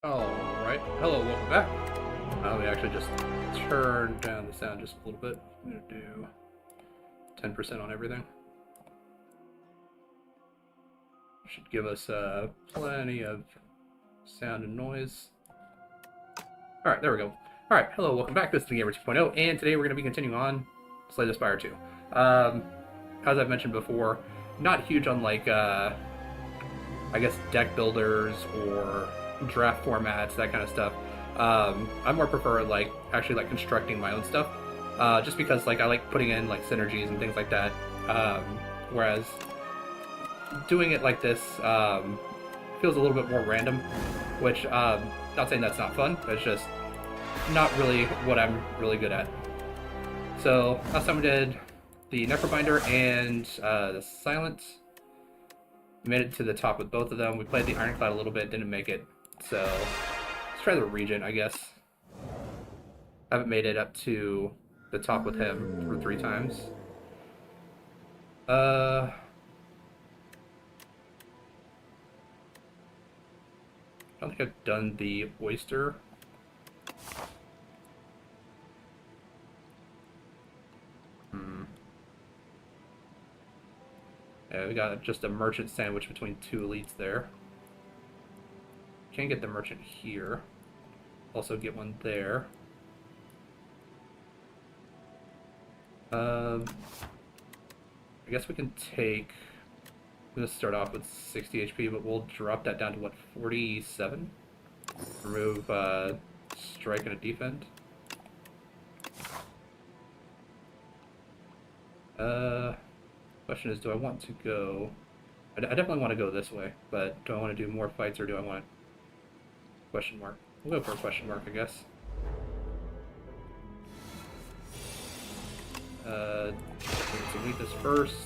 Alright, hello, welcome back. Let me actually just turn down the sound just a little bit. I'm going to do 10% on everything. Should give us plenty of sound and noise. Alright, there we go. Alright, hello, welcome back. This is the Gamer 2.0, and today we're going to be continuing on Slay the Spire 2. As I've mentioned before, not huge on like, I guess, deck builders or draft formats, that kind of stuff. I more prefer like actually like constructing my own stuff, just because like I like putting in like synergies and things like that. Whereas doing it like this feels a little bit more random, which not saying that's not fun, but it's just not really what I'm really good at. So last time we did the Necrobinder and the Silent. We made it to the top with both of them. We played the Ironclad a little bit, didn't make it. So let's try the Regent, I guess. I haven't made it up to the top with him for 3 times. I don't think I've done the Oyster. Yeah, we got just a merchant sandwich between 2 elites there. Can't get the merchant here. Also get one there. I guess we can take... I'm going to start off with 60 HP, but we'll drop that down to, what, 47? Remove strike and a defend. Question is, do I want to go... I definitely want to go this way, but do I want to do more fights, or do I want... Question mark. We'll go for a question mark, I guess. So delete this first.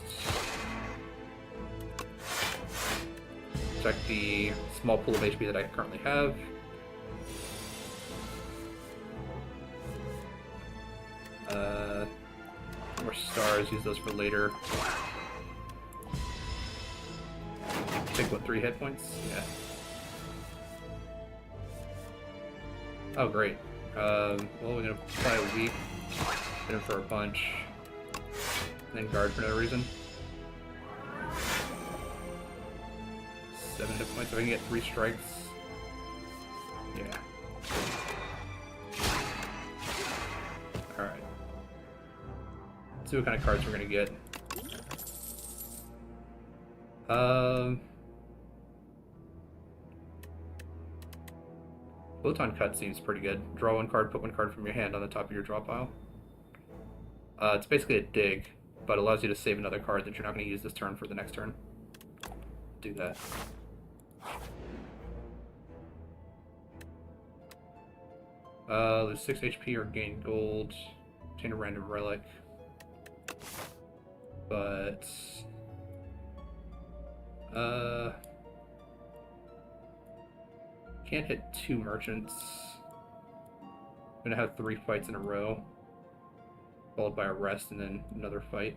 Check the small pool of HP that I currently have. More stars, use those for later. Take, what, 3 hit points? Yeah. Oh, great. Well, we're gonna apply a weak, hit him for a punch, and then guard for no reason. 7 hit points, so I can get 3 strikes. Yeah. Alright. Let's see what kind of cards we're gonna get. Photon Cut seems pretty good. Draw 1 card, put 1 card from your hand on the top of your draw pile. It's basically a dig, but allows you to save another card that you're not going to use this turn for the next turn. Do that. Lose 6 HP or gain gold. Obtain a random relic. But... can't hit 2 merchants. I'm gonna have 3 fights in a row, followed by a rest and then another fight.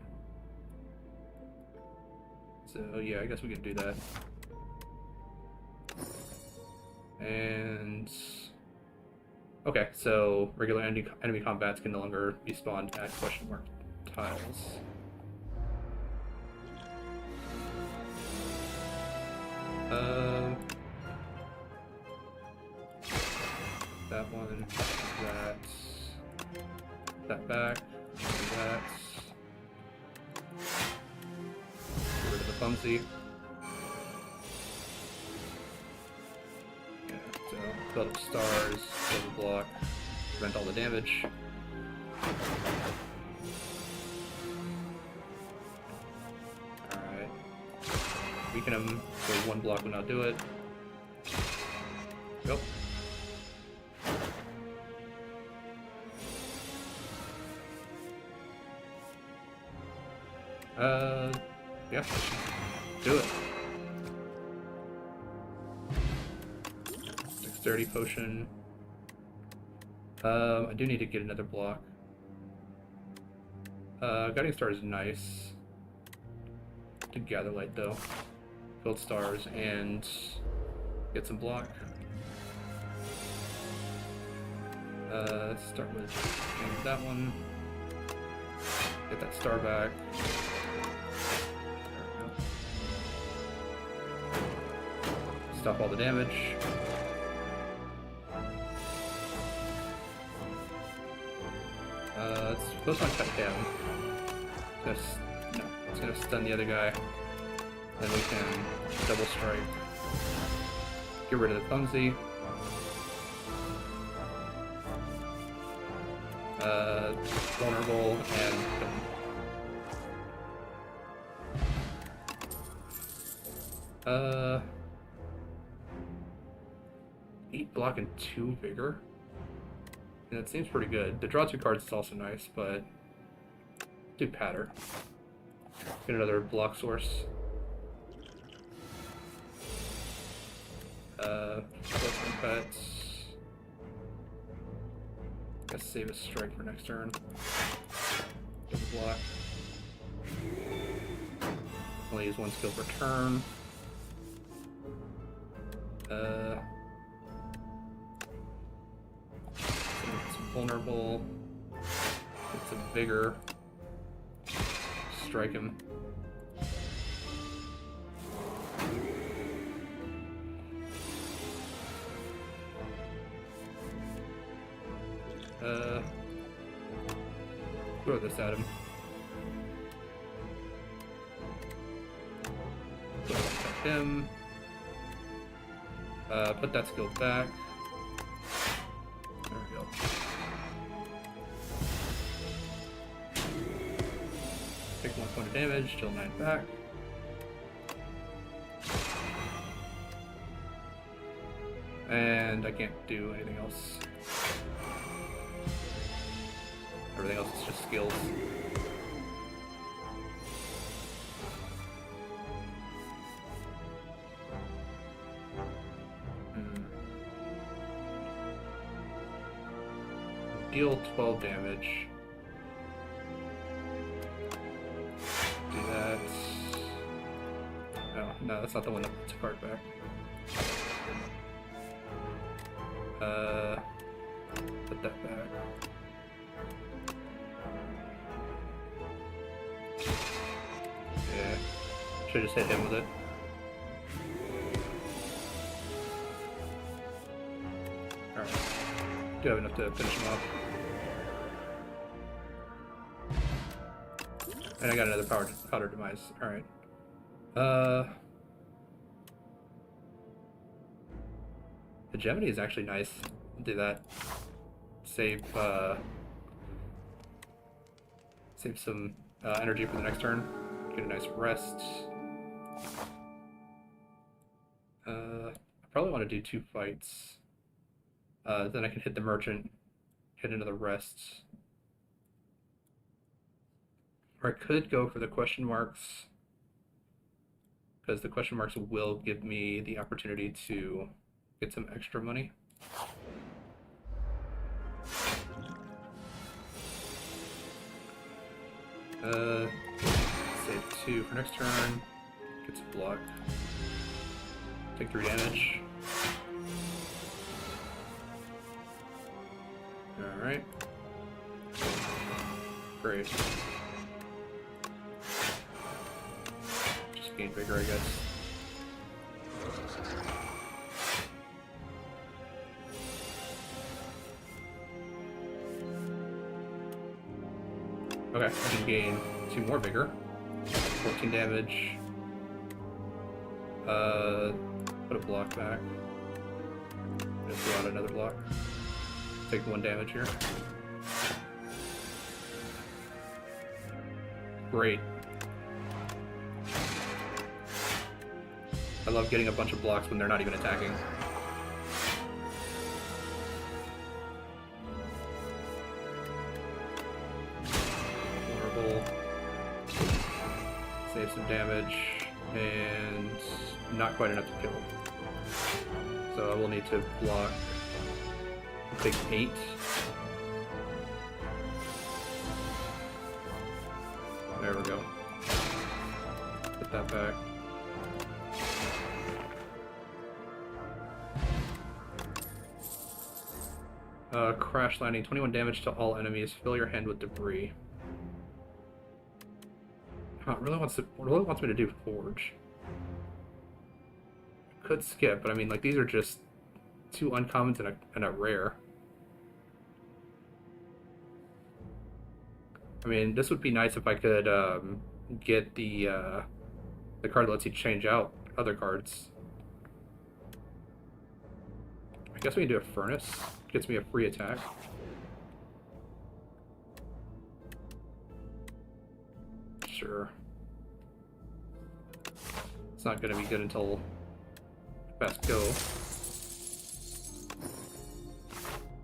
So yeah, I guess we can do that. And okay, so regular enemy combats can no longer be spawned at question mark tiles. That one, that back, that. Get rid of the clumsy. Yeah, so build up stars, build a block, prevent all the damage. Alright. Weaken him, so 1 block will not do it. Go. Yeah, do it. Dexterity potion. I do need to get another block. Guiding Star is nice. To gather light though. Build stars and get some block. Let's start with that one. Get that star back. There we go. Stop all the damage. It's supposed to cut him. No, it's gonna stun the other guy. Then we can double strike. Get rid of the clumsy. Vulnerable and 8 block and 2 vigor. And that seems pretty good. The draw 2 cards is also nice, but do patter. Get another block source. Pets. Let's save a strike for next turn. Double block. Only use 1 skill per turn. It's vulnerable. It's a vigor. Strike him. Throw this at him. Attack him. Put that skill back. There we go. Take 1 point of damage, deal 9 back. And I can't do anything else. Everything else is just skills. Deal 12 damage. Do that. Oh, no, that's not the one that puts a card back. Put that back. Yeah, should just hit him with it. Alright. Do have enough to finish him off. And I got another powder demise. Alright. Hegemony is actually nice. I'll do that. Save some energy for the next turn. Get a nice rest. I probably want to do 2 fights. Then I can hit the merchant, hit another rest. Or I could go for the question marks, because the question marks will give me the opportunity to get some extra money. Save 2 for next turn. Get some block. Take 3 damage. Alright. Great. Just gain vigor, I guess. Okay, I can gain 2 more vigor. 14 damage. Put a block back. Just throw out another block. Take 1 damage here. Great. I love getting a bunch of blocks when they're not even attacking. Vulnerable. Save some damage, and not quite enough to kill. So I will need to block. Take 8. There we go. Put that back. Crash landing, 21 damage to all enemies. Fill your hand with debris. It really wants me to do Forge. Could skip, but I mean, like, these are just two uncommons and a rare. I mean, this would be nice if I could get the card that lets you change out other cards. I guess we can do a Furnace. Gets me a free attack. Sure. It's not going to be good until Best Go.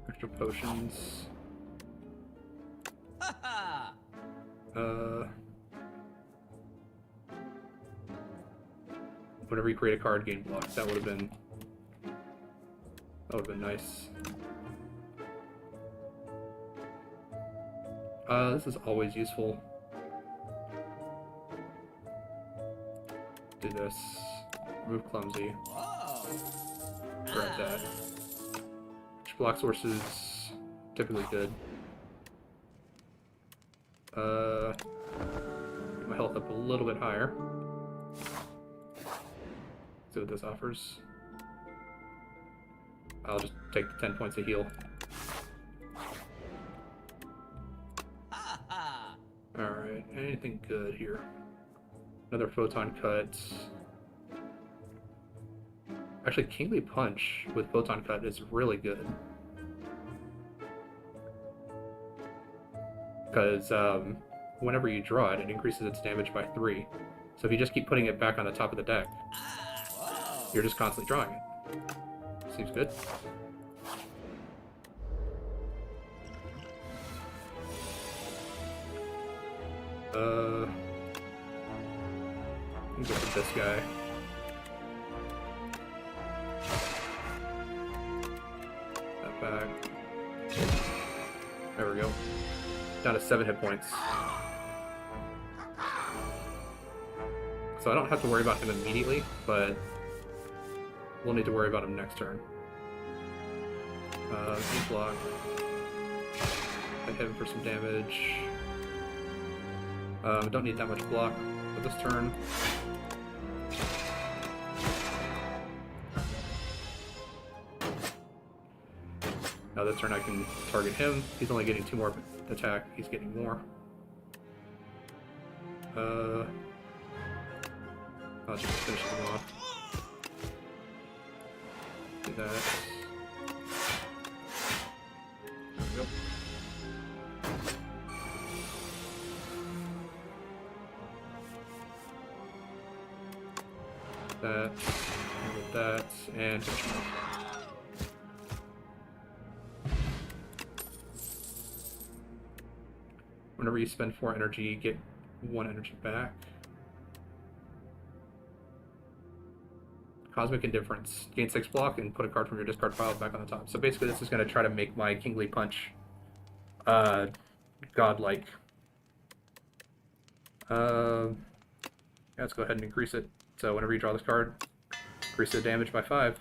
Extra potions. Whenever you create a card, gain block. That would have been nice. This is always useful. Do this. Remove clumsy. Grab that. Block sources typically good. Get my health up a little bit higher. See what this offers. I'll just take the 10 points of heal. Alright, anything good here? Another photon cut. Actually, Kingly Punch with photon cut is really good. Because whenever you draw it, it increases its damage by 3. So if you just keep putting it back on the top of the deck, you're just constantly drawing it. Seems good. Go with this guy. That back. There we go. Down to 7 hit points. So I don't have to worry about him immediately, but we'll need to worry about him next turn. Deep block. I hit him for some damage. Don't need that much block for this turn. Now this turn I can target him. He's only getting 2 more attack. He's getting more. I'll just finish him off. Do that. There we go. That, with that, and finish him off. Whenever you spend 4 energy, you get 1 energy back. Cosmic Indifference. Gain 6 block and put a card from your discard pile back on the top. So basically this is going to try to make my Kingly Punch godlike. Yeah, let's go ahead and increase it. So whenever you draw this card, increase the damage by 5.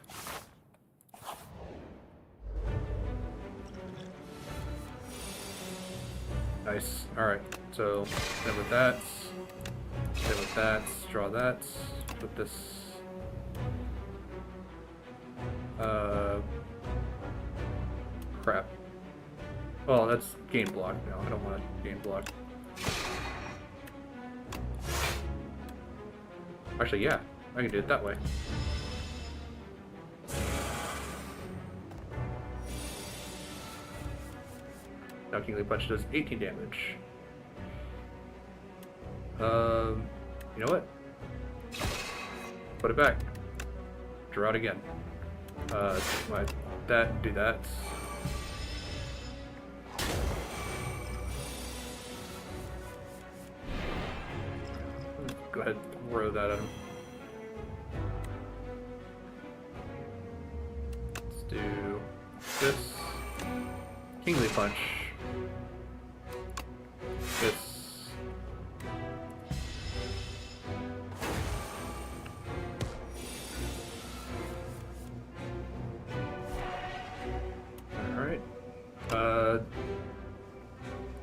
Nice. Alright, so then with that, draw that, put this, crap. Well, that's gain block now. I don't want to gain block. Actually, yeah, I can do it that way. Now Kingly Punch does 18 damage. You know what? Put it back. Draw it again. That, do that. Go ahead and throw that at him. Let's do this. Kingly Punch. This. Alright.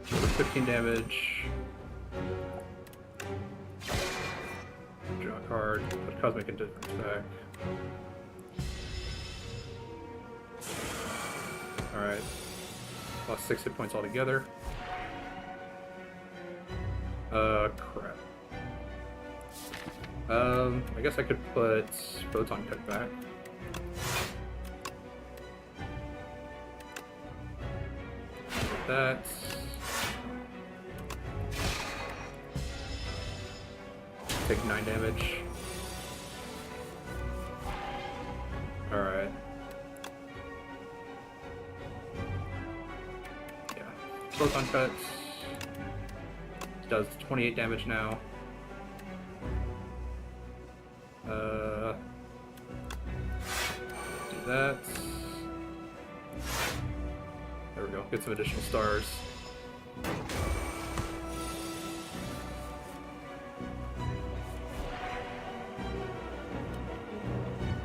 For 15 damage. Draw a card. Put Cosmic Indifference back. Alright. Lost 6 hit points altogether. Crap. I guess I could put Photon Cut back. Like that. Take 9 damage. Alright. Yeah. Photon Cut does 28 damage now. Do that. There we go. Get some additional stars.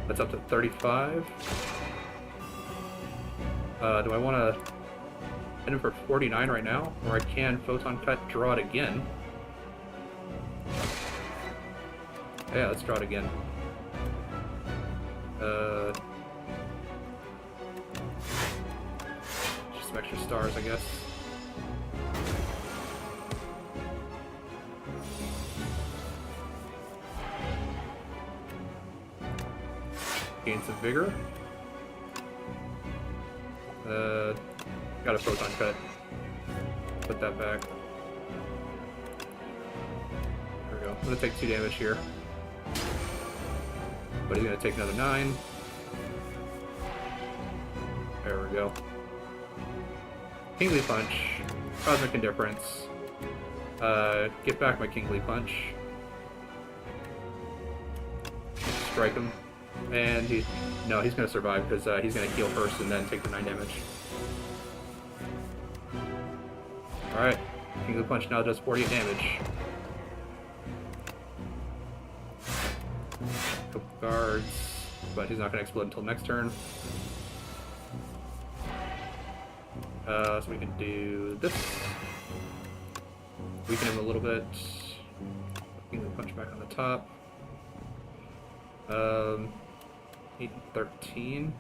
That's up to 35. Do I want to hit him for 49 right now? Or I can Photon Cut, draw it again. Yeah, let's draw it again. Just some extra stars, I guess. Gain some vigor. Got a Photon Cut. Put that back. There we go. I'm gonna take 2 damage here. But he's gonna take another 9. There we go. Kingly Punch. Cosmic Indifference. Get back my Kingly Punch. Strike him. And he's gonna survive because he's gonna heal first and then take the 9 damage. Alright, Kingly Punch now does 48 damage. Couple guards, but he's not gonna explode until next turn. So we can do this. Weaken him a little bit. Kingly Punch back on the top. 8 and 13.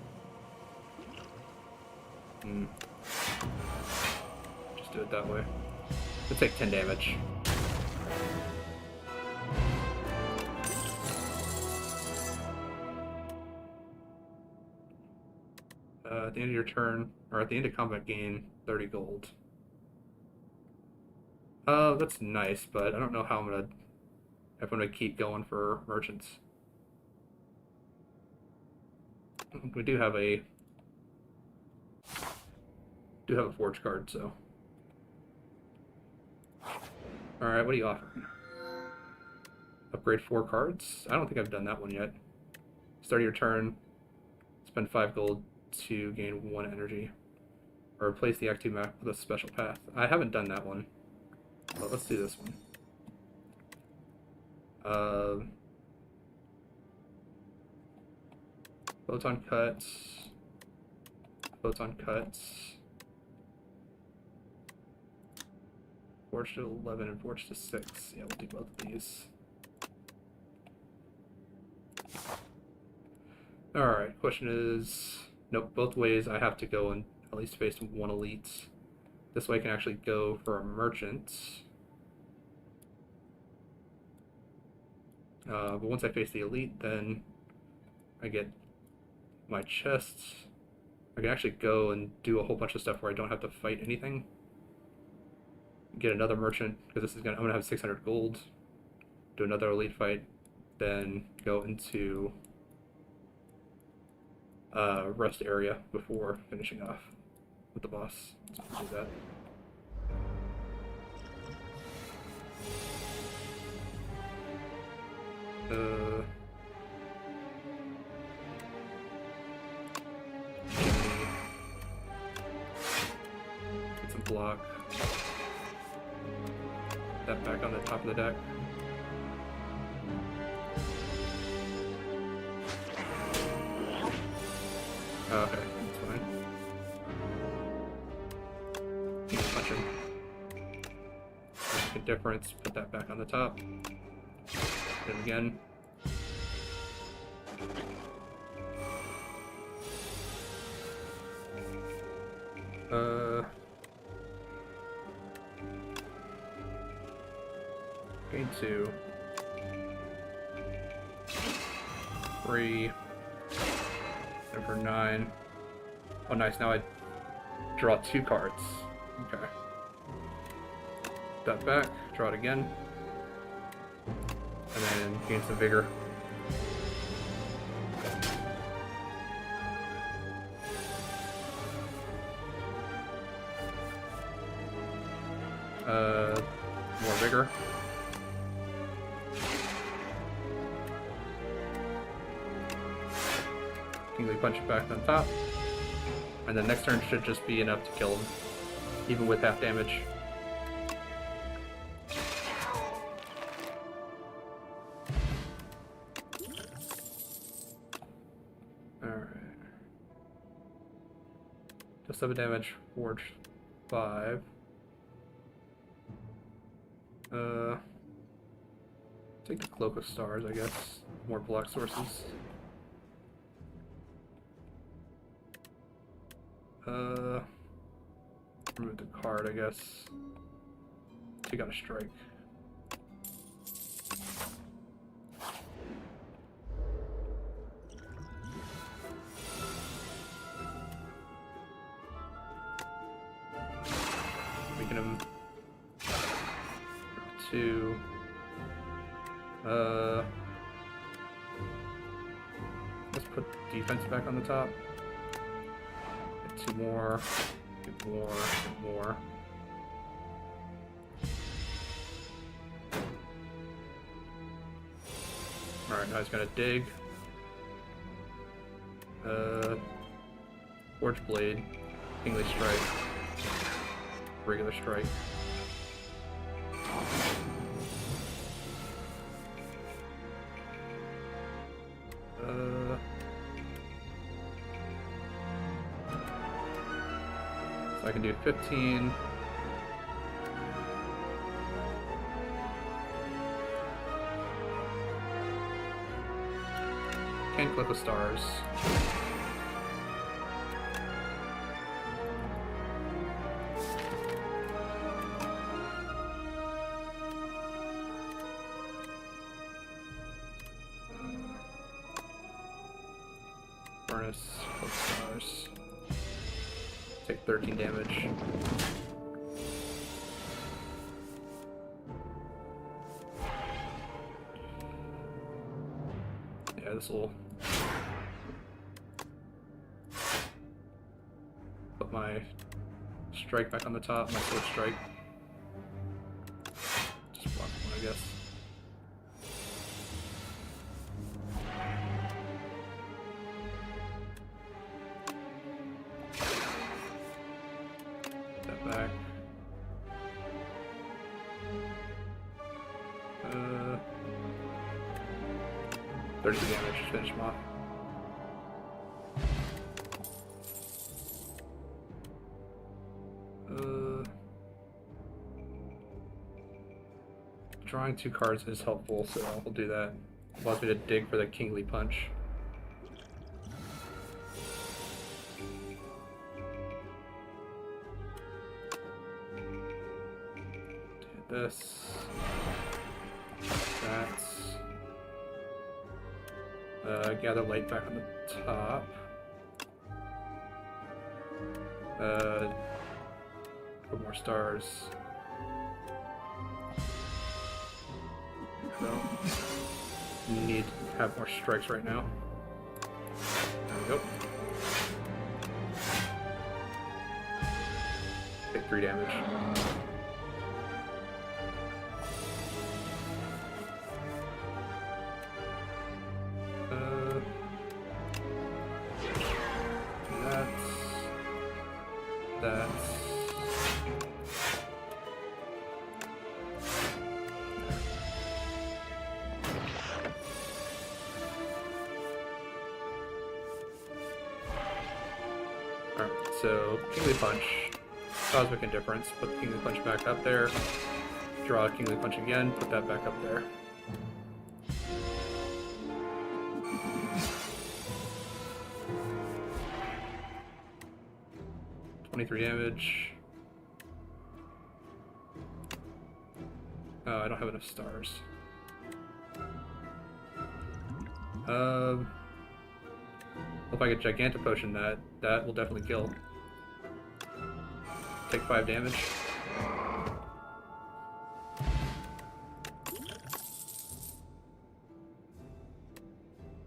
Just do it that way. We'll take 10 damage. At the end of your turn, or at the end of combat, gain 30 gold. That's nice, but I don't know how if I'm gonna keep going for merchants. We do have a forge card, so. Alright, what do you offer? Upgrade 4 cards? I don't think I've done that one yet. Start your turn, spend 5 gold to gain 1 energy. Or replace the active map with a special path. I haven't done that one, but let's do this one. Photon Cuts. Photon Cuts. Forge to 11 and Forge to 6. Yeah, we'll do both of these. Alright, question is... Nope, both ways I have to go and at least face 1 elite. This way I can actually go for a merchant. But once I face the elite, then I get my chests. I can actually go and do a whole bunch of stuff where I don't have to fight anything. Get another merchant, because I'm gonna have 600 gold. Do another elite fight, then go into rest area before finishing off with the boss. So we'll do that. Get some block. Put that back on the top of the deck. Okay, that's fine. punch him. Make a difference. Put that back on the top. Hit him again. Gain 2. 3. Number 9. Oh, nice. Now I draw 2 cards. Okay. That back. Draw it again. And then gain some vigor. More vigor. Kingly punch it back on top. And then next turn should just be enough to kill him, even with half damage. Alright. Just 7 damage, Forge 5. Take the Cloak of Stars, I guess. More block sources. Remove the card, I guess. Take out a strike. Making him 2. Let's put defense back on the top. Get 2 more. Get more. Get more. Alright, now he's gonna dig. Forge Blade. Kingly Strike. Regular Strike. So I can do 15. Can't click with stars. Furnace, click stars. Take 13 damage. Yeah, this will put my strike back on the top, my sword strike. Just block one, I guess. Back. 30 damage, just finish him off. Drawing 2 cards is helpful, so we'll do that. Allows me to dig for the Kingly Punch. This, that's, gather light back on the top, put more stars, no, need to have more strikes right now, there we go, take 3 damage. Alright, so Kingly Punch. Cosmic Indifference, put the Kingly Punch back up there. Draw a Kingly Punch again, put that back up there. $23 damage. Oh, I don't have enough stars. If I get Gigantic Potion that will definitely kill. Take 5 damage.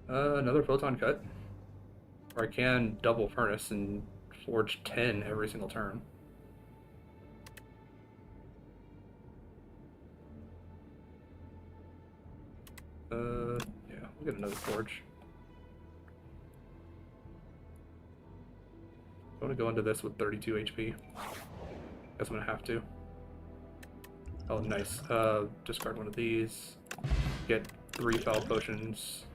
Another Photon Cut. Or I can double Furnace and forge 10 every single turn. Yeah, we'll get another forge. I want to go into this with 32 HP. Guess I'm gonna have to. Oh, nice. Discard one of these. Get 3 Foul Potions.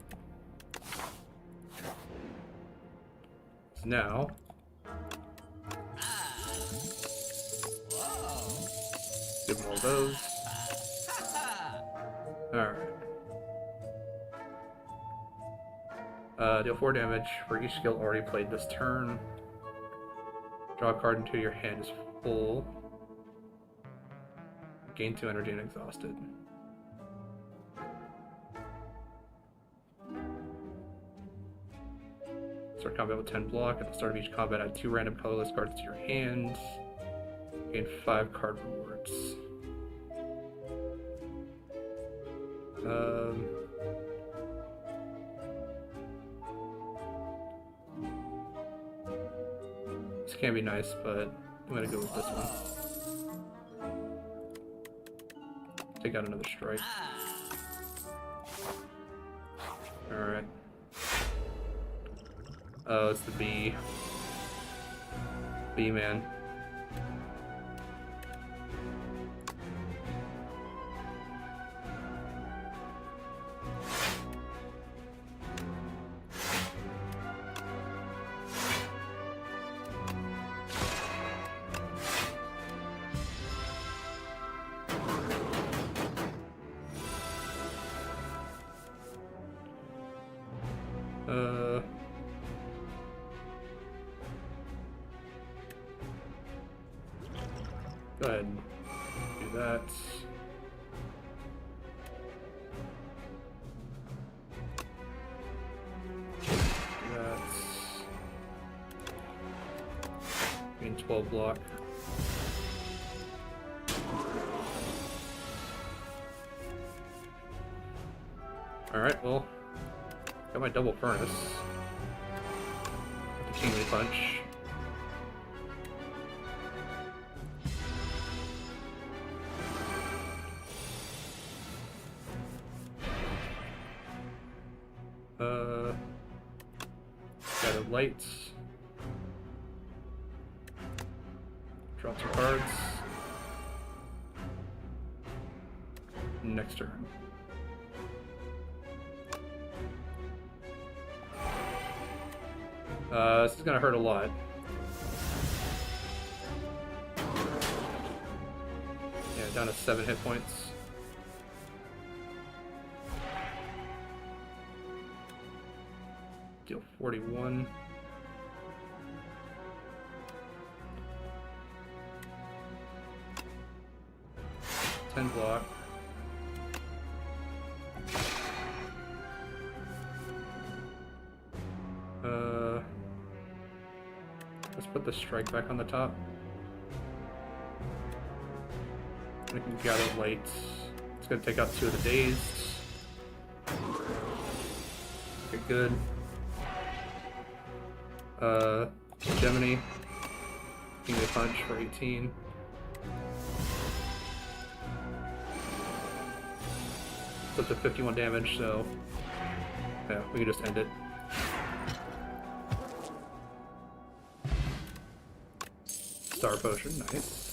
So now... give them all those. Alright. Deal 4 damage for each skill already played this turn. Draw a card until your hand is full. Gain 2 energy and exhausted. Start combat with 10 block. At the start of each combat, add 2 random colorless cards to your hand. Gain 5 card rewards. This can be nice, but I'm gonna go with this one. Take out another strike. Alright. Oh, it's the bee. Bee man. Go ahead and do that. Gain 12 block. Alright, well, got my double furnace. With the Kingly Punch. Got a light. Draw 2 cards. Next turn. This is gonna hurt a lot. Yeah, down to 7 hit points. Deal 41. Ten block. Let's put the strike back on the top. We can gather light. It's gonna take out 2 of the dazed. Okay, good. Gemini. Kingly Punch for 18. It's up to 51 damage, so yeah, we can just end it. Star Potion, nice.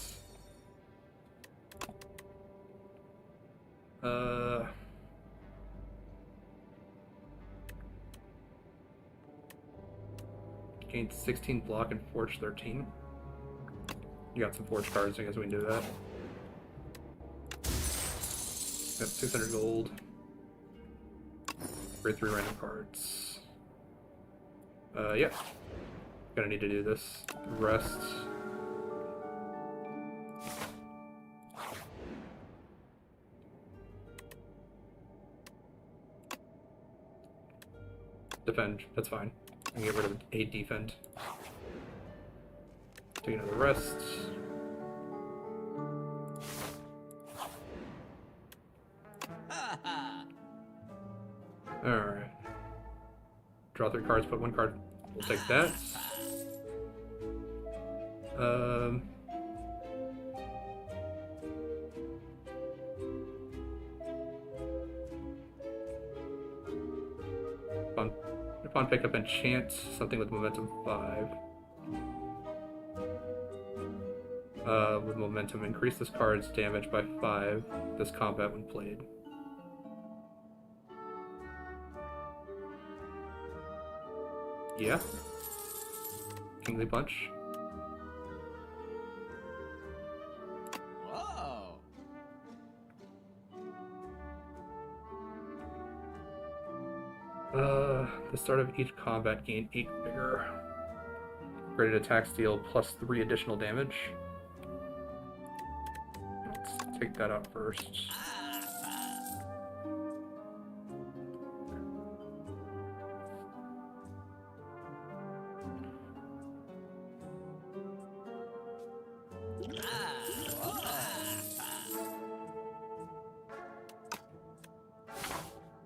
Gained 16 block and forge 13. You got some forge cards, I guess we can do that. Got 600 gold. Grade 3 random cards. Yeah. Gonna need to do this. The rest. Defend, that's fine. I can get rid of a defend. Take another rest. Alright. Draw 3 cards, put 1 card. We'll take that. Upon pickup, enchant something with momentum 5. With momentum, increase this card's damage by 5 this combat when played. Yeah. Kingly Punch. Whoa. The start of each combat, gain 8 vigor. Graded attacks deal plus 3 additional damage. Let's take that out first.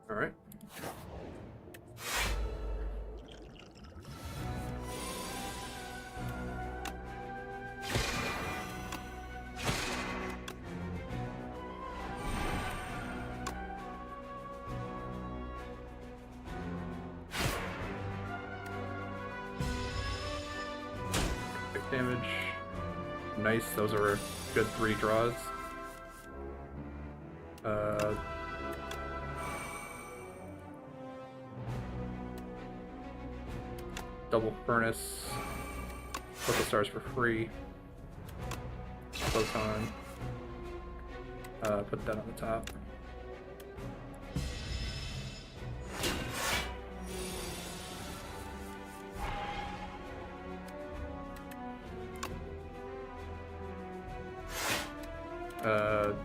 Alright. Damage. Nice, those are a good 3 draws. Double Furnace. Purple stars for free. Photon. Put that on the top.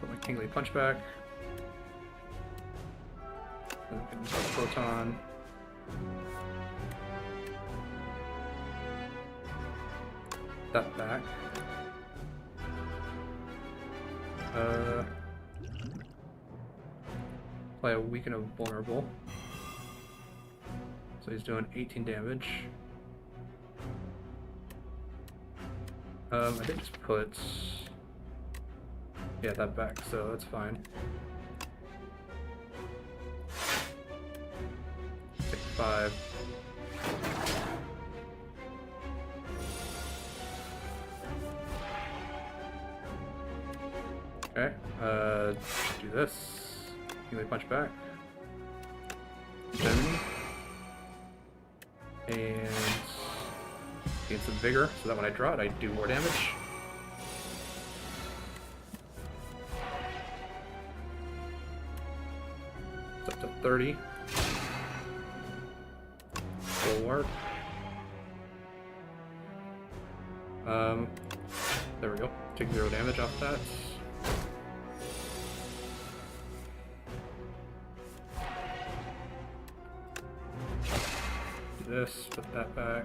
Put my Kingly Punch back. Then we can put Photon. That back. Play a Weaken of Vulnerable. So he's doing 18 damage. I did just put... Yeah, that back, so that's fine. Take 5. Okay, do this. Kingly Punch back. Then, and gain some vigor, so that when I draw it, I do more damage. It's up to 30. Full work. There we go. Take 0 damage off that. This, put that back.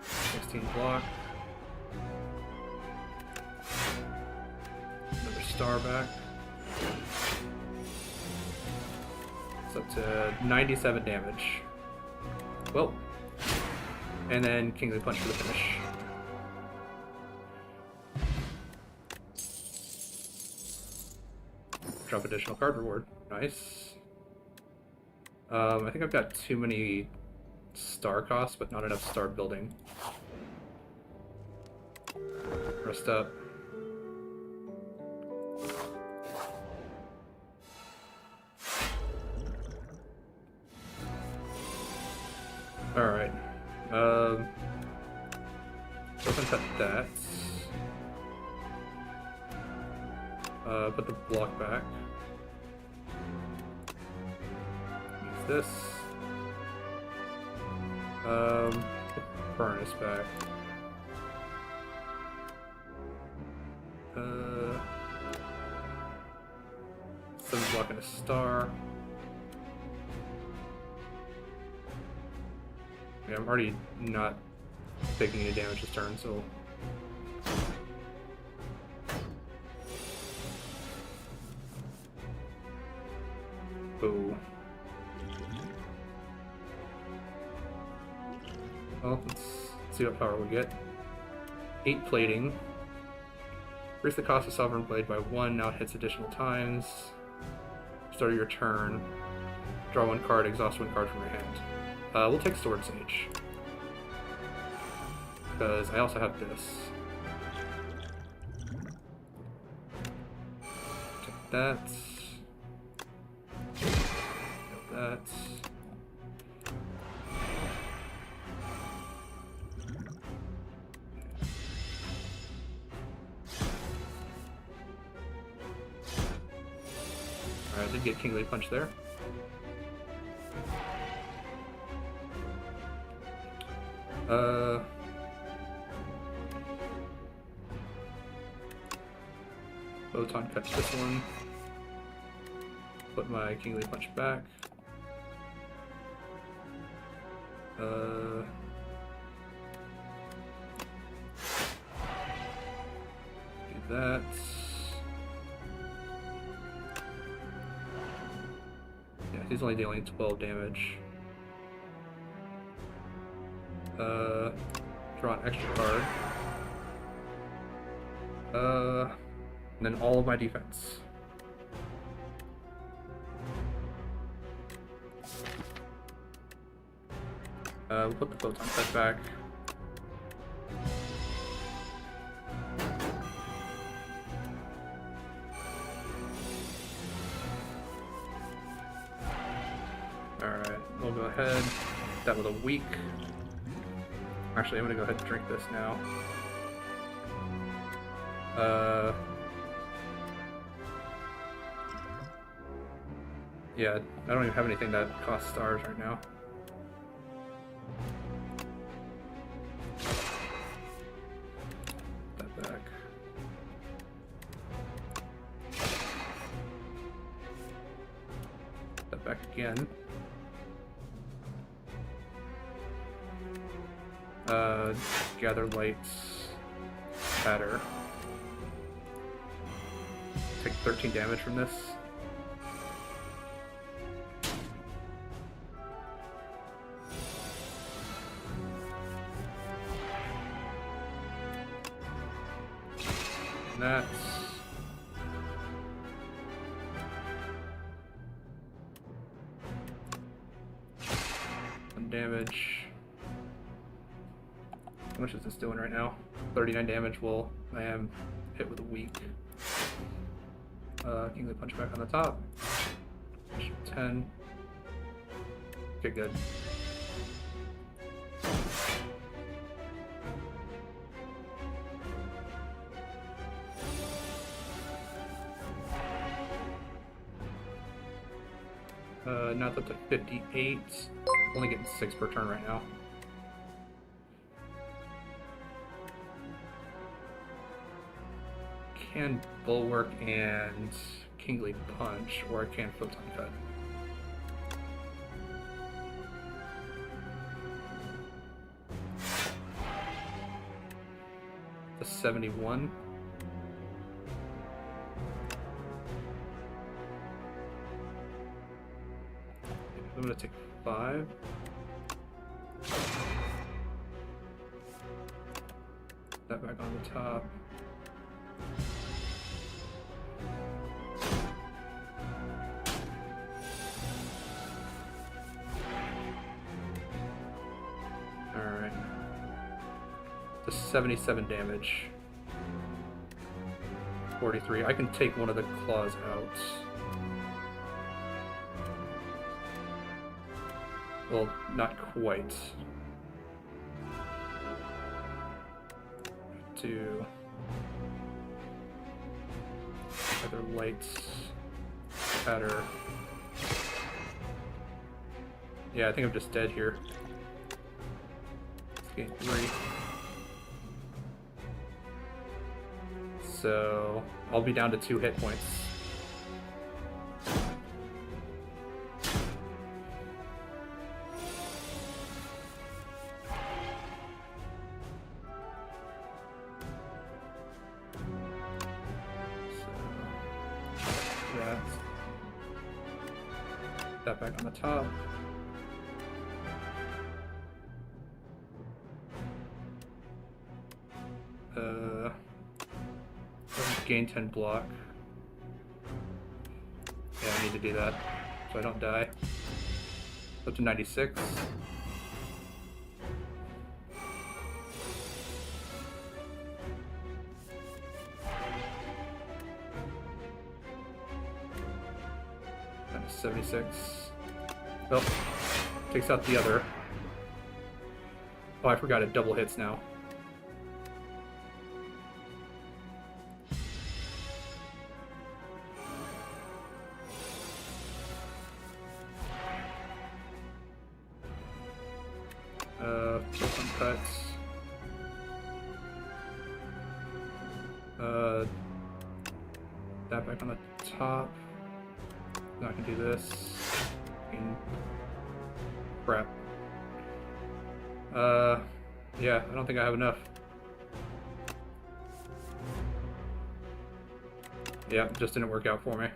16 block. Another star back. It's up to 97 damage. Well, and then Kingly Punch for the finish. Drop additional card reward. Nice. I think I've got too many star costs, but not enough star building. Rest up. Alright. Open cut that. Put the block back. Use this. Put the furnace back. Seven block and a star. Yeah, I'm already not taking any damage this turn, so. Oh. Well, let's see what power we get. 8 plating. Increase the cost of Sovereign Blade by 1, now it hits additional times. Start your turn. Draw 1 card, exhaust 1 card from your hand. We'll take Sword Sage. Because I also have this. Take that. Get that. Alright, I did get Kingly Punch there. Photon cuts this one. Put my Kingly Punch back. Do that. Yeah, he's only dealing 12 damage. Draw an extra card. And then all of my defense. We'll put the photon set back. Alright, we'll go ahead. That was a weak. Actually, I'm gonna go ahead and drink this now. Yeah, I don't even have anything that costs stars right now. That back. That back again. Gather lights. Batter. Take 13 damage from this. And that's 1 damage. How much is this doing right now? 39 damage. Well, I am hit with a weak. Kingly Punch back on the top. 10. Okay, good. Now it's up to 58. Only getting 6 per turn right now. Can Bulwark and Kingly Punch, or I can Photon Cut. The 71. I'm gonna take 5. That back on the top. Alright. The 77 damage. 43. I can take one of the claws out. Well, not quite. to either light, patter. Yeah, I think I'm just dead here. Let's gain 3. So I'll be down to 2 hit points. That back on the top. Gain 10 block. Yeah, I need to do that so I don't die. Up to 96. That's 76. Oh, takes out the other. Oh, I forgot it double hits now. Kill some cuts. That back on the top. Not gonna do this. Crap. Yeah, I don't think I have enough. Yeah, it just didn't work out for me.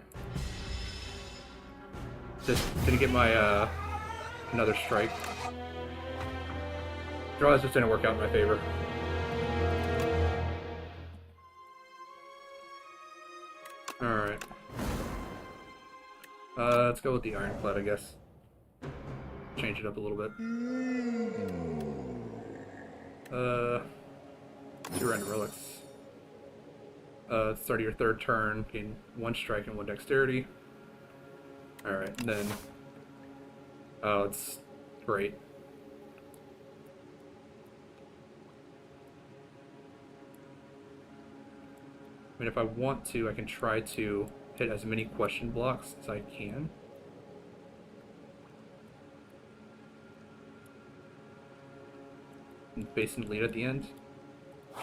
Just didn't get my, another strike. Draws just didn't work out in my favor. Alright. Let's go with the Ironclad, I guess. Change it up a little bit. 2 random relics. Start of your 3rd turn, gain 1 strike and 1 dexterity. Alright, and then... Oh, it's great. I mean, if I want to, I can try to hit as many question blocks as I can. And base and lead at the end. I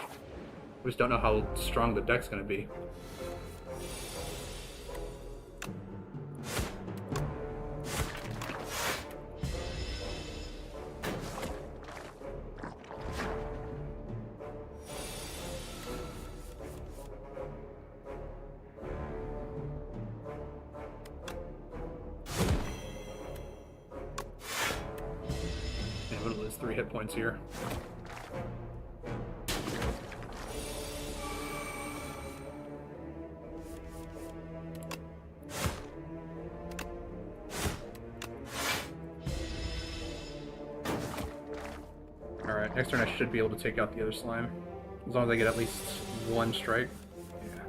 just don't know how strong the deck's going to be. I'm going to lose 3 hit points here. Alright, next turn I should be able to take out the other slime. As long as I get at least 1 strike. Yeah.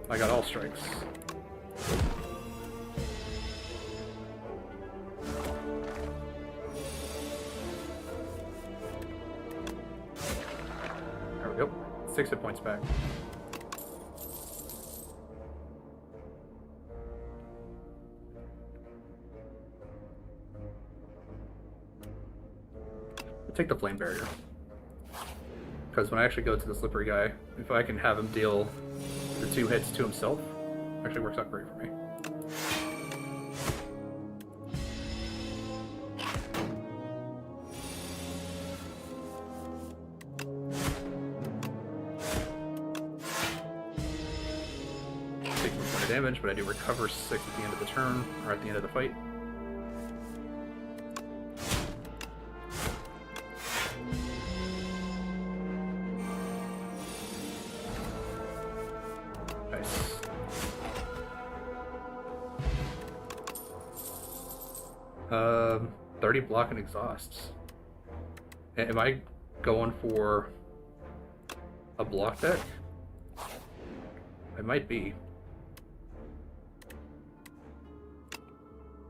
I got all strikes. There we go. 6 hit points back. Take the flame barrier, because when I actually go to the slippery guy, if I can have him deal the 2 hits to himself, it actually works out great for me. Take 1 point of damage, but I do recover 6 at the end of the turn, or at the end of the fight. Nice. 30 block and exhausts. Am I going for a block deck? I might be.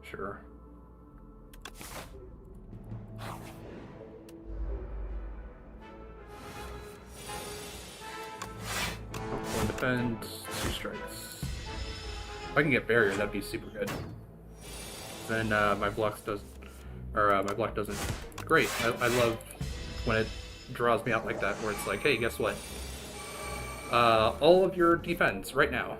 Sure. spend 2 strikes. If I can get barrier, that'd be super good. Then my block doesn't. Great. I love when it draws me out like that, where it's like, hey, guess what? All of your defense right now.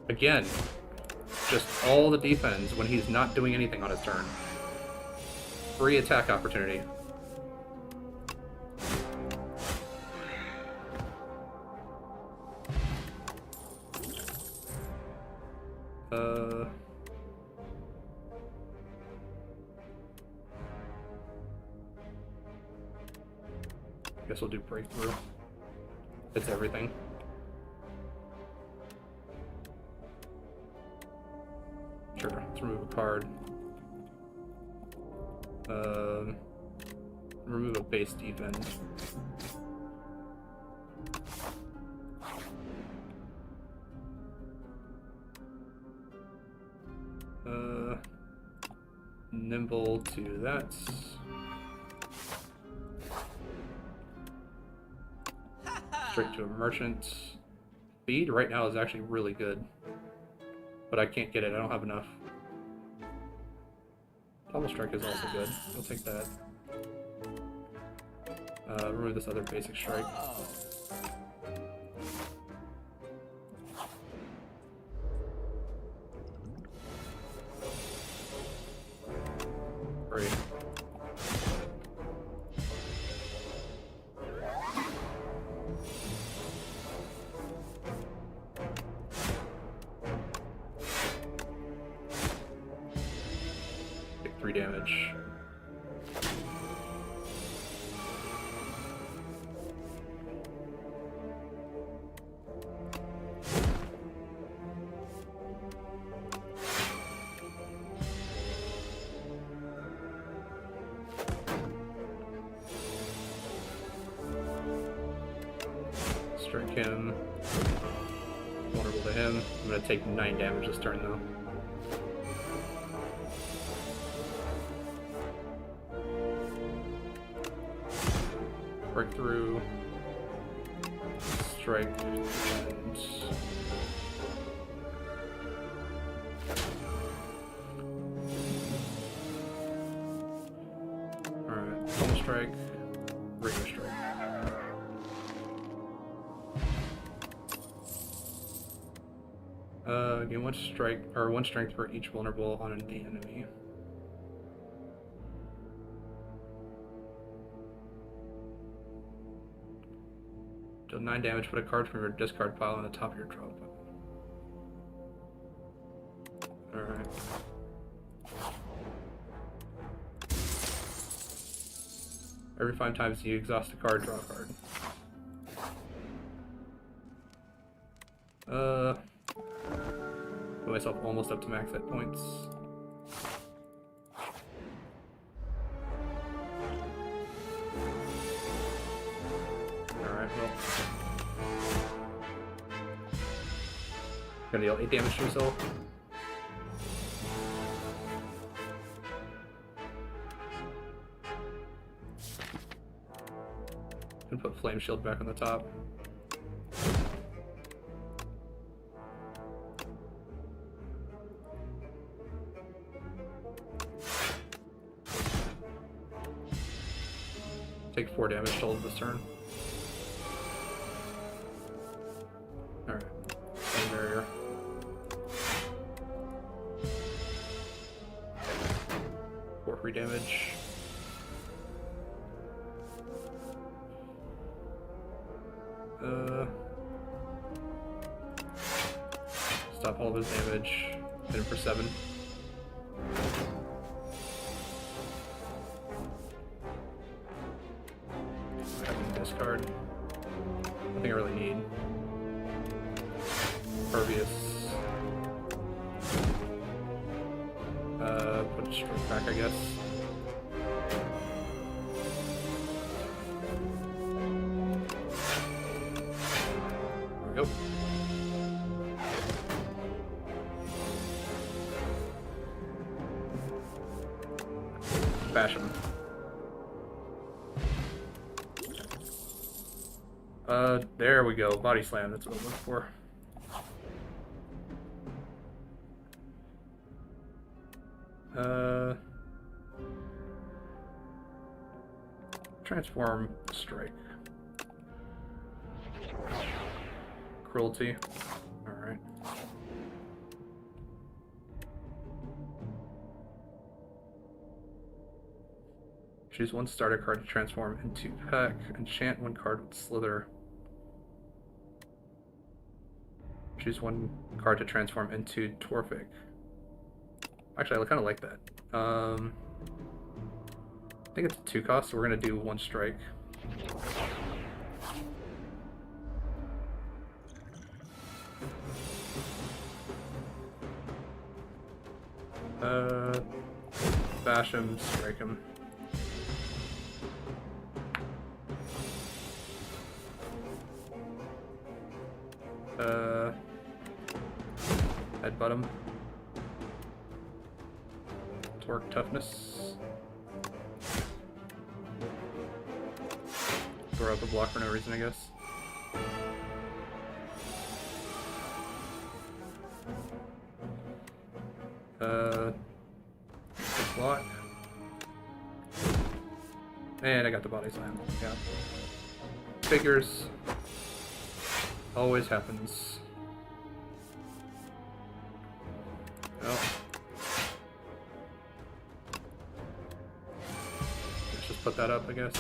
Again, just all the defense when he's not doing anything on his turn. Free attack opportunity. Guess we'll do breakthrough. It's everything. Sure, let's remove a card. Remove a base defense. Nimble to that. Straight to a merchant. Speed right now is actually really good. But I can't get it, I don't have enough. Double strike is also good. I'll take that. Remove this other basic strike. Great. Take 3 damage. Strike him. Vulnerable to him. I'm gonna take 9 damage this turn though. Breakthrough. Strike and alright, double strike, regular strike. Gain 1 strike or 1 strength for each vulnerable on the enemy. Deal 9 damage, put a card from your discard pile on the top of your draw pile. Alright. Every 5 times you exhaust a card, draw a card. Put myself almost up to max hit points. Alright, well. Gonna deal 8 damage to yourself. And put Flame Shield back on the top. Take 4 damage to hold this turn. Alright. Flame Barrier. For free damage. Stop all of his damage. Hit him for 7. Discard. Nothing I really need. Pervious. Put a strike back, I guess. we go. Bash him. There we go. Body slam. That's what I'm looking for. Transform, strike. Cruelty. Alright. Choose one starter card to transform into Peck. Enchant one card with Slither. Choose one card to transform into Torfig. Actually, I kind of like that. I think it's a 2 cost, so we're going to do 1 strike. Bash him, strike him. Headbutt him. Torque toughness. Throw up a block for no reason, I guess. Block. And I got the body slam. Yeah. Figures. Always happens. Oh. Let's just put that up, I guess.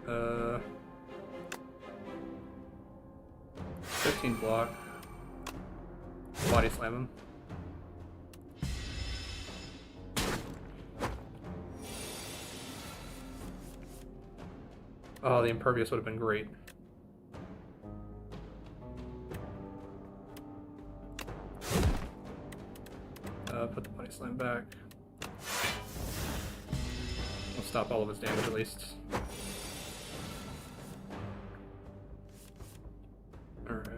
Uh, 15 block. Body slam him. Oh, the impervious would have been great. Put the body slam back. We'll stop all of his damage at least. Alright.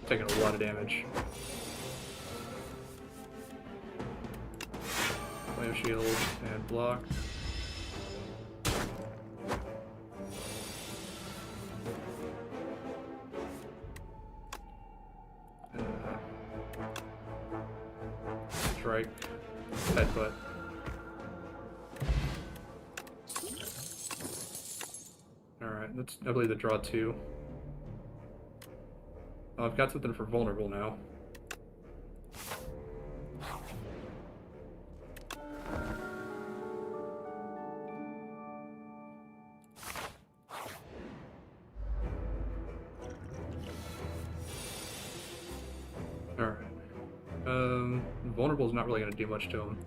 Taking a lot of damage. Flame shield and block. Strike. Headbutt. Alright, that's I believe the draw 2. Oh, I've got something for vulnerable now. Alright. Vulnerable is not really going to do much to him.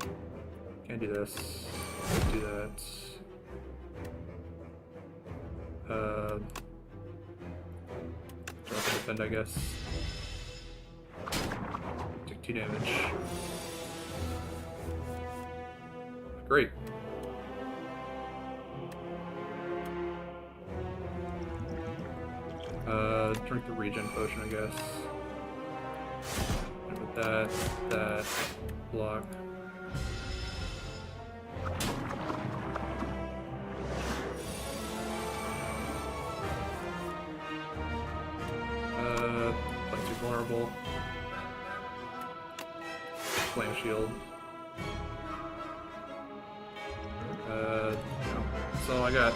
Can't do this. Do that. Drop to defend, I guess. Take 2 damage. Great. Drink the regen potion, I guess. And with that, block. Place you vulnerable. Flame shield. No. That's all I got.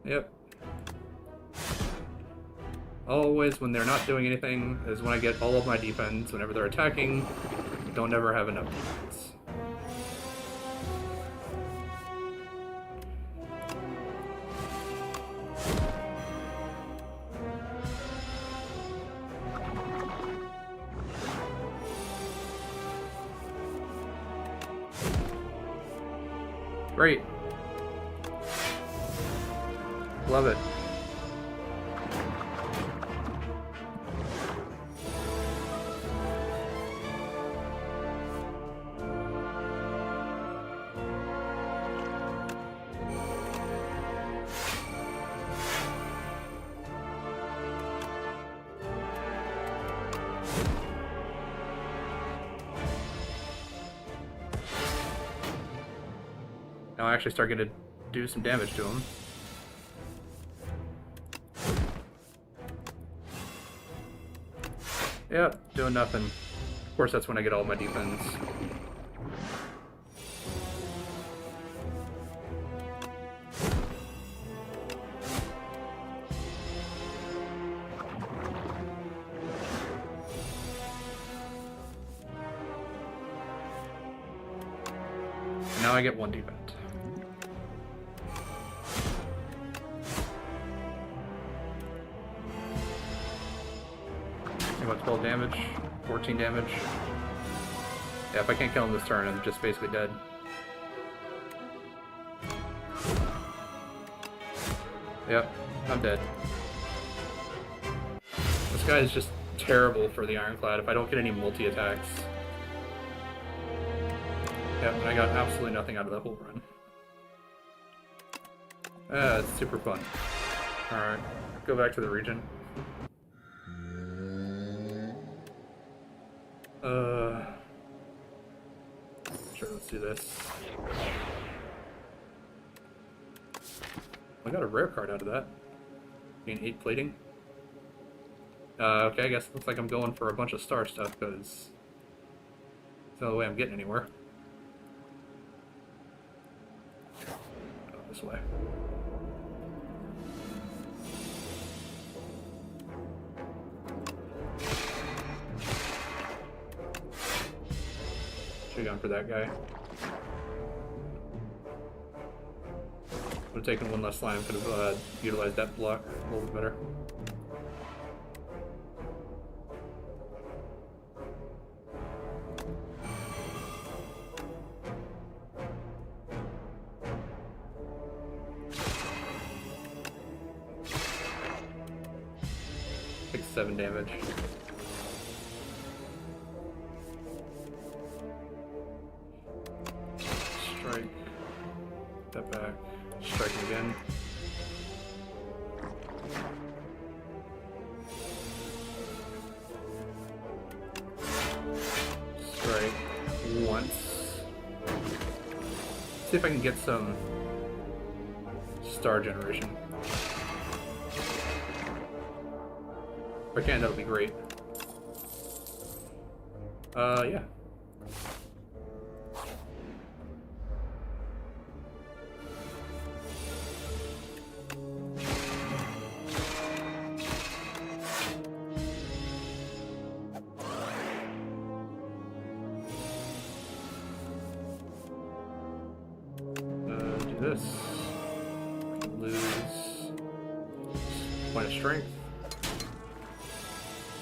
Yep. Always when they're not doing anything is when I get all of my defense. Whenever they're attacking, don't ever have enough defense. Great. Love it. Now I actually start getting to do some damage to him. Yep, doing nothing. Of course, that's when I get all my defense. Now I get one defense. About 12 damage, 14 damage. Yeah, if I can't kill him this turn, I'm just basically dead. Yep, I'm dead. This guy is just terrible for the Ironclad if I don't get any multi-attacks. Yep, and I got absolutely nothing out of that whole run. It's super fun. Alright, go back to the region. Sure, let's do this. I got a rare card out of that. Gain 8 plating. Okay, I guess it looks like I'm going for a bunch of star stuff, because it's the only way I'm getting anywhere. Go this way. Should've gone for that guy. Would have taken one less slime, could have utilized that block a little bit better. Takes 7 damage. Strike. Step back. Strike him again. Strike once. See if I can get some star generation. If I can, that would be great. Yeah. This. Lose point of strength.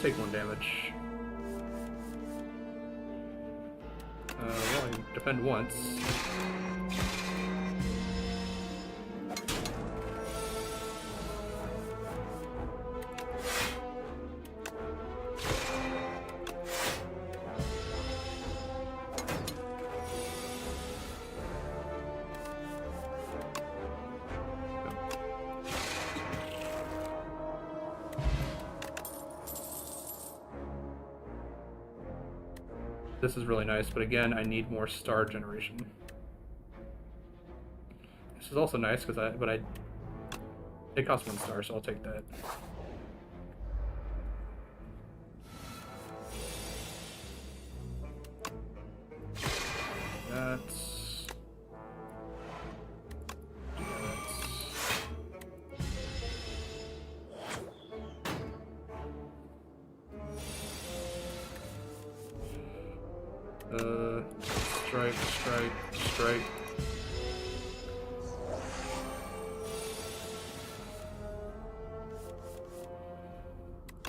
Take 1 damage. Well, I defend once. This is really nice, but again, I need more star generation. This is also nice because it costs 1 star, so I'll take that. That's strike.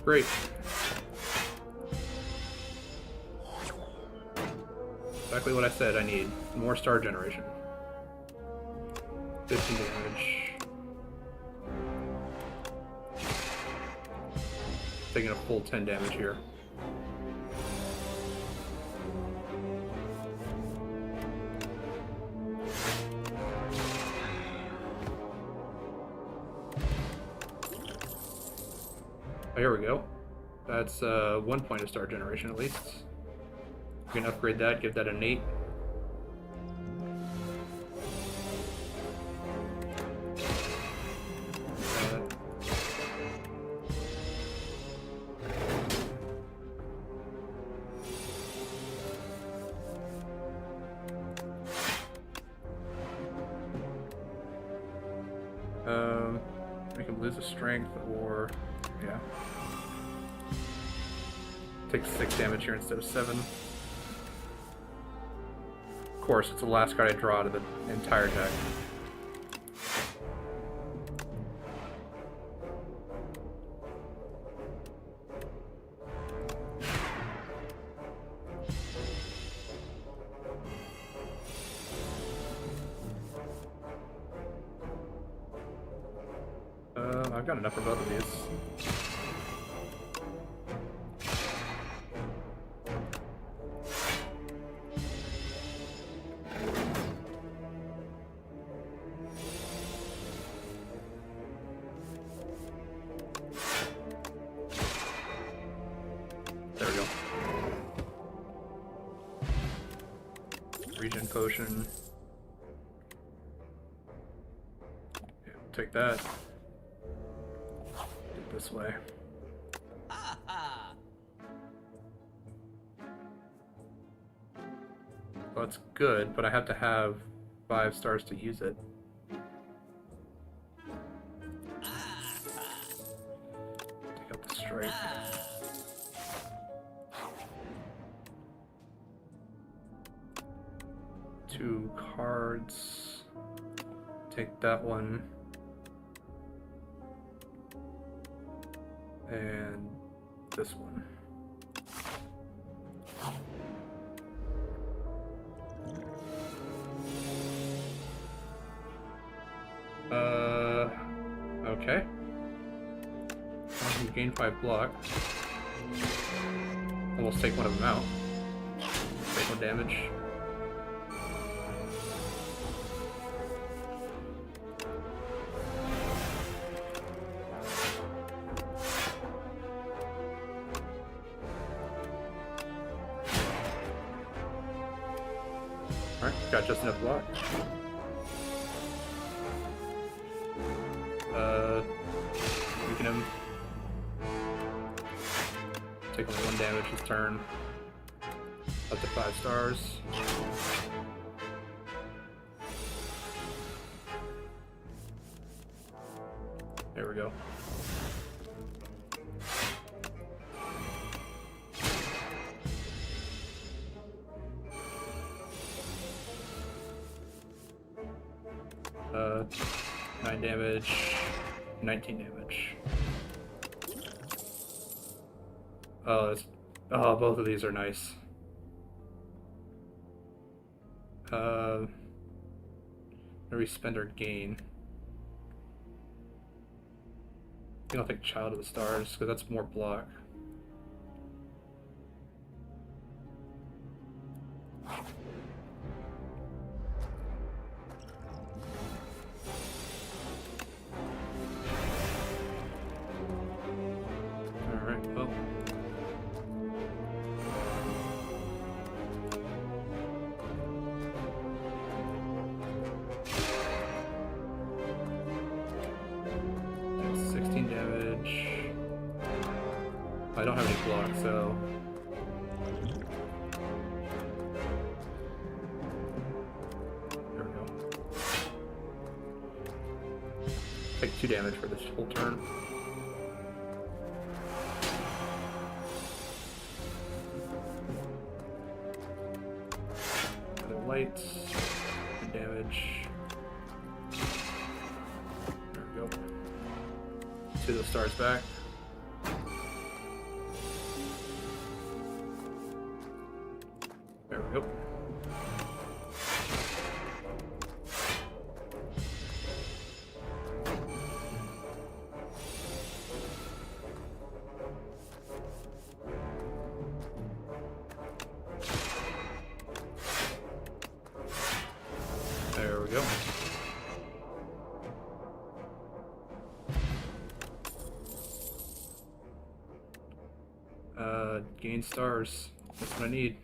Great. Exactly what I said I need. More star generation. 15 damage. Taking a full 10 damage here. Oh, here we go. That's 1 point of star generation at least. We can upgrade that, give that an 8. We can lose a strength or, yeah. Take 6 damage here instead of 7. Of course, it's the last card I draw to the entire deck. I've got enough for both of these. There we go. Regen potion. Yeah, take that. This way. Well, it's good, but I have to have 5 stars to use it. Take out the strike. Two cards. Take that one. And this one. Okay. You gain 5 block. Almost take one of them out. Take 1 damage. Alright, got just enough block. Weaken him. Take only 1 damage this turn. Up to 5 stars. There we go. Uh, 9 damage, 19 damage. Oh, both of these are nice. Where we spend our gain. I think I'll take Child of the Stars, because that's more block. Alright, well. That's 16 damage. I don't have any block, so. There we go. Take 2 damage for this whole turn. Lights, good damage. There we go. 2 of the stars back. There we go. Gain stars. That's what I need.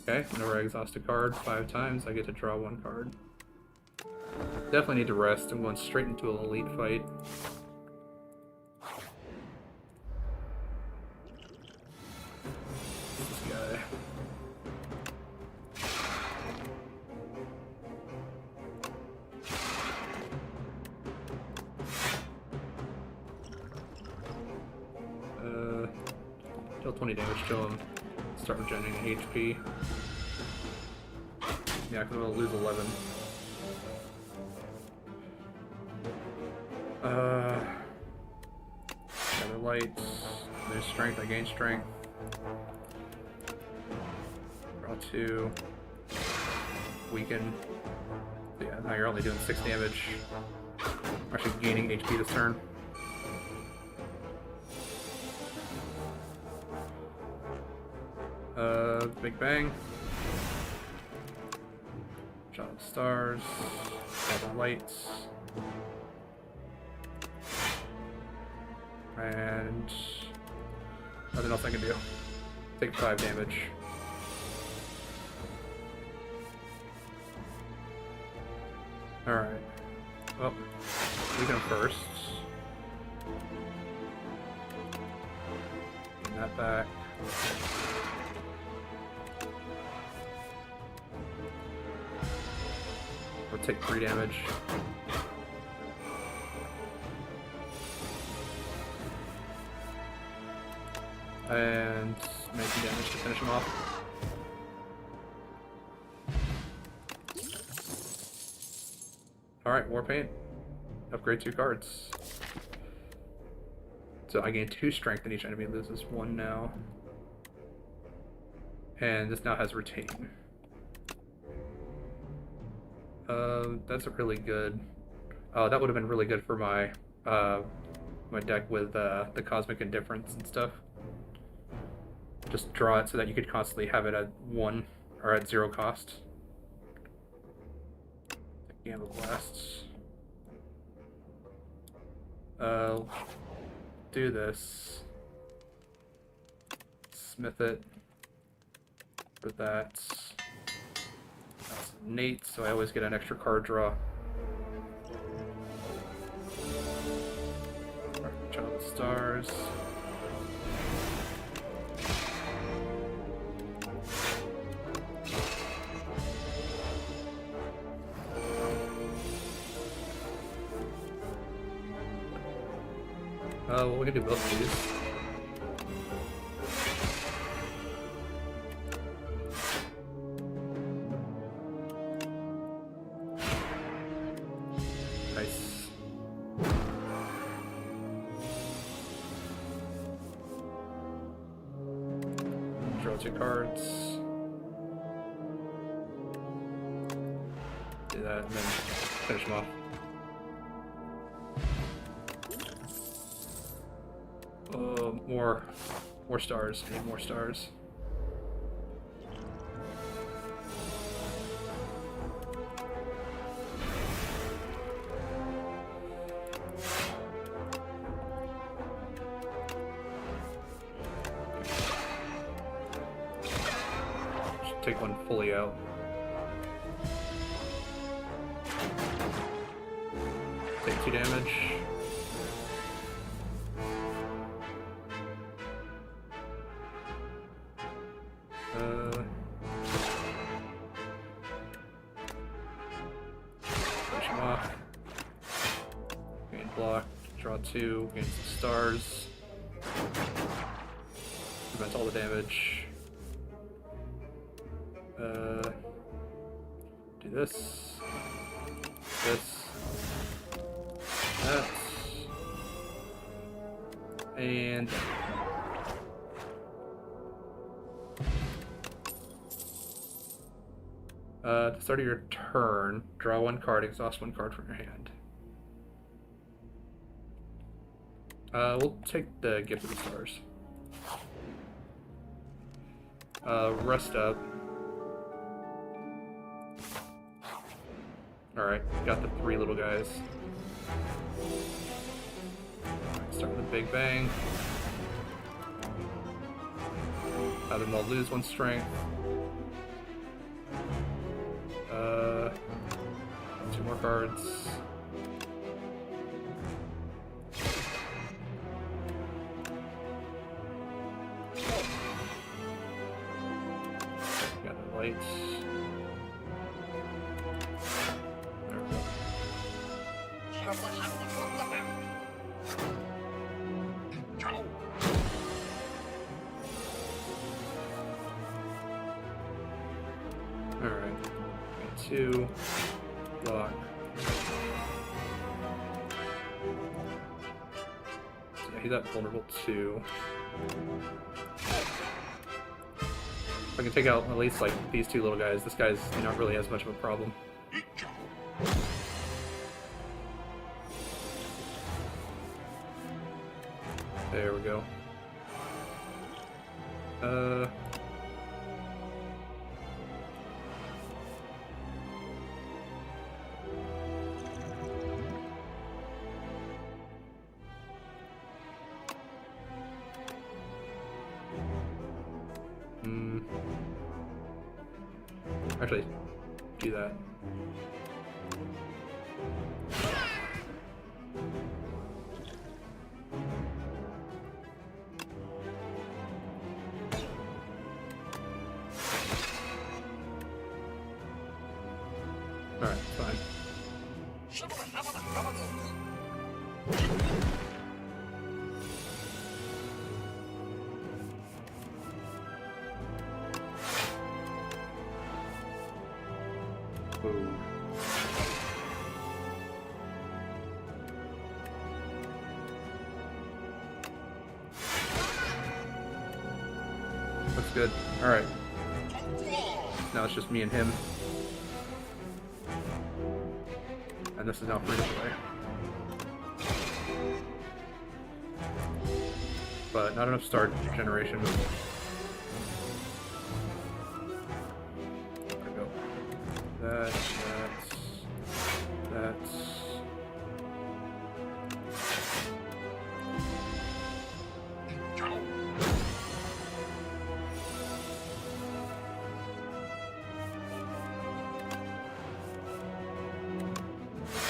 Okay, whenever I exhaust a card 5 times, I get to draw 1 card. Definitely need to rest. I'm going straight into an elite fight. This guy. Deal 20 damage to him. Start regenerating HP. Yeah, because I'm going to lose 11. Other lights. There's strength. I gain strength. Draw 2. Weaken. Yeah, now you're only doing 6 damage. I'm actually gaining HP this turn. Big Bang. Shot of stars. Shot of lights. And nothing else I can do. Take 5 damage. Alright. Well, we go first. Get that back. We'll take 3 damage. And 19 damage to finish him off. Alright, War Paint. Upgrade 2 cards. So I gain 2 strength and each enemy loses 1 now. And this now has Retain. That's really good. That would have been really good for my my deck with the Cosmic Indifference and stuff. Just draw it so that you could constantly have it at 1 or at 0 cost. Gamma Blasts. Do this. Smith it. For that. That's innate, so I always get an extra card draw. Child of Stars. Well, we can do both of these. Nice. Draw 2 cards. Do that and then finish them off. More stars. I need more stars. Should take one fully out. Take 2 damage. Finish him off. Gain block, draw 2, gain some stars. Prevent all the damage. Do this. That. And at the start of your turn, draw 1 card, exhaust 1 card from your hand. We'll take the Gift of the Stars. Rest up. Alright, got the 3 little guys. Big Bang. Then they'll lose 1 strength. 2 more cards. Got the lights. There we go. Alright. 2. Block. Yeah, he's at vulnerable 2. If I can take out at least like these 2 little guys, this guy's not really as much of a problem. There we go. Actually, do that. Alright, fine. Ooh. Looks good. Alright. Now it's just me and him. And this is now free to play. But not enough star generation. There we go. That's.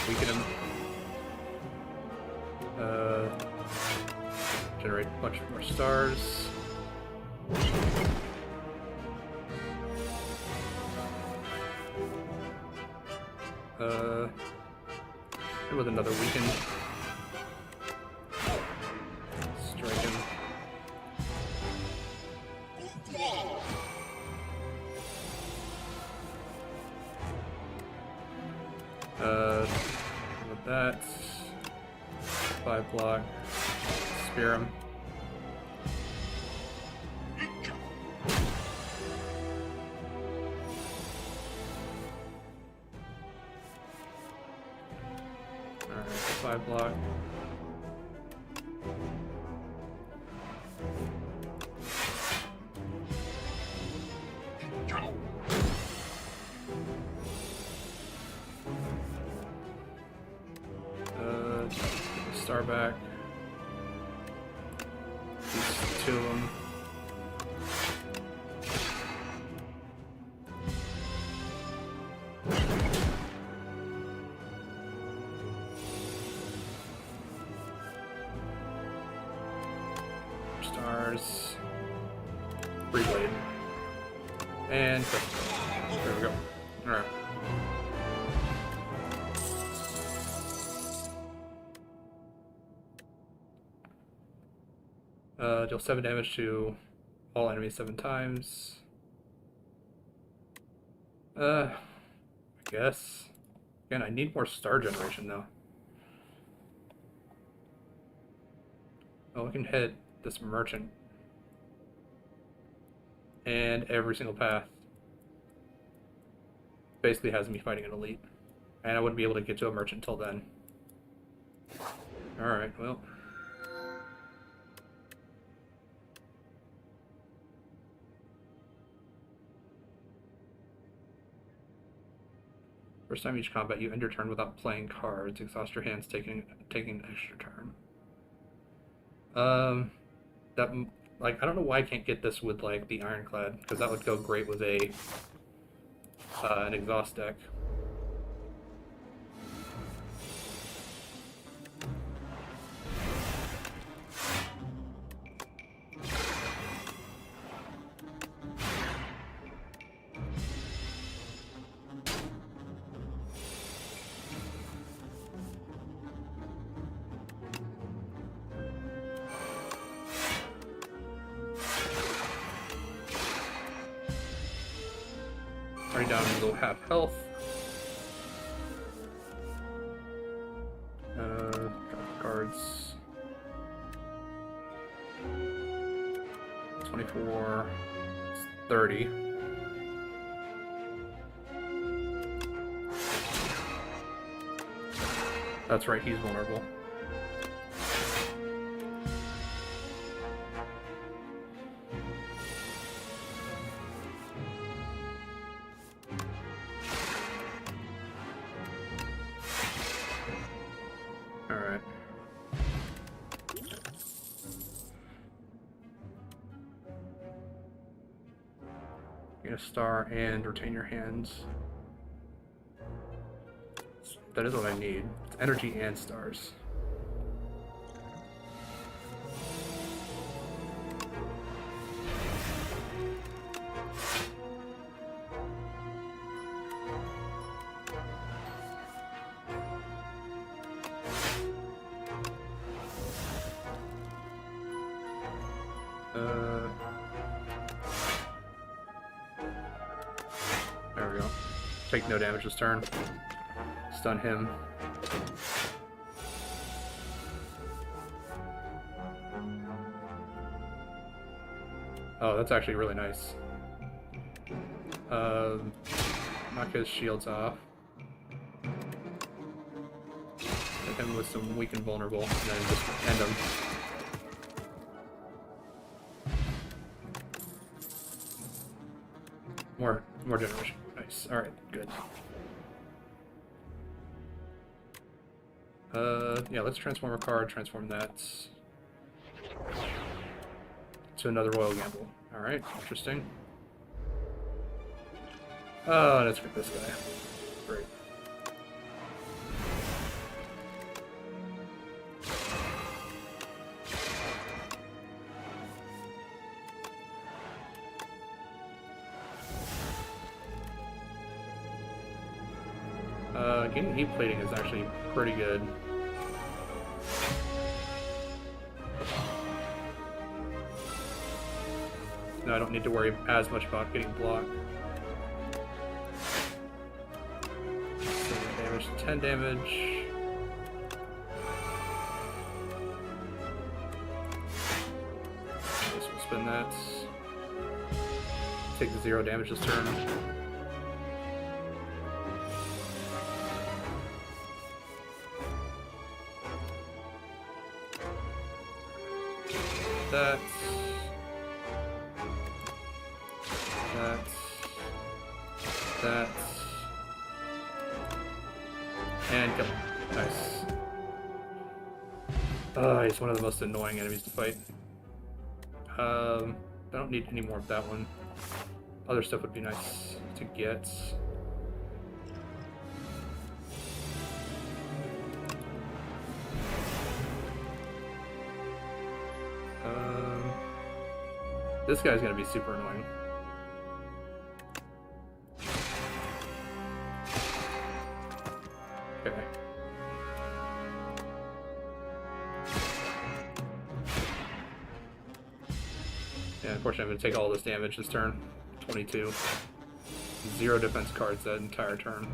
Weaken him. Generate a bunch more stars. And with another weaken. Strike him. With that, 5 block, spear him. Alright, 5 block. Star back. These 2 of them. Stars. Free blade. And there we go. Alright. Deal 7 damage to all enemies 7 times. I guess. Again, I need more star generation though. Oh, we can hit this merchant. And every single path basically has me fighting an elite. And I wouldn't be able to get to a merchant until then. Alright, well. First time each combat, you end your turn without playing cards. Exhaust your hands, taking an extra turn. That, like, I don't know why I can't get this with, like, the Ironclad, because that would go great with a, an exhaust deck. Already down to half health. Drop cards. 24. 30. That's right, he's vulnerable. Alright. Get a star and retain your hands. That is what I need. It's energy and stars. There we go. Take no damage this turn. Stun him. Oh, that's actually really nice. Knock his shields off. Hit him with some weak and vulnerable, and then just end him. More generation. Nice. Alright, good. Yeah, let's transform a card, transform that to another Royal Gamble. Alright, interesting. Oh, let's pick this guy. Great. Getting heat plating is actually pretty good. No, I don't need to worry as much about getting blocked. 7 damage, 10 damage. Just spin that. Take 0 damage this turn. That, and kill him. Nice. He's one of the most annoying enemies to fight. I don't need any more of that one. Other stuff would be nice to get. This guy's gonna be super annoying. Okay. Yeah, unfortunately I'm gonna take all this damage this turn. 22. 0 defense cards that entire turn.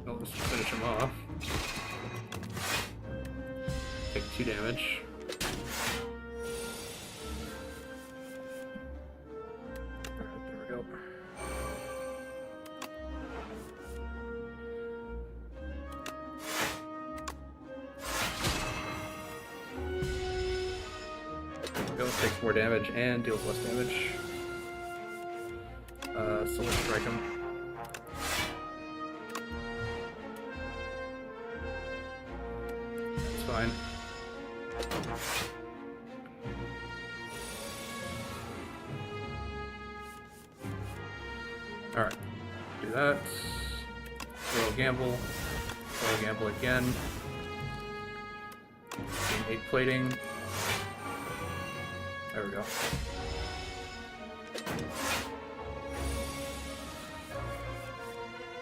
Well, let's just finish him off. Take 2 damage. Alright, there we go. There we go, takes more damage and deals less damage. So let's strike him. fine. Alright, do that. Royal gamble. Royal gamble again. 8 plating. There we go.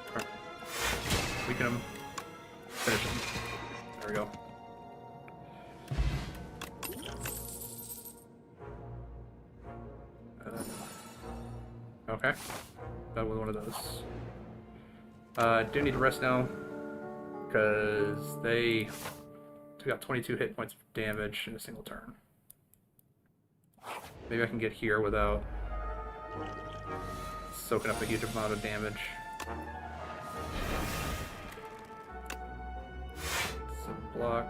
Alright. Weaken him. Finish him. There we go. Okay. That was one of those. I do need to rest now, because they got 22 hit points of damage in a single turn. Maybe I can get here without soaking up a huge amount of damage. Some block.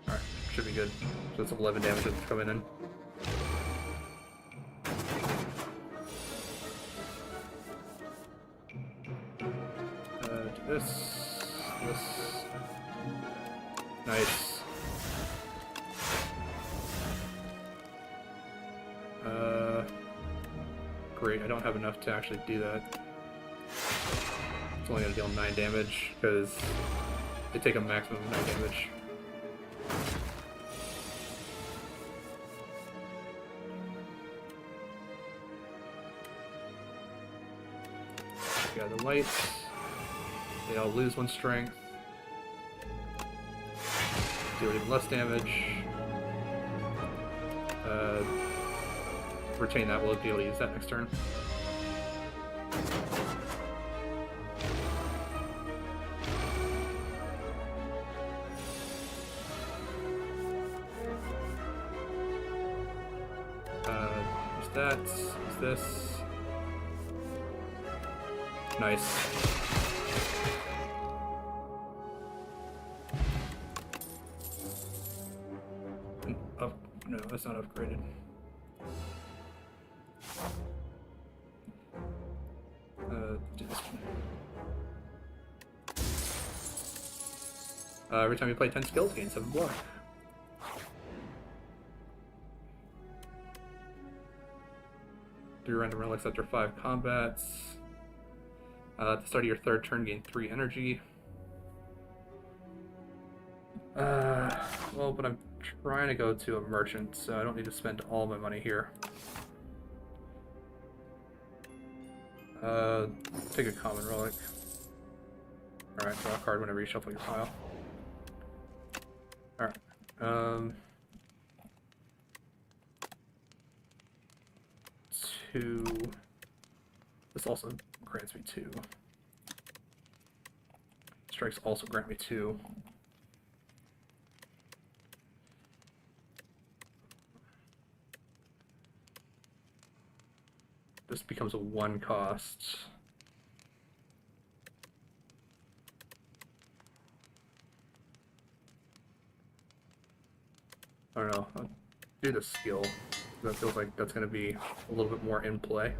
Alright, should be good. So that's 11 damage that's coming in. This. Nice. Great, I don't have enough to actually do that. It's only gonna deal 9 damage, because they take a maximum of 9 damage. Got the lights. They all lose 1 strength. Deal even less damage. Retain that, we'll be able to use that next turn. Use that, use this. Nice. No, that's not upgraded. Do this one. Every time you play 10 skills, gain 7 block. Do random relics after 5 combats. At the start of your 3rd turn, gain 3 energy. Well, but I'm trying to go to a merchant, so I don't need to spend all my money here. Take a common relic. Alright, draw a card whenever you shuffle your pile. Alright, 2. This also grants me 2. Strikes also grant me 2. This becomes a 1 cost. I don't know. I'll do the skill. That feels like that's going to be a little bit more in play.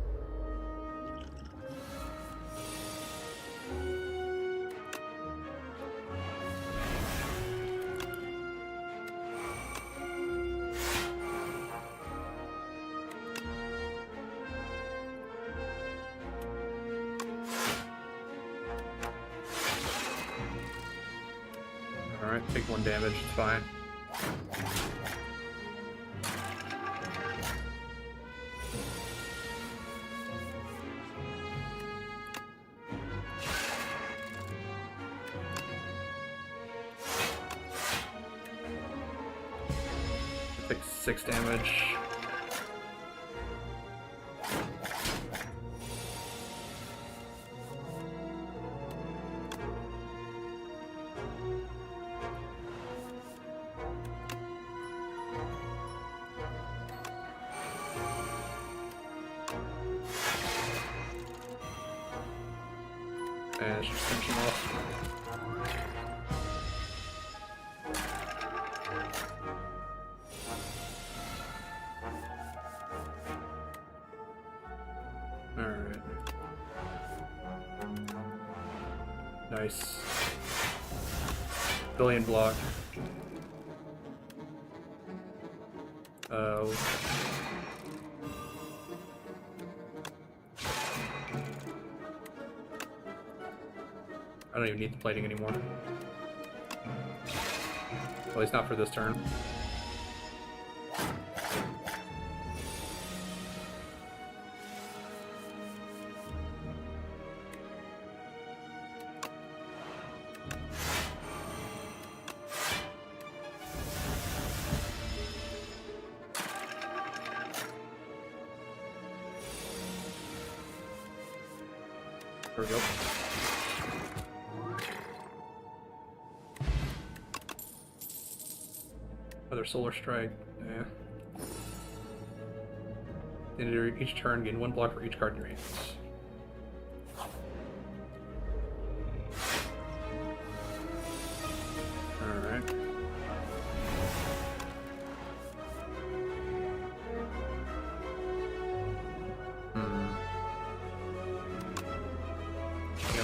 Alright, take 1 damage, it's fine. Take 6 damage. And just finish him off. Nice. Billion block. I don't even need the plating anymore. At least not for this turn. There we go. Another solar strike. Yeah. At the end of each turn, gain 1 block for each card in your hands. Alright.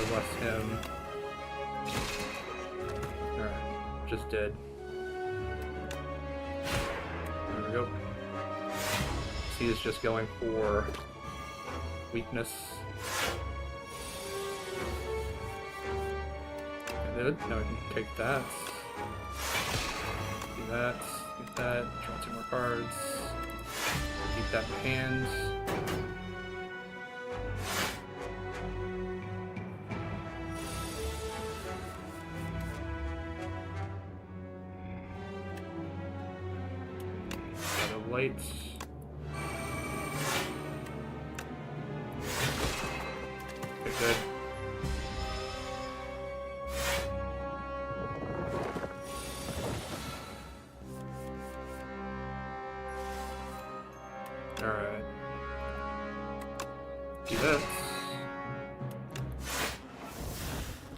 Bless him. Alright, just dead. There we go. He is just going for weakness. Good. Now I can take that. Do that. Get that. Draw 2 more cards. Keep that in hand. Lights. Okay, good. Alright. Do this.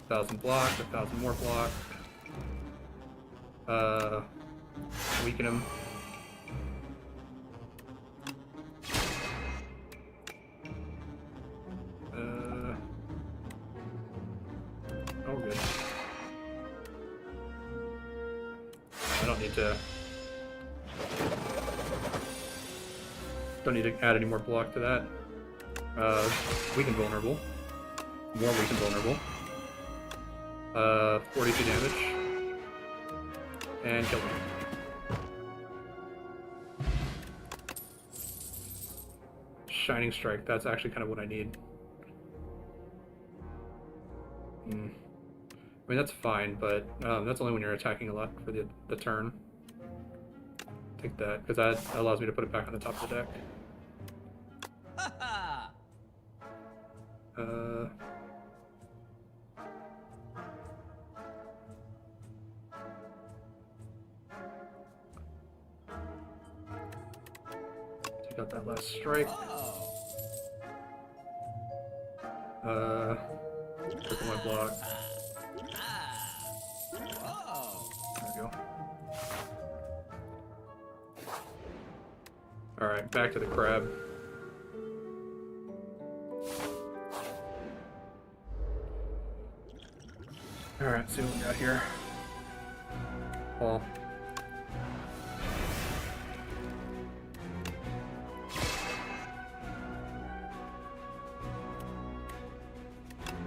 1,000 block, 1,000 more block. Weaken him. Oh, good. I don't need to add any more block to that. Weaken vulnerable. More weaken vulnerable. 42 damage. And kill him. Shining Strike, that's actually kind of what I need. I mean, that's fine, but that's only when you're attacking a lot for the turn. Take that, because that allows me to put it back on the top of the deck. Take out that last strike. Triple my block. There we go. Alright, back to the crab. Alright, see what we got here. Paul.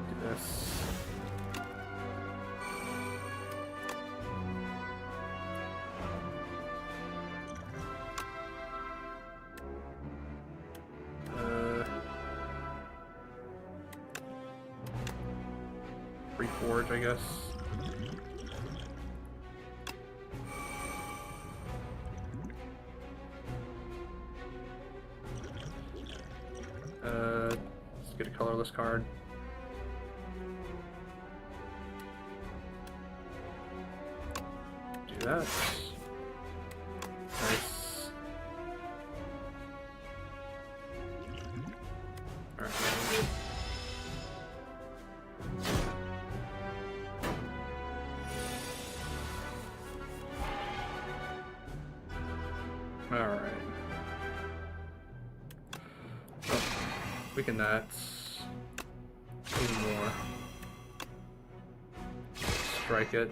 Do this. Reforge, I guess. Let's get a colorless card. Do that. Nice. Alright. Alright. Oh, weaken that. Even more. strike it.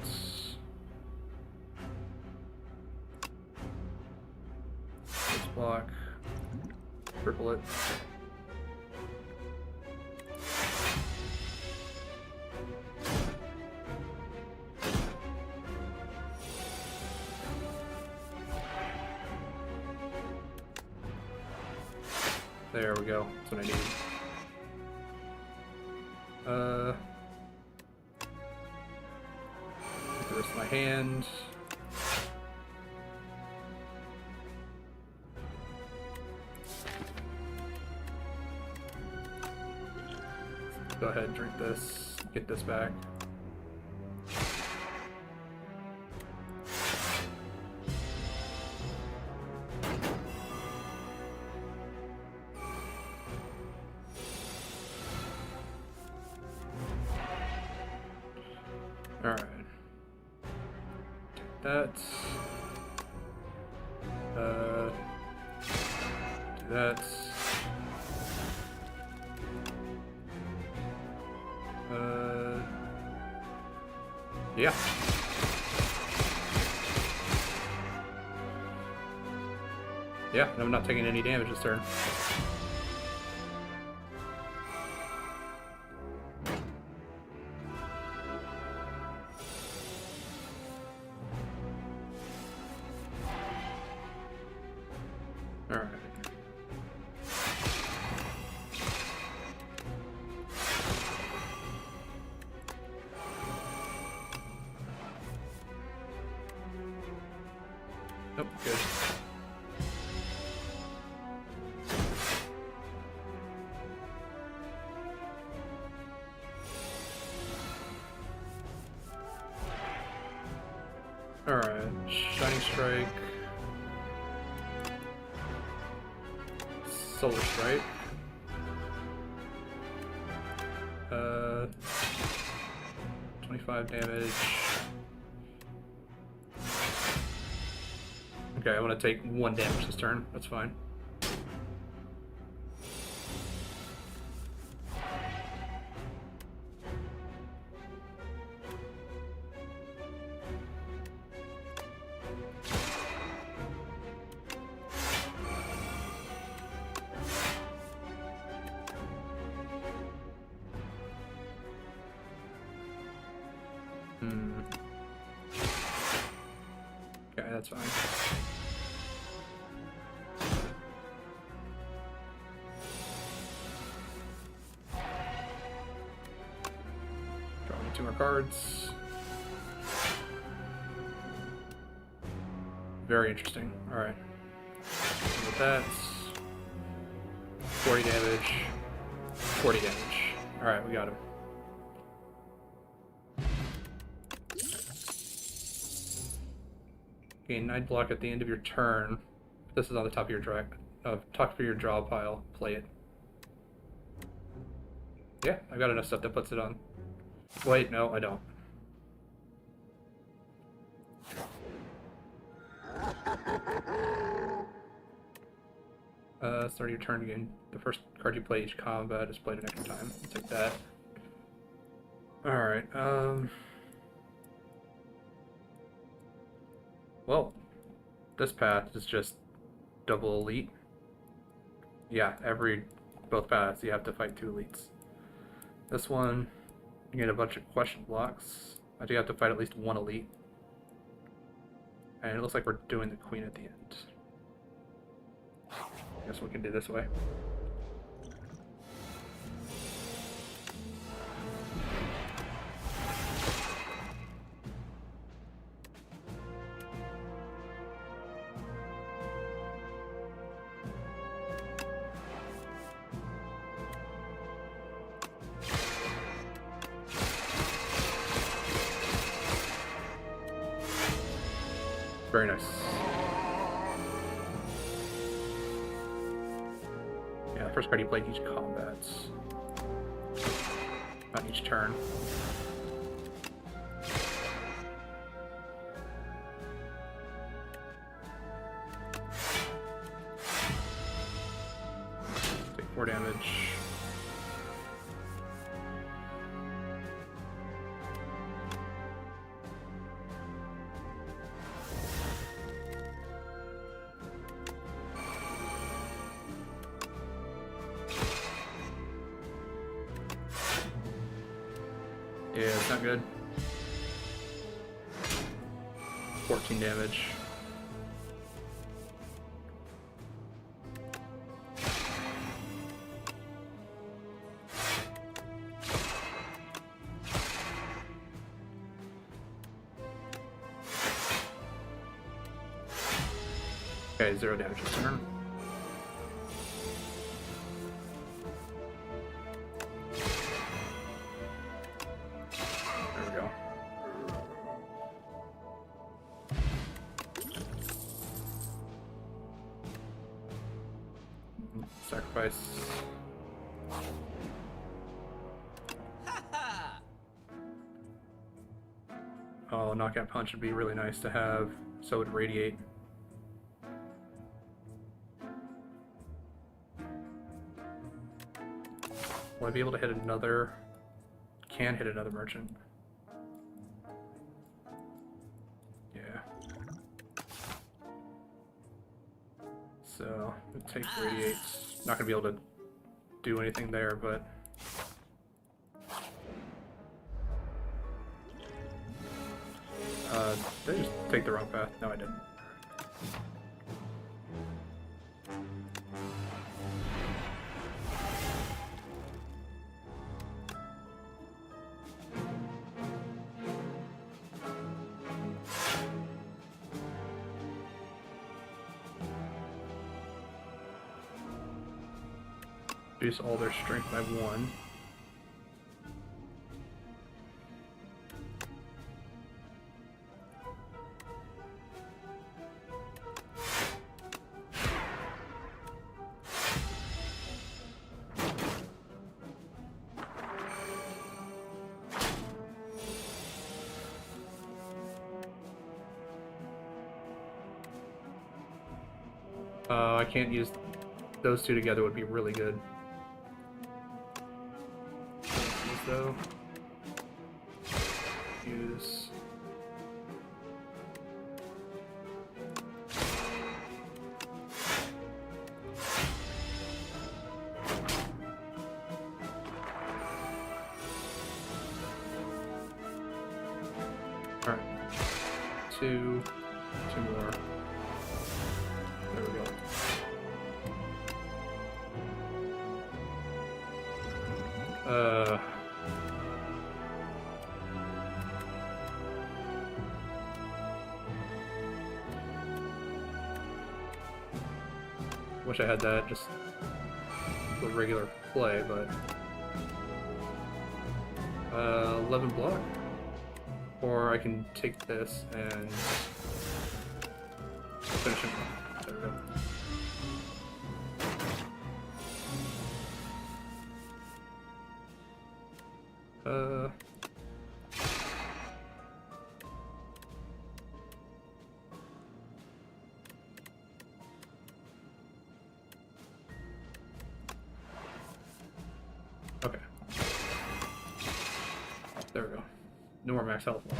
Let's block. Cripple it. There we go. That's what I need. Take the rest of my hand. Go ahead, drink this. Get this back. Alright. That. Do that. Yeah. Yeah, and I'm not taking any damage this turn. Alright. Nope, good. Alright, Shining Strike. Solar Strike. 25 damage. Okay, I want to take 1 damage this turn. That's fine. Okay, that's fine. Drawing 2 more cards. Very interesting. Alright. With that, 40 damage. 40 damage. Alright, we got him. Gain 9 block at the end of your turn. This is on the top of your draw pile. Play it. Yeah, I've got enough stuff that puts it on. Wait, no, I don't. Start your turn again. The first card you play each combat is played an extra time. I'll take that. Alright, well, this path is just double elite. Yeah, both paths you have to fight 2 elites. This one, you get a bunch of question blocks. I do have to fight at least 1 elite. And it looks like we're doing the queen at the end. I guess we can do this way. Very nice. Yeah, the first card you played each combat. Not each turn. Take 4 damage. Yeah, it's not good. 14 damage. Okay, 0 damage this turn. There we go. Sacrifice. Oh, knockout punch would be really nice to have, so it would radiate. Will I be able to hit another? Can hit another merchant. Yeah. So, it take radiates. Not gonna be able to do anything there, but did I just take the wrong path? No, I didn't. Reduce all their strength by 1. I can't use those two together would be really good. So use all right, two more. There we go. Wish I had that just for regular play, but 11 block, or I can take this and finish him off. There we go. Okay. There we go. No more max health loss.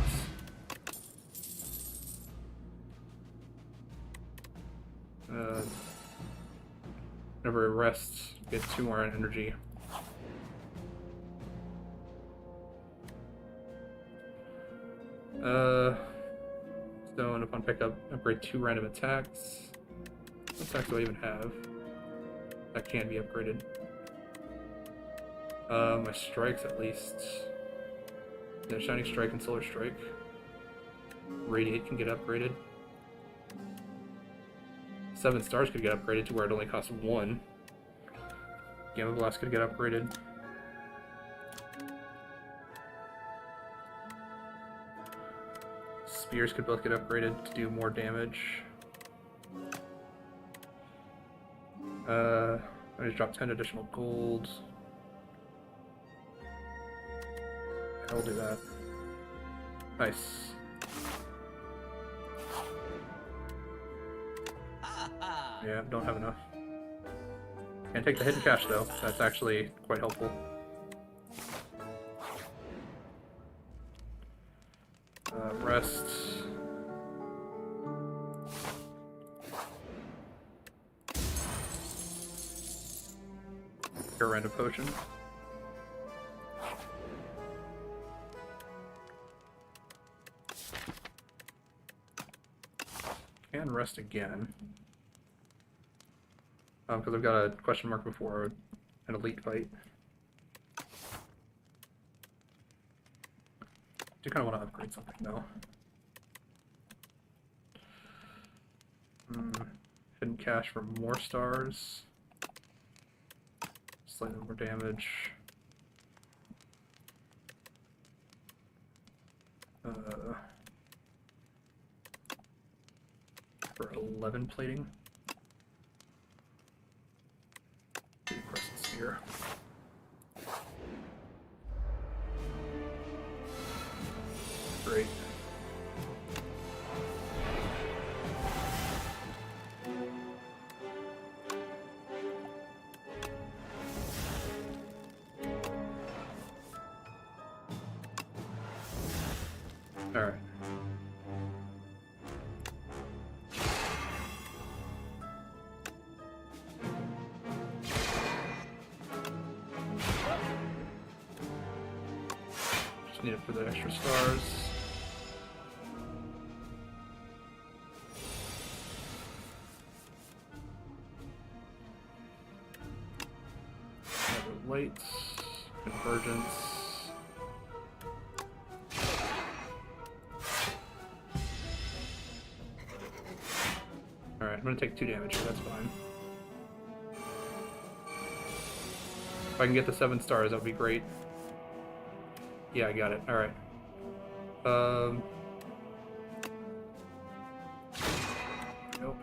Whenever it rests, get 2 more energy. Stone upon pickup, upgrade 2 random attacks. What attacks do I even have that can be upgraded? My strikes at least. Yeah, Shining Strike and Solar Strike. Radiate can get upgraded. 7 stars could get upgraded to where it only costs 1. Gamma Blast could get upgraded. Spears could both get upgraded to do more damage. I just dropped 10 additional gold. I'll do that. Nice. Yeah, don't have enough. Can't take the hidden cash though. That's actually quite helpful. Rest. A random potion. rest again. Because I've got a question mark before an elite fight. Do kind of want to upgrade something though. Hidden cache for more stars. Slightly more damage. For 11 plating. Crescent sphere. Great. All right. Just need it for the extra stars. Lights, convergence. Alright, I'm gonna take 2 damage, so that's fine. If I can get the 7 stars, that would be great. Yeah, I got it. Alright. Nope.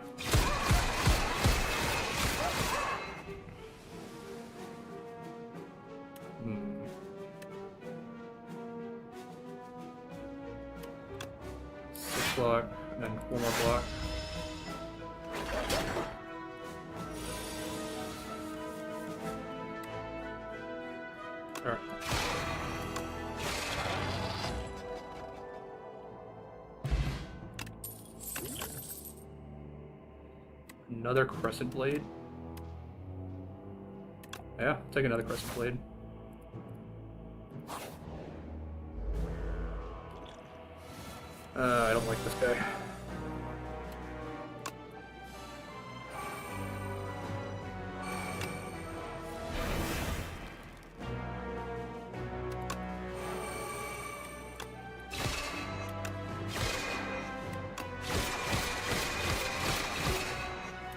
Block, and then 4 more block. Alright. Another crescent blade. Yeah, take another crescent blade. I don't like this guy.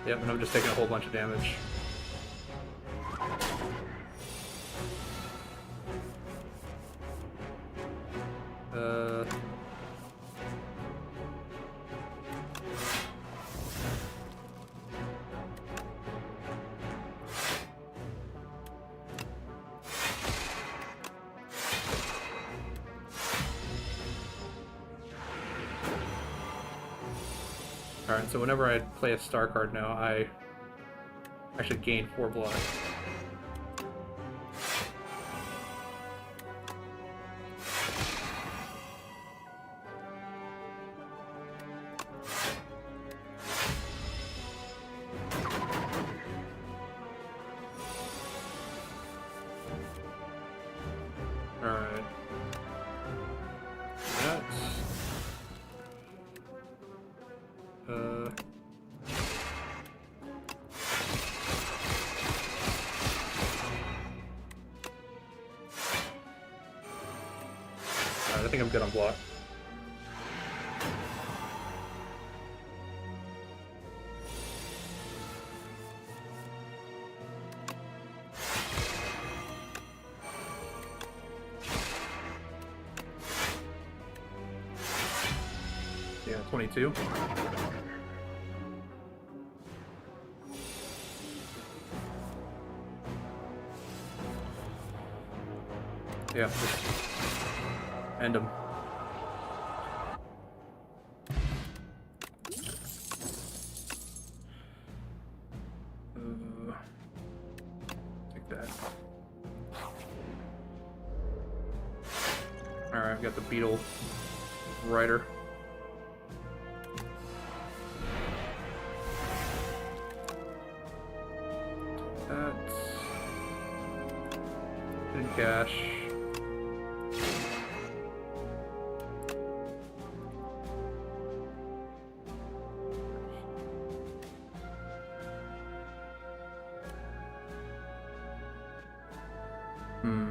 Yep, and I'm just taking a whole bunch of damage. Alright, so whenever I play a star card now, I actually gain 4 block. Alright. That's... I think I'm good on block. Yeah, 22. Yeah, just end him. Take that. Alright, I've got the beetle rider. That's hidden cache. Hmm.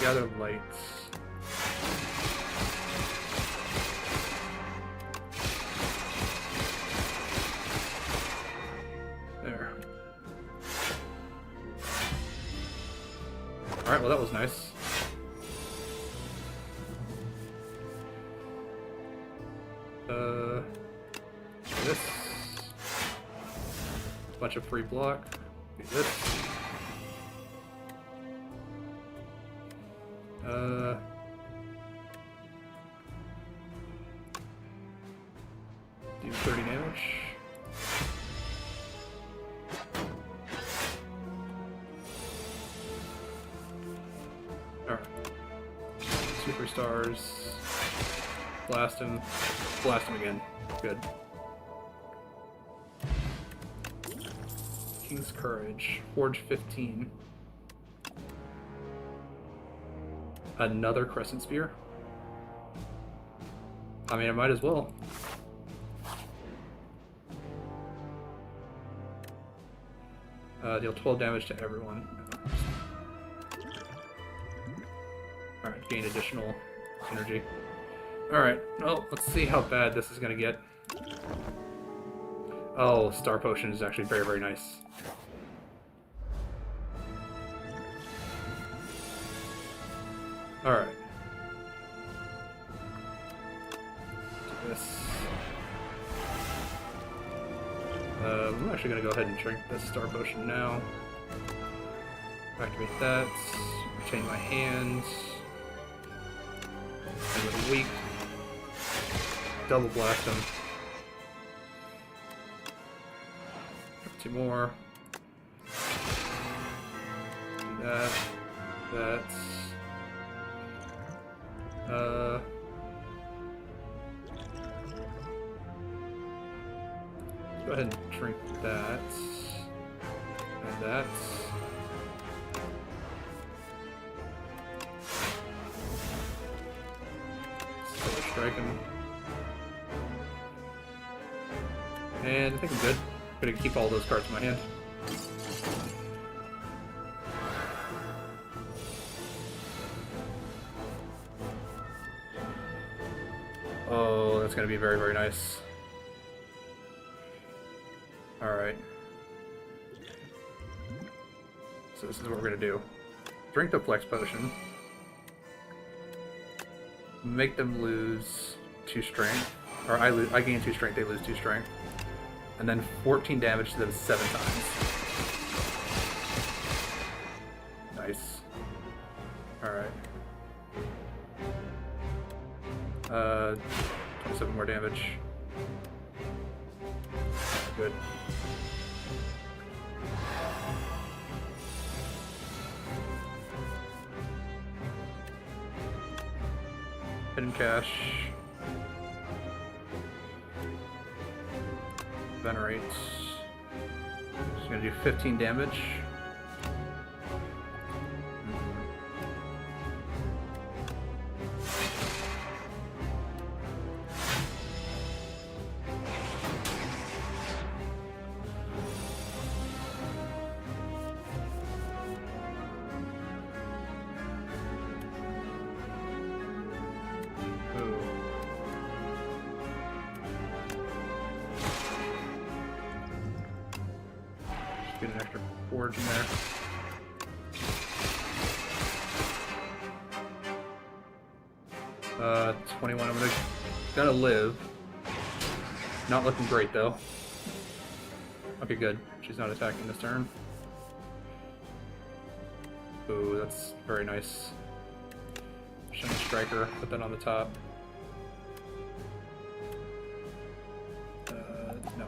Gather lights. There. Alright, well that was nice. This. Bunch of free block. Do this. Do 30 damage. Alright. Superstars. Blast him. Blast him again. Good. King's Courage. Forge 15. Another Crescent Spear? I mean, I might as well. Deal 12 damage to everyone. Alright, gain additional energy. Alright, well, let's see how bad this is gonna get. Oh, Star Potion is actually very, very nice. Alright. Do this. I'm actually going to go ahead and drink this Star Potion now. Activate that. Retain my hands. A little weak. Double blast him. 2 more. Do that. That. Go ahead and drink that. And that. Still strike him. And I think I'm good. I'm gonna keep all those cards in my hand. Oh, that's gonna be very, very nice. Alright. So this is what we're gonna do. Drink the Flex Potion. Make them lose 2 strength. Or I gain 2 strength, they lose 2 strength. And then 14 damage to them 7 times. Nice. Alright. 27 more damage. Good. Hidden Cache. Venerate. It's gonna do 15 damage. Get an extra forge in there. Uh, 21. I'm gonna live. Not looking great though. Okay, good. She's not attacking this turn. Ooh, that's very nice. Shining Striker. Put that on the top. No.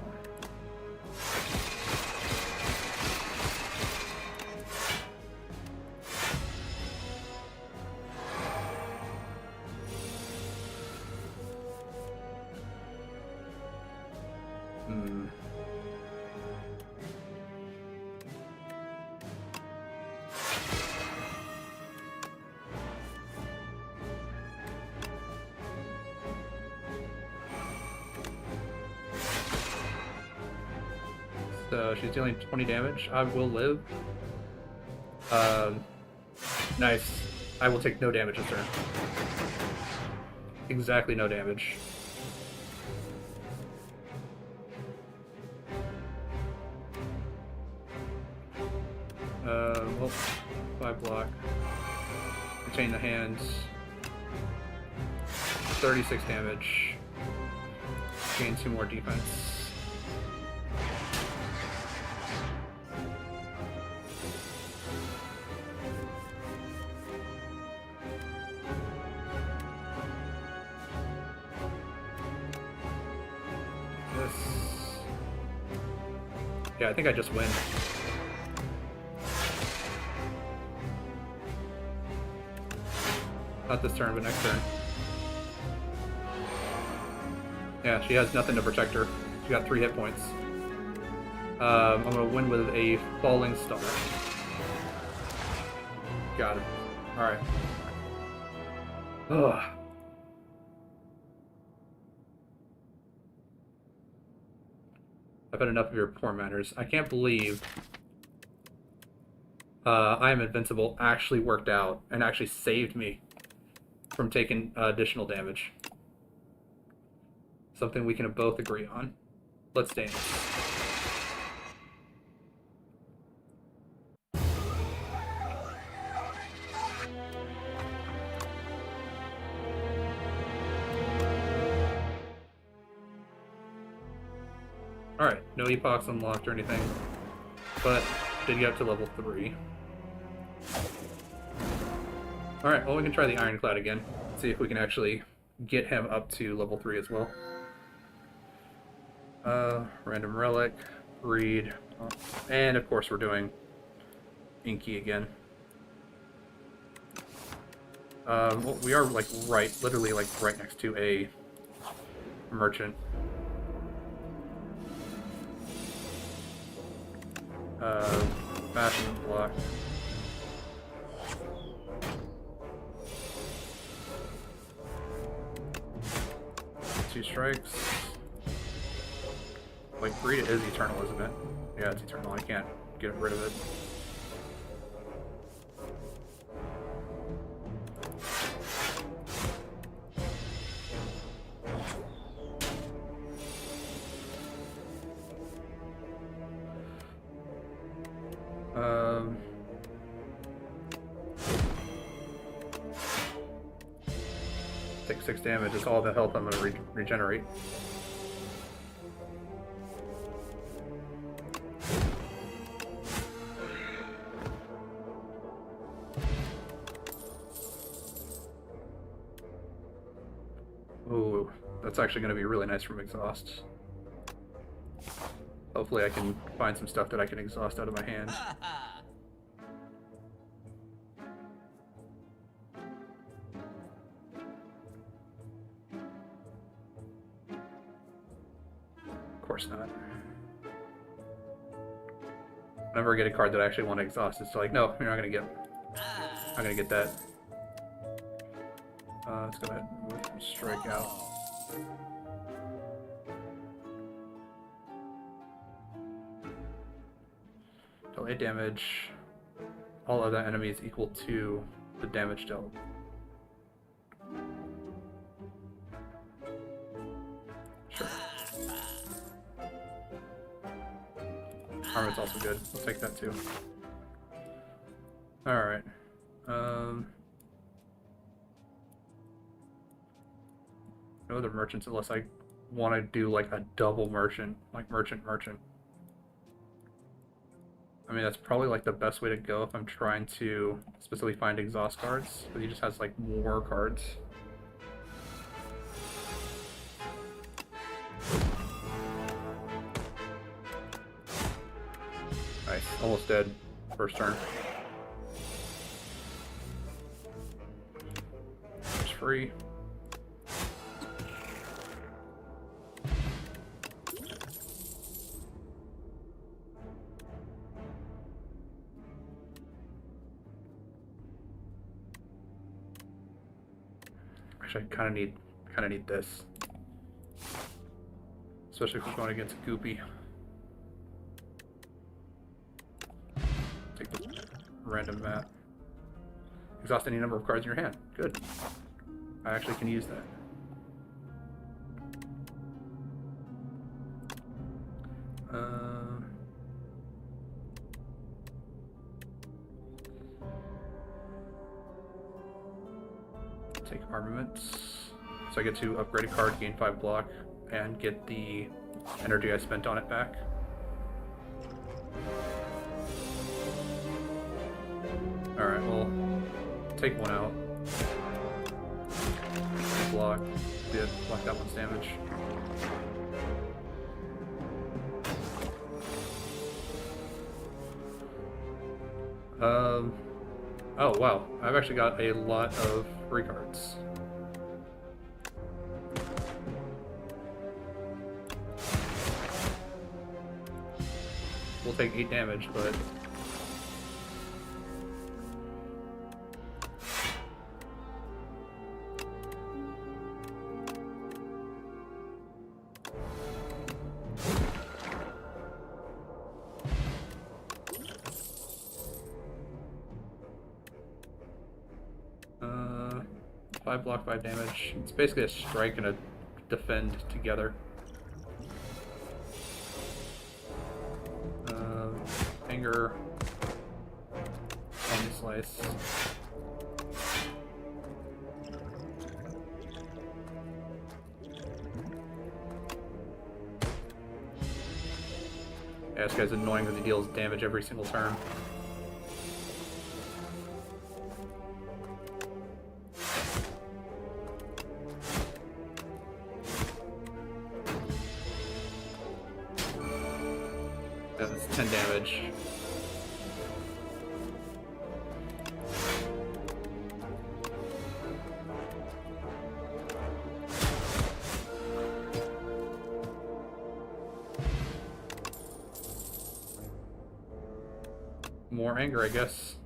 so she's dealing 20 damage. I will live. Nice. I will take no damage this turn. Exactly no damage. Well, 5 block. Retain the hands. 36 damage. Gain 2 more defense. Yeah, I think I just win. Not this turn, but next turn. Yeah, she has nothing to protect her. She got 3 hit points. I'm gonna win with a falling star. Got it. Alright. Ugh. I've had enough of your poor manners. I can't believe I Am Invincible actually worked out and actually saved me from taking additional damage. Something we can both agree on. Let's dance. Alright, no epochs unlocked or anything, but did get up to level 3. Alright, well we can try the Ironclad again, see if we can actually get him up to level 3 as well. Random Relic, Breed, and of course we're doing Inky again. Well, we are like literally like right next to a merchant. Fashion block. 2 strikes. Wait, Breed is eternal, isn't it? Yeah, it's eternal. I can't get rid of it. Take 6 damage. It's all the health I'm going to regenerate. Ooh, that's actually going to be really nice from exhaust. Hopefully I can find some stuff that I can exhaust out of my hand. Of course not. Whenever I get a card that I actually want to exhaust, it's like, no, you're not gonna get. Not gonna get that. Let's go ahead and strike out. Deal 8 damage. All other enemies equal to the damage dealt. Sure. Armor's also good. We'll take that too. Alright. No other merchants unless I want to do like a double merchant. Like merchant. I mean, that's probably like the best way to go if I'm trying to specifically find exhaust cards. But he just has like more cards. Nice. Almost dead. First turn. It's free. Actually, I kind of need this, especially if we're going against Goopy. random map. Exhaust any number of cards in your hand. Good. I actually can use that. Take armaments. So I get to upgrade a card, gain 5 block, and get the energy I spent on it back. Alright, well, take one out. Block. Good. Block that one's damage. Oh wow, I've actually got a lot of free cards. We'll take 8 damage, but... Five block, 5 damage. It's basically a strike and a defend together. Anger. Any slice. Yeah, this guy's annoying because he deals damage every single turn. That's 10 damage. More anger, I guess.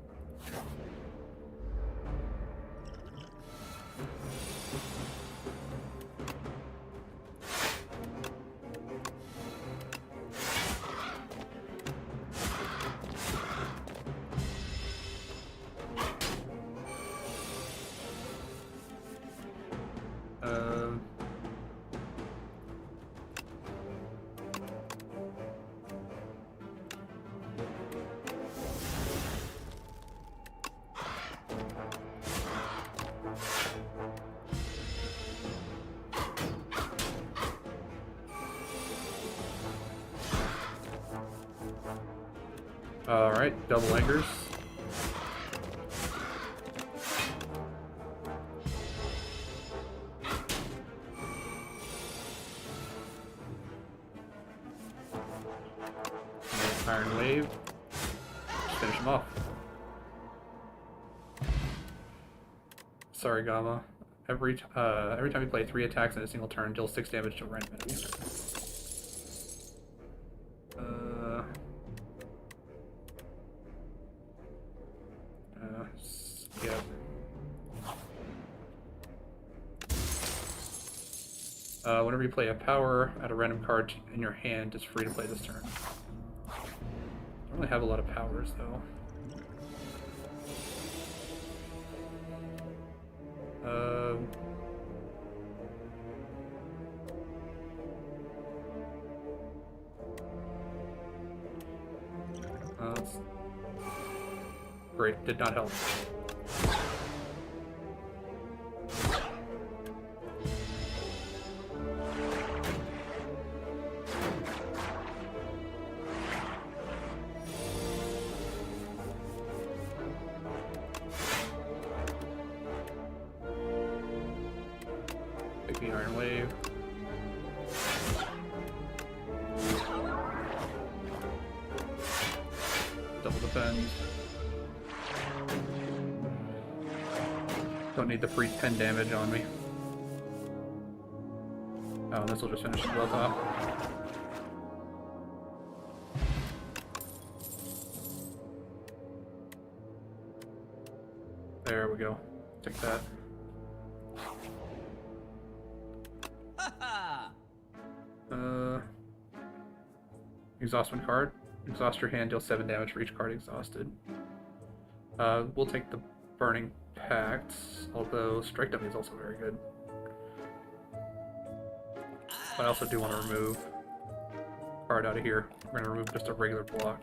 Alright, double angers. Iron Wave. Just finish him off. Sorry, Gamma. Every time you play 3 attacks in a single turn, deal 6 damage to a random enemy. Skip. Whenever you play a power, add a random card in your hand. It's free to play this turn. I don't really have a lot of powers, though. Great, did not help. Take the Iron Wave. Double defend. Don't need the free 10 damage on me. Oh, this will just finish the both off. There we go. Take that. Exhaust one card. Exhaust your hand, deal 7 damage for each card exhausted. We'll take the Burning Pact, although Strike Dummy is also very good. But I also do want to remove card out of here. We're going to remove just a regular block.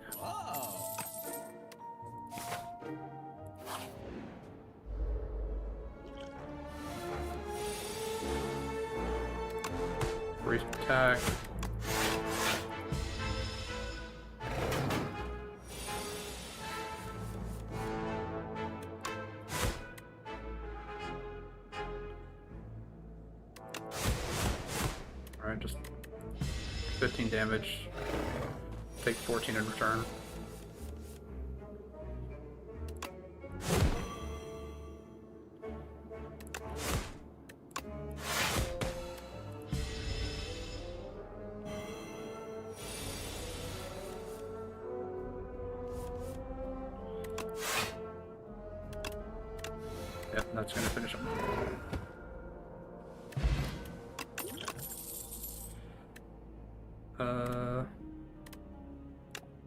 Raise attack. Alright, just 15 damage. Take 14 in return. Yep, that's gonna finish him.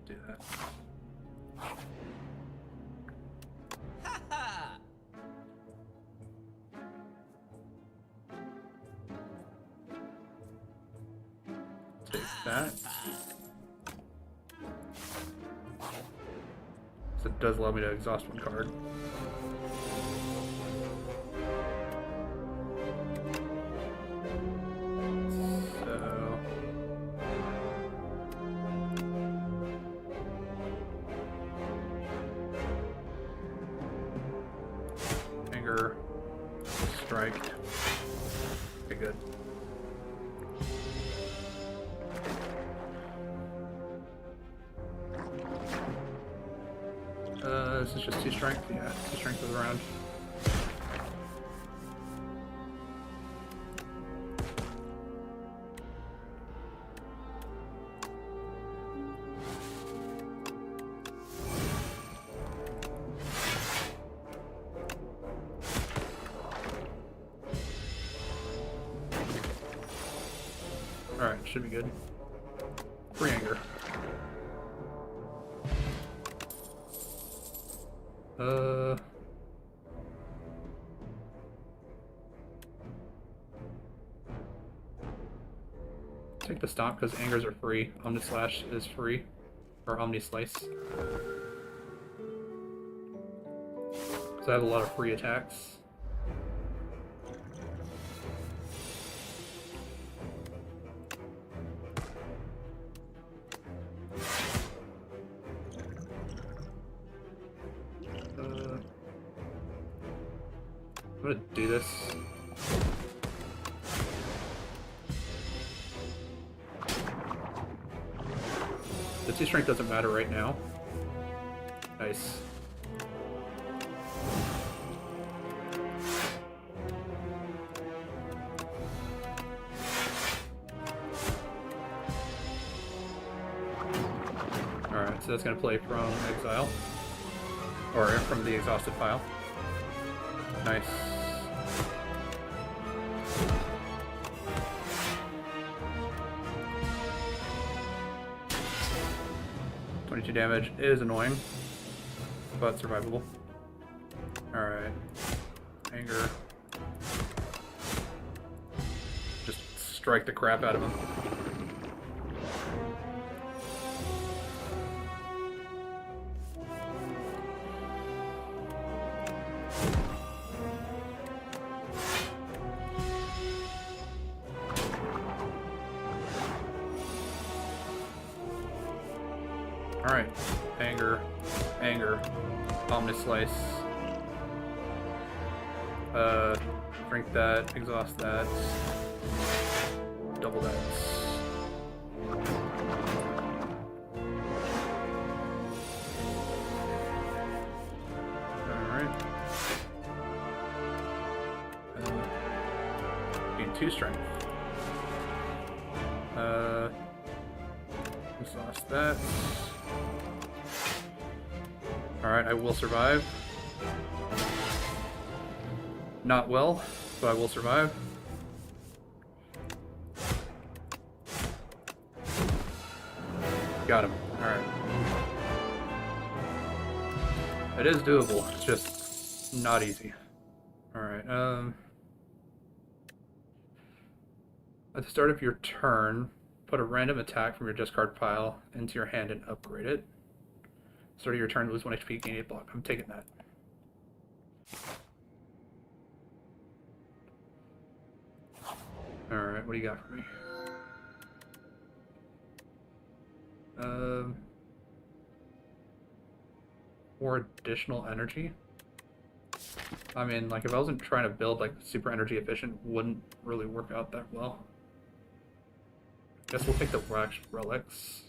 Do that. Take that. So it does allow me to exhaust one card. Strike. Okay, good. This is just 2 strength? Yeah, 2 strength of the round. Alright, should be good. Free anger. Take the stomp because angers are free. Omni Slash is free. Or Omni Slice. So I have a lot of free attacks. I'm gonna do this. The 2 strength doesn't matter right now. Nice. Alright, so that's gonna play from exile. Or from the exhausted pile. Nice. Damage is annoying, but survivable. Alright. Anger. Just strike the crap out of him. Alright, anger, Omni Slice, drink that, exhaust that, double that. Alright. Gain 2 strength. Exhaust that. Alright, I will survive. Not well, but I will survive. Got him. Alright. It is doable. It's just not easy. Alright, at the start of your turn, put a random attack from your discard pile into your hand and upgrade it. Start of your turn, lose 1 HP, gain 8 block. I'm taking that. Alright, what do you got for me? More additional energy? I mean, like, if I wasn't trying to build, like, super energy efficient, wouldn't really work out that well. Guess we'll take the wax relics.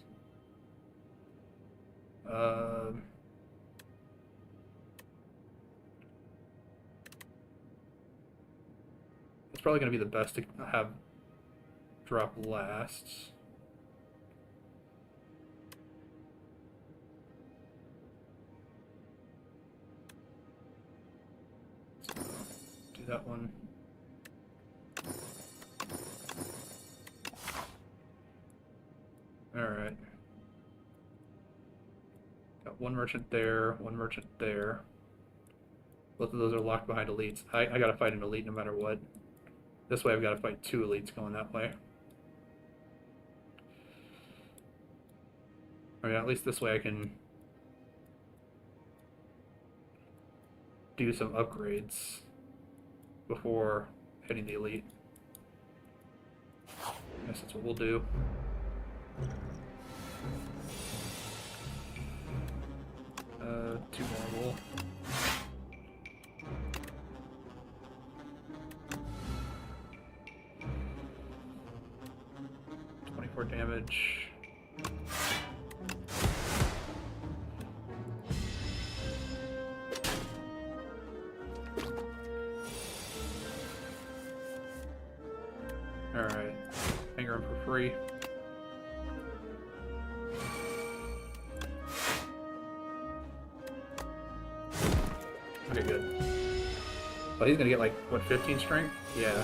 It's probably going to be the best to have drop last. So, do that one. Alright. Got one merchant there, one merchant there. Both of those are locked behind elites. I gotta fight an elite no matter what. This way I've got to fight 2 elites going that way. I mean, at least this way I can do some upgrades before hitting the elite. I guess that's what we'll do. Two marble. Damage. Alright. Anger him for free. Okay, good. Well, he's gonna get like, what, 15 strength? Yeah.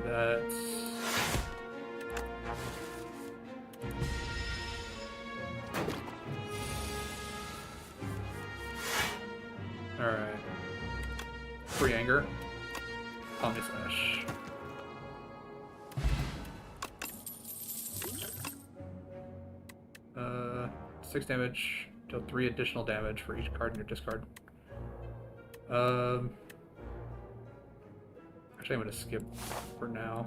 That's alright. Free anger. Omni Slash. Uh, 6 damage, deal 3 additional damage for each card in your discard. Actually, I'm going to skip for now.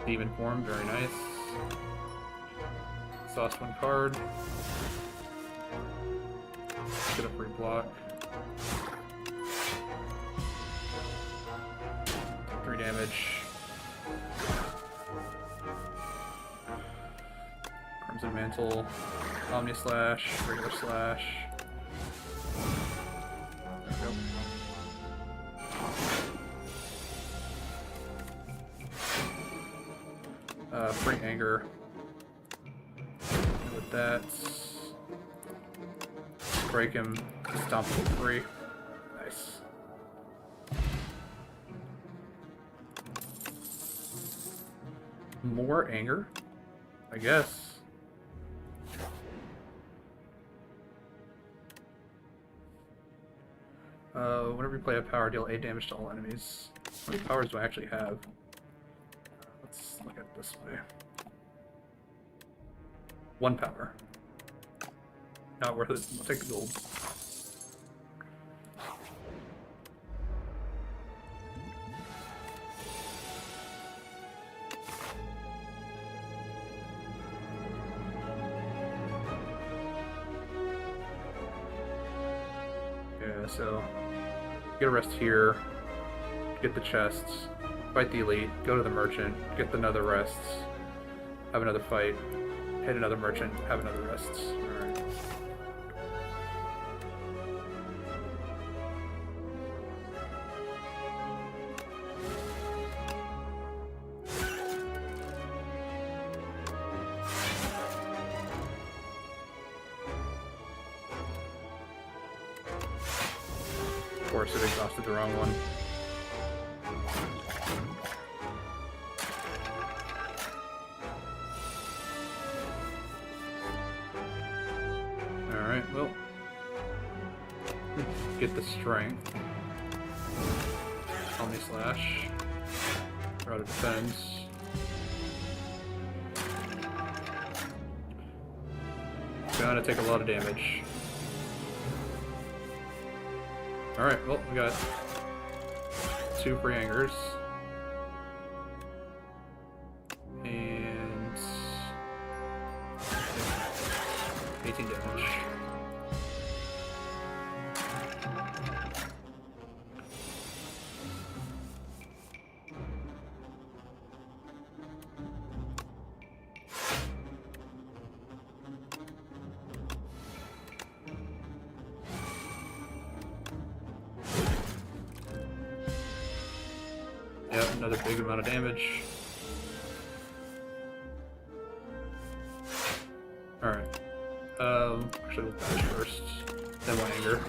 Demon form, very nice. Exhaust 1 card. Get a free block. 3 damage. Crimson Mantle. Omni Slash, regular slash. There we go. Free anger. And with that, break him, stomp him free. Nice. More anger, I guess. Whenever you play a power, deal 8 damage to all enemies. How many powers do I actually have? Let's look at it this way. 1 power. Not worth it. I'll take the gold. Yeah, so get a rest here, get the chests, fight the elite, go to the merchant, get another rests, have another fight, hit another merchant, have another rests. Alright. Of course, it exhausted the wrong one. Alright, well. Get the strength. Omni Slash. Out of defense. Gonna take a lot of damage. Alright, well, we got 2 free angers. And 18 damage. Yep, another big amount of damage. Alright. Actually we'll dash first, then we'll anger.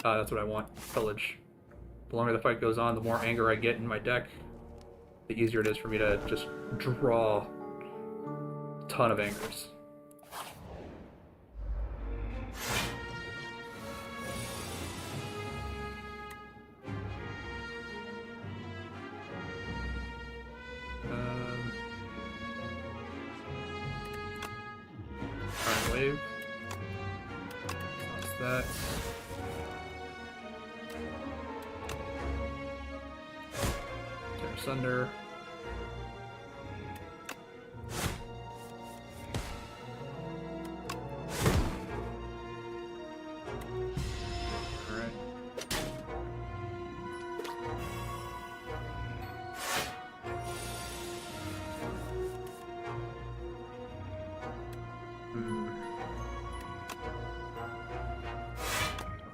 That's what I want. Pillage. The longer the fight goes on, the more anger I get in my deck, the easier it is for me to just draw a ton of angers. Wave. Lost that. Tear asunder.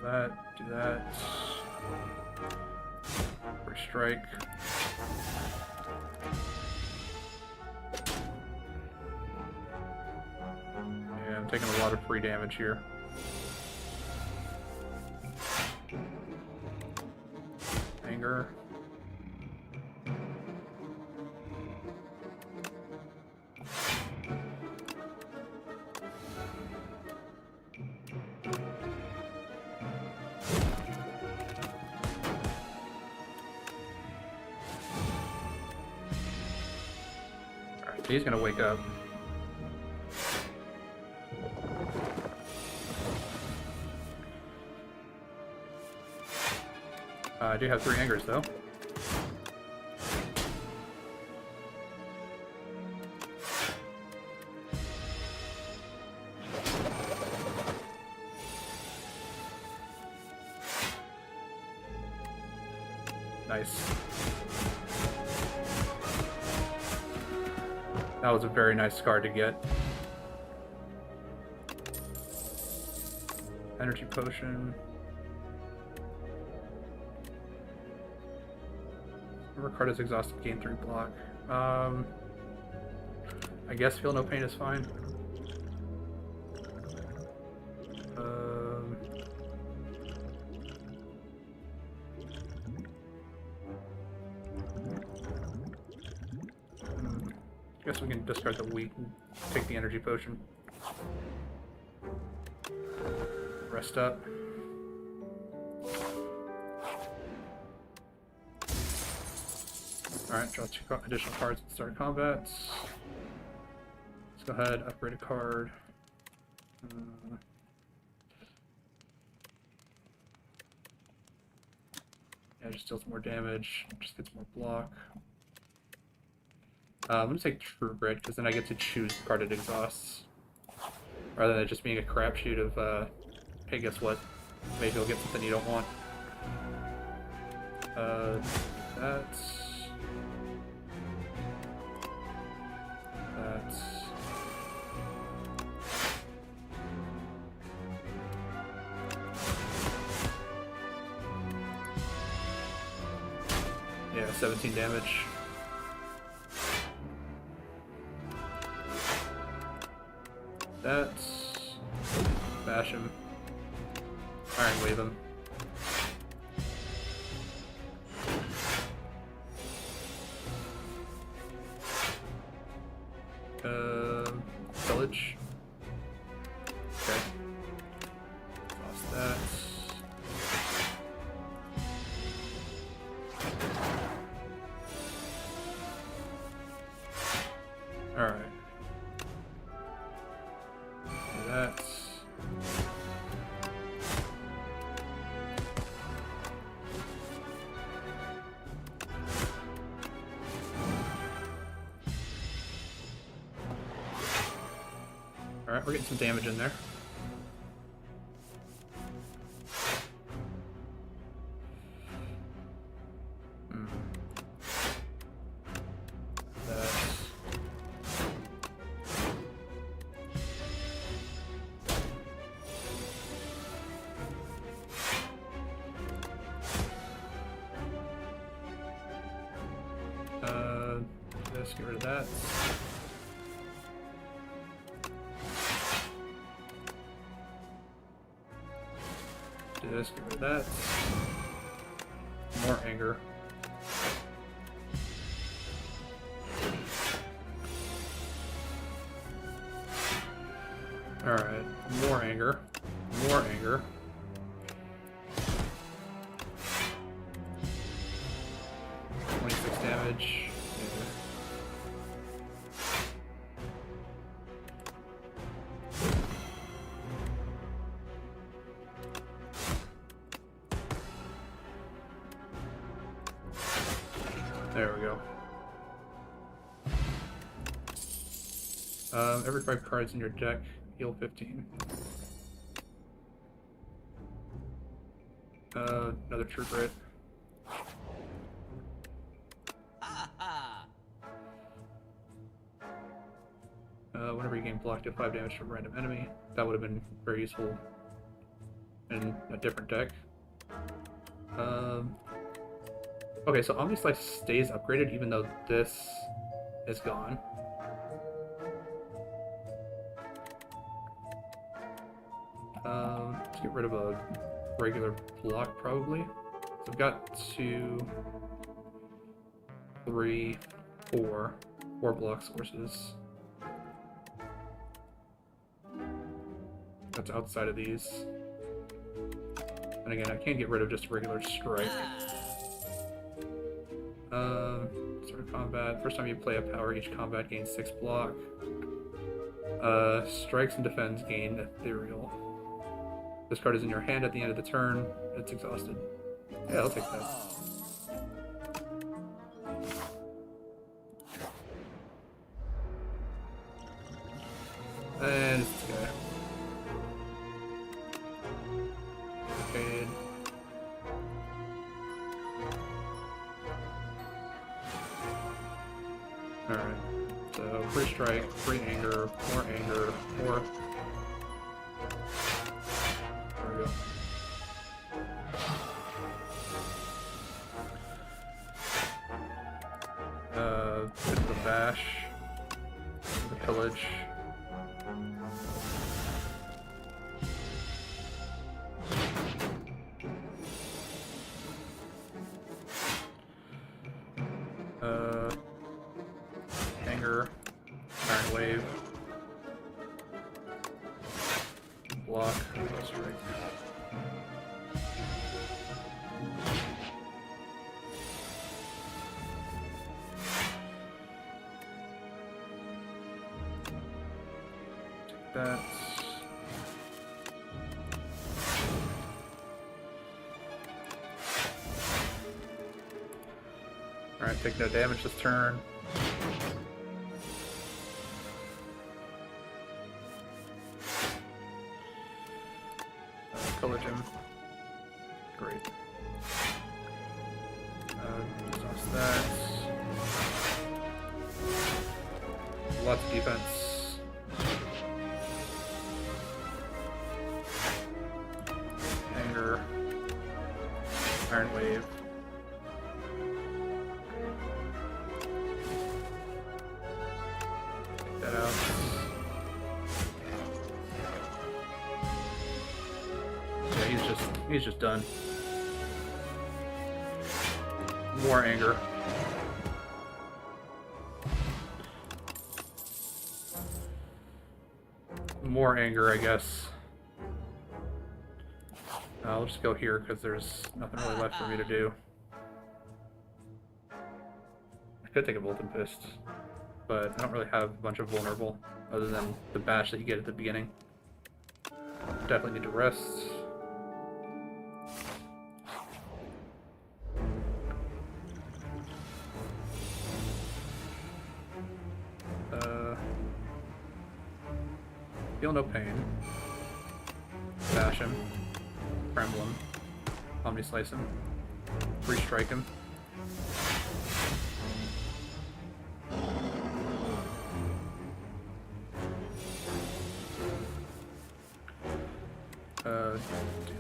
Alright. Do that. First strike. Yeah, I'm taking a lot of free damage here. Anger. He's gonna wake up. I do have 3 angers though. Nice. That was a very nice card to get. Energy potion. Whoever card is exhausted, gain 3 block. I guess feel no pain is fine. Guess we can discard the weak and take the energy potion. Rest up. Alright, draw 2 additional cards at the start of combat. Let's go ahead, upgrade a card. Yeah, just deals more damage, just gets more block. I'm gonna take True Grit, because then I get to choose the card it exhausts. Rather than it just being a crapshoot of, hey, guess what? Maybe you'll get something you don't want. That's... Yeah, 17 damage. that. Bash him. Iron Wave him. Village. Okay. Lost that. Alright. That. Alright, we're getting some damage in there. Let's get rid of that. Do this, get rid of that. More anger. Alright, more anger. More anger. Damage. There we go. Every 5 cards in your deck, heal 15. Another True Grit. Whenever you gain block, do 5 damage from a random enemy. That would have been very useful in a different deck. Okay, so Omni Slice stays upgraded even though this is gone. Let's get rid of a regular block probably. So I've got 2, 3, 4 block sources. That's outside of these. And again, I can't get rid of just a regular strike. Start of combat. First time you play a power, each combat gains 6 block. Strikes and defends gain ethereal. This card is in your hand at the end of the turn. It's exhausted. Yeah, I'll take that. And it's this guy. Arcade. Alright. So, free strike, free anger, more anger, more. There we go. Bit of a bash. The pillage. Anger, Iron Wave, block, strike. That. Alright, take no damage this turn. Pillage him. Great. Exhaust that. Lots of defense. Anger. Iron Wave. Take that out. He's just done. More anger. More anger, I guess. I'll just go here because there's nothing really left for me to do. I could take a Volton Fist, but I don't really have a bunch of vulnerable other than the bash that you get at the beginning. Definitely need to rest. Feel no pain. Bash him. Tremble him. Omni Slice him. Free Strike him. Do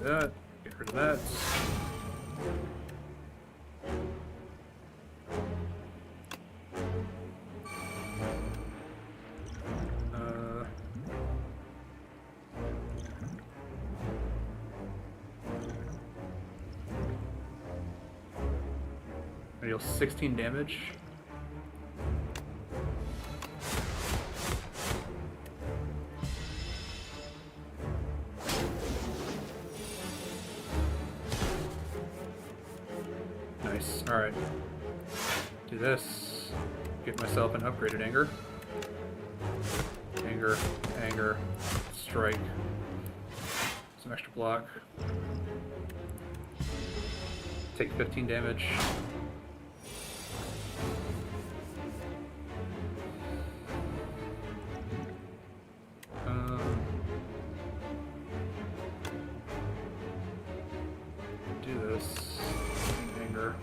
that. Get rid of that. I deal 16 damage. Nice. Alright. Do this. Get myself an upgraded anger. Anger, anger, strike. Some extra block. Take 15 damage. Do this. Anger.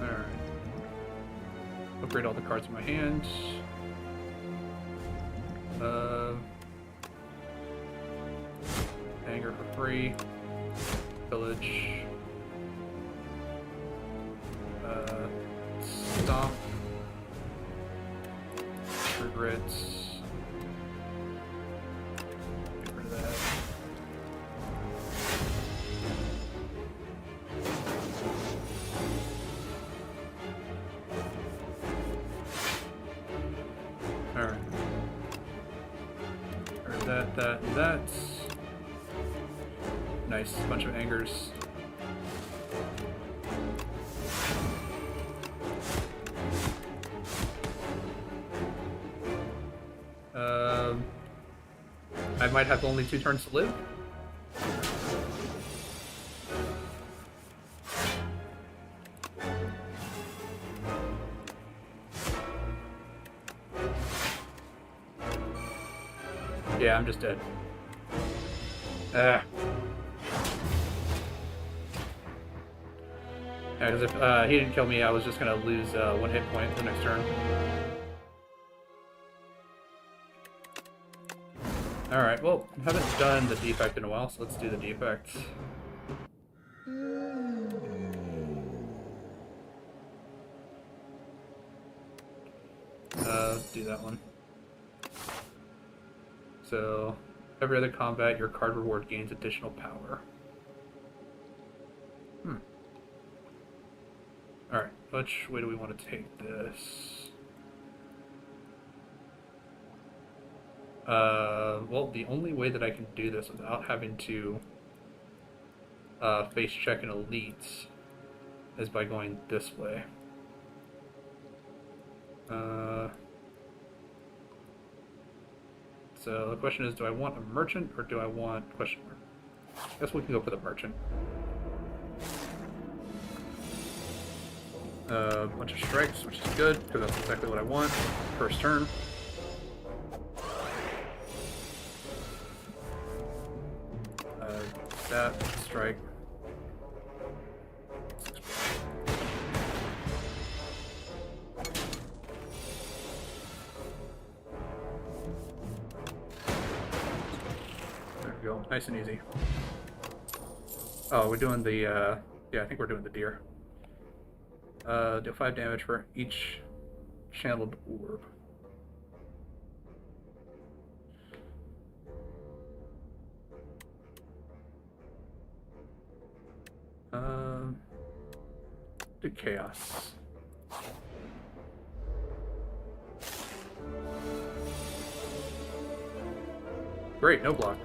Alright. Upgrade all the cards in my hand. Anger for free. Village. Stomp. Regrets. Get rid of that. Alright. That, and that. Nice. Bunch of angers. I might have only 2 turns to live. Yeah, I'm just dead. Yeah, because if he didn't kill me, I was just gonna lose 1 hit point the next turn. Alright, well, I haven't done the defect in a while, so let's do the defect. Do that one. So, every other combat, your card reward gains additional power. Alright, which way do we want to take this? Well, the only way that I can do this without having to face check an elite is by going this way. So the question is, do I want a merchant or do I want question mark? I guess we can go for the merchant. Bunch of strikes, which is good because that's exactly what I want. First turn. That strike. There we go. Nice and easy. Oh, we're doing the, yeah, I think we're doing the deer. Deal 5 damage for each channeled orb. Do chaos. Great, no block.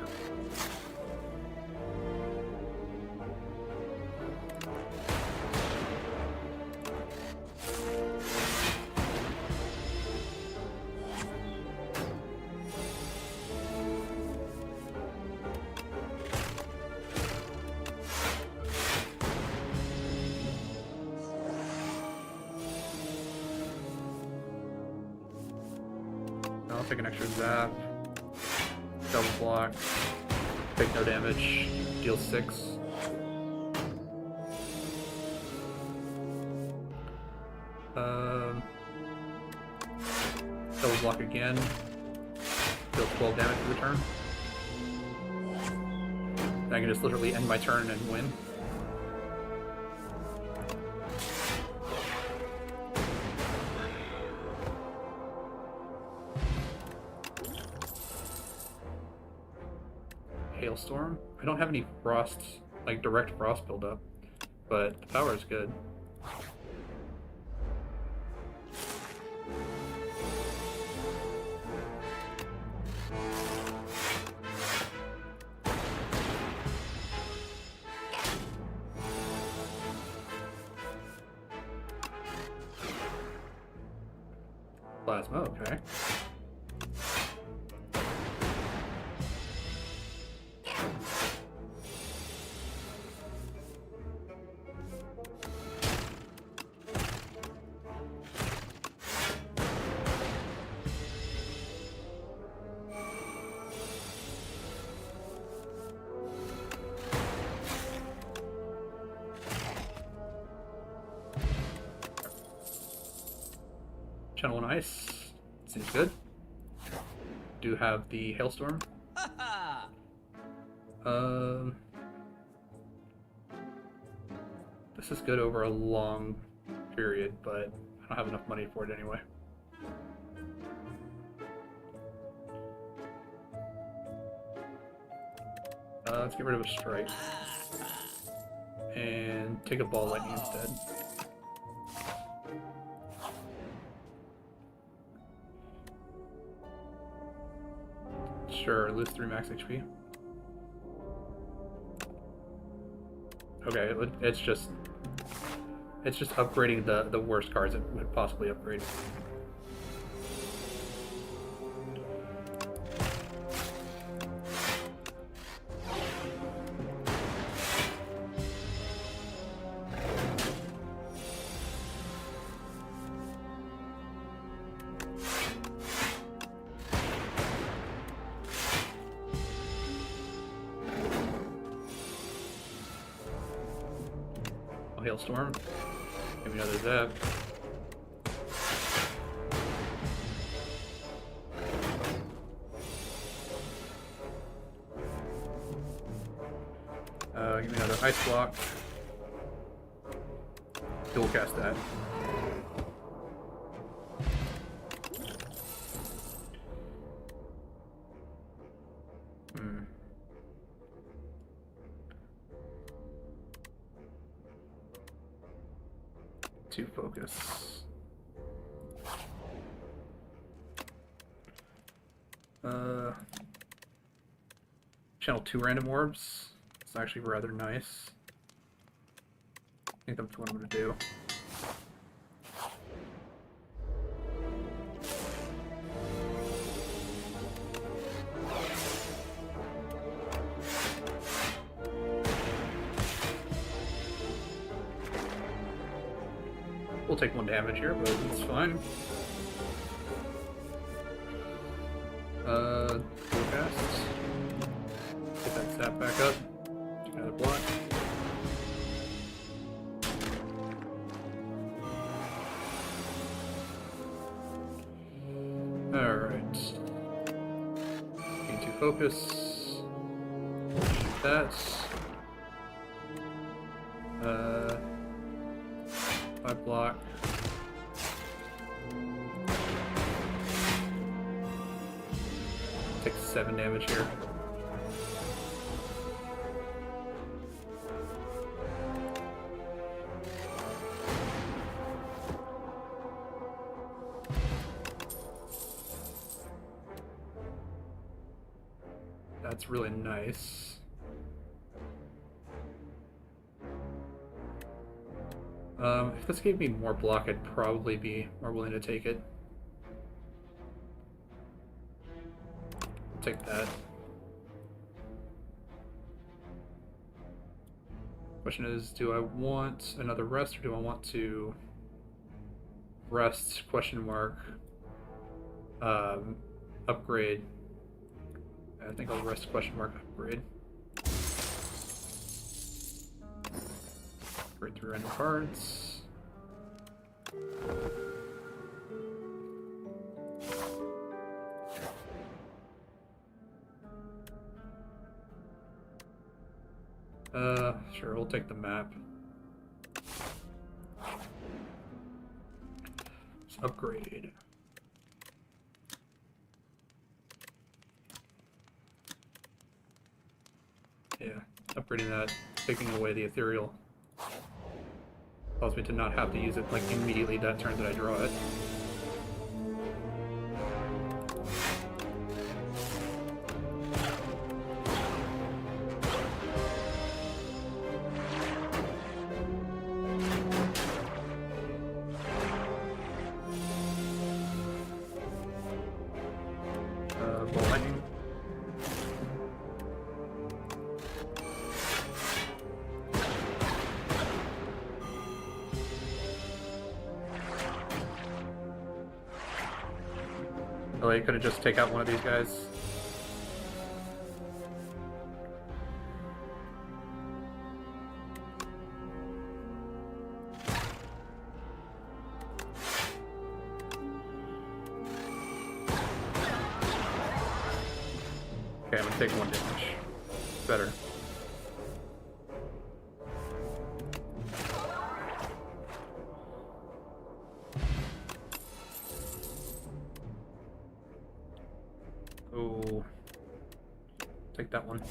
I'll take an extra zap. Double block. Take no damage. Deal 6. Double block again. Deal 12 damage for the turn. I can just literally end my turn and win. Hailstorm? I don't have any frost, like direct frost buildup, but the power is good. Plasma, okay. Channel 1 Ice. Seems good. Do have the Hailstorm. This is good over a long period, but I don't have enough money for it anyway. Let's get rid of a strike. And take a ball lightning instead. Sure, lose 3 max HP. Okay, it's just upgrading the worst cards it would possibly upgrade. Hailstorm. Give me another zap. Give me another ice block. Dual cast that. To focus. Channel 2 random orbs. It's actually rather nice. I think that's what I'm going to do. We'll take 1 damage here, but it's fine. Dual casts. Get that stat back up. Another block. Alright. Gain 2 focus. Shoot that. I block. Take 7 damage here. That's really nice. If this gave me more block, I'd probably be more willing to take it. Take that. Question is, do I want another rest or do I want to rest, question mark, upgrade? I think I'll rest, question mark, upgrade. Upgrade 3 random cards. Sure, we'll take the map. Let's upgrade. Yeah, upgrading that, taking away the ethereal, allows me to not have to use it like immediately that turn that I draw it. Lightning. Oh, you could have just taken out one of these guys. Okay, I'm gonna take 1 damage. Better. Oh, take that one.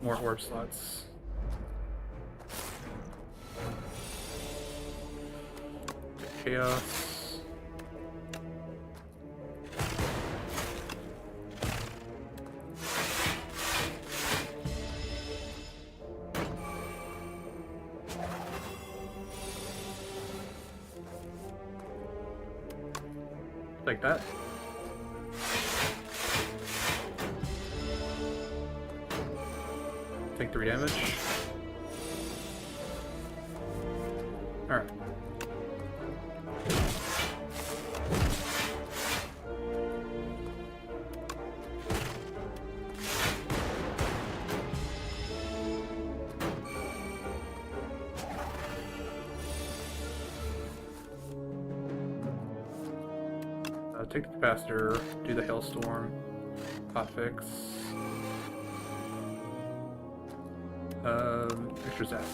More orb slots. Chaos. Take that. Take 3 damage. Alright. Take the capacitor, do the hailstorm, hotfix. Extra zap.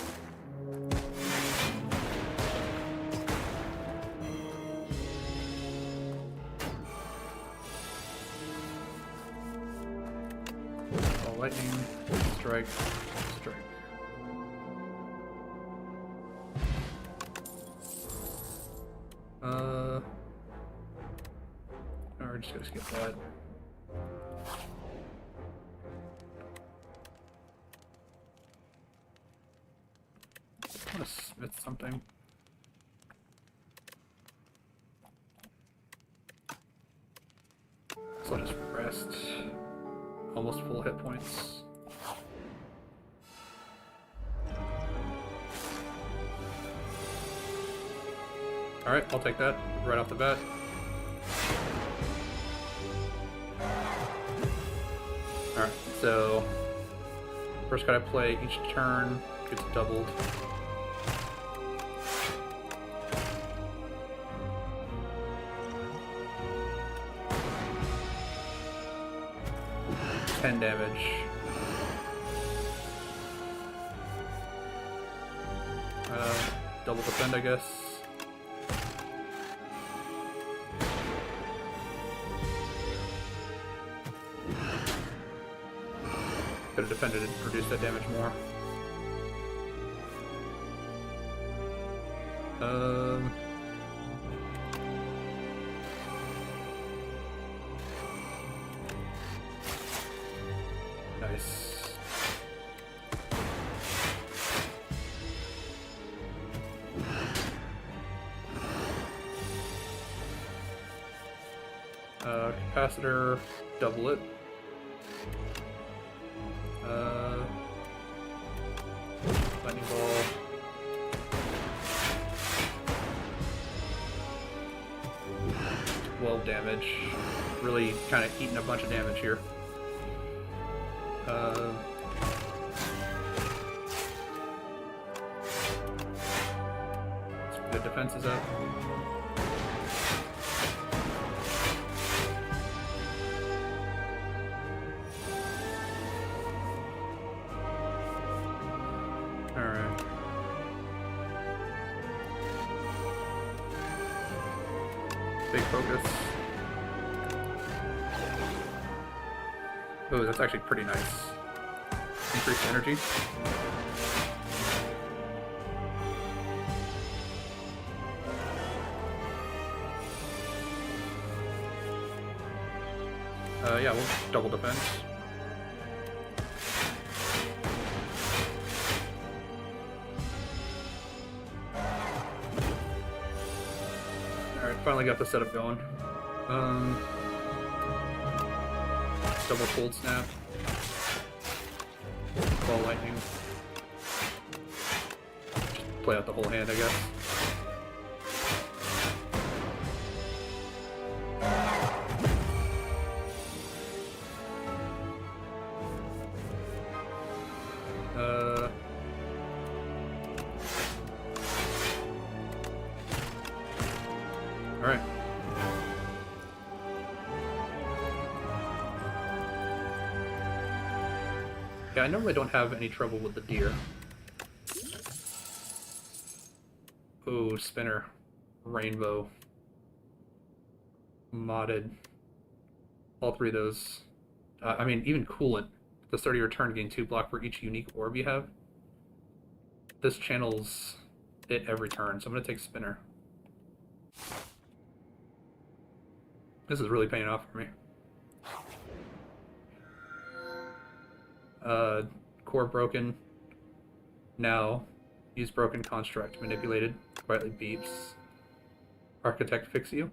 All lightning, strike, strike. We're just gonna skip that. I want to smith something. So I'll just rest. Almost full hit points. Alright, I'll take that right off the bat. Alright, so first card I play each turn gets doubled. Damage. Double defense. defend, I guess. Could have defended and reduced that damage more. Nice. Capacitor, double it. Lightning ball. 12 damage. Really kind of eating a bunch of damage here. Good defense is up. Alright. Big focus. Oh, that's actually pretty nice. Increased energy. Yeah, we'll double defense. Alright, finally got the setup going. Double cold snap. Ball lightning. Just play out the whole hand, I guess. Alright. Yeah, I normally don't have any trouble with the deer. Ooh, spinner. Rainbow. Modded. All three of those. I mean, even coolant. At the start of your turn, gain 2 block for each unique orb you have. This channels it every turn, so I'm going to take spinner. This is really paying off for me. Core broken. Now, use broken construct. Manipulated. Quietly beeps. Architect fix you.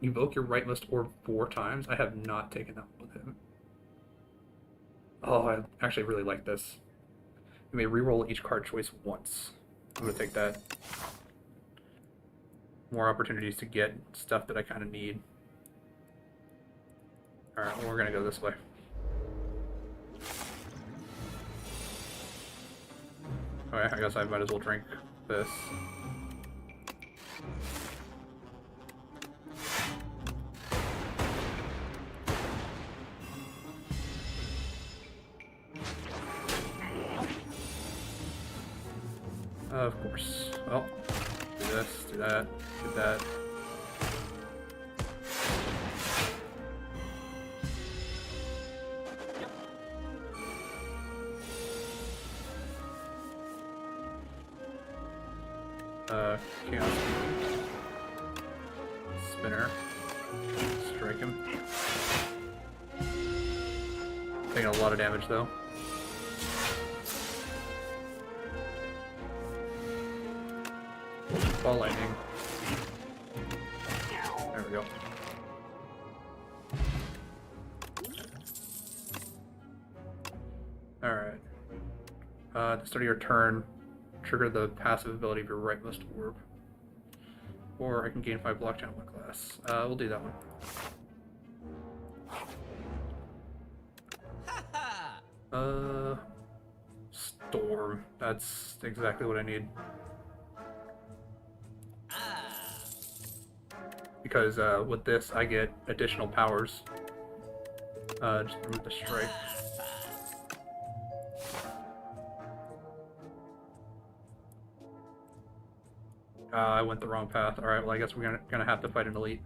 Evoke your rightmost orb 4 times. I have not taken that one with him. Oh, I actually really like this. You may reroll each card choice once. I'm going to take that. More opportunities to get stuff that I kind of need. Alright, well, we're going to go this way. Alright, I guess I might as well drink this. Of course. Well, do this, do that, do that. Chaos. Spinner. Strike him. Taking a lot of damage though. Ball lightning. There we go. Alright. At the start of your turn, trigger the passive ability of your rightmost orb. Or I can gain 5 block channel class. We'll do that one. Storm. That's exactly what I need. Because with this, I get additional powers. Just remove the strike. I went the wrong path. Alright, well I guess we're gonna have to fight an elite.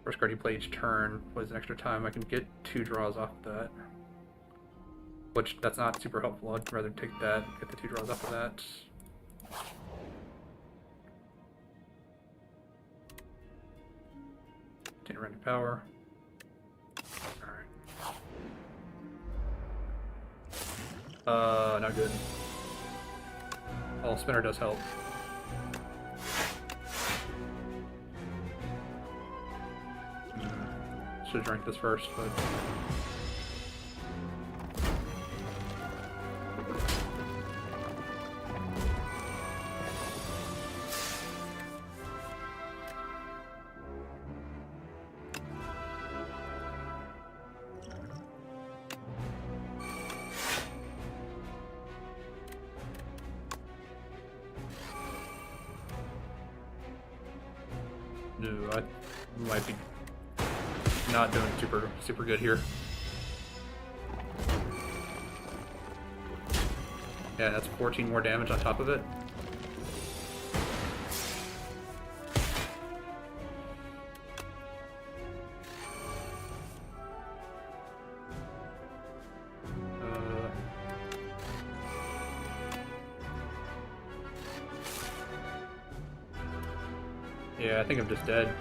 First card you play each turn was an extra time. I can get 2 draws off of that. Which, that's not super helpful. I'd rather take that, get the 2 draws off of that. Take random power. Alright. Not good. Well, spinner does help. Should have drank this first, but... No, I might be not doing super good here. Yeah, that's 14 more damage on top of it. Yeah, I think I'm just dead.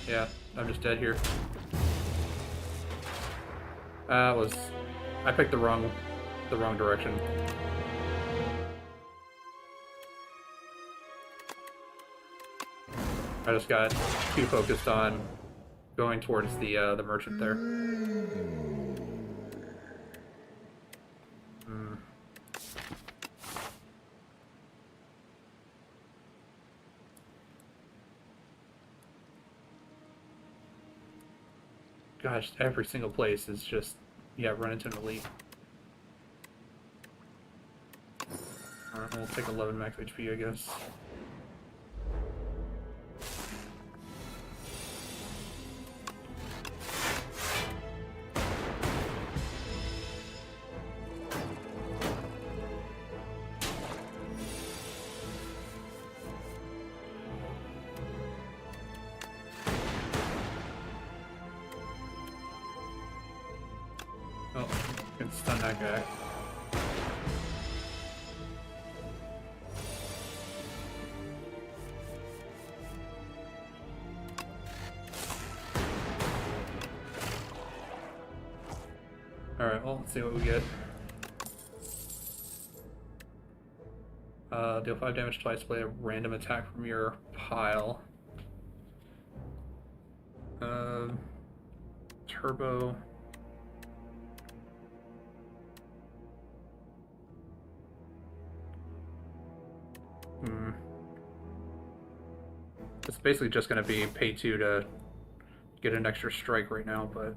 Yeah, I'm just dead here. I picked the wrong direction. I just got too focused on going towards the merchant there. Gosh, every single place is just, yeah, run into an elite. Alright, we'll take 11 max HP, I guess. Oh, can stun that guy. Alright, well, let's see what we get. Deal 5 damage twice, play a random attack from your pile. Turbo. It's basically just going to be pay 2 to get an extra strike right now, but...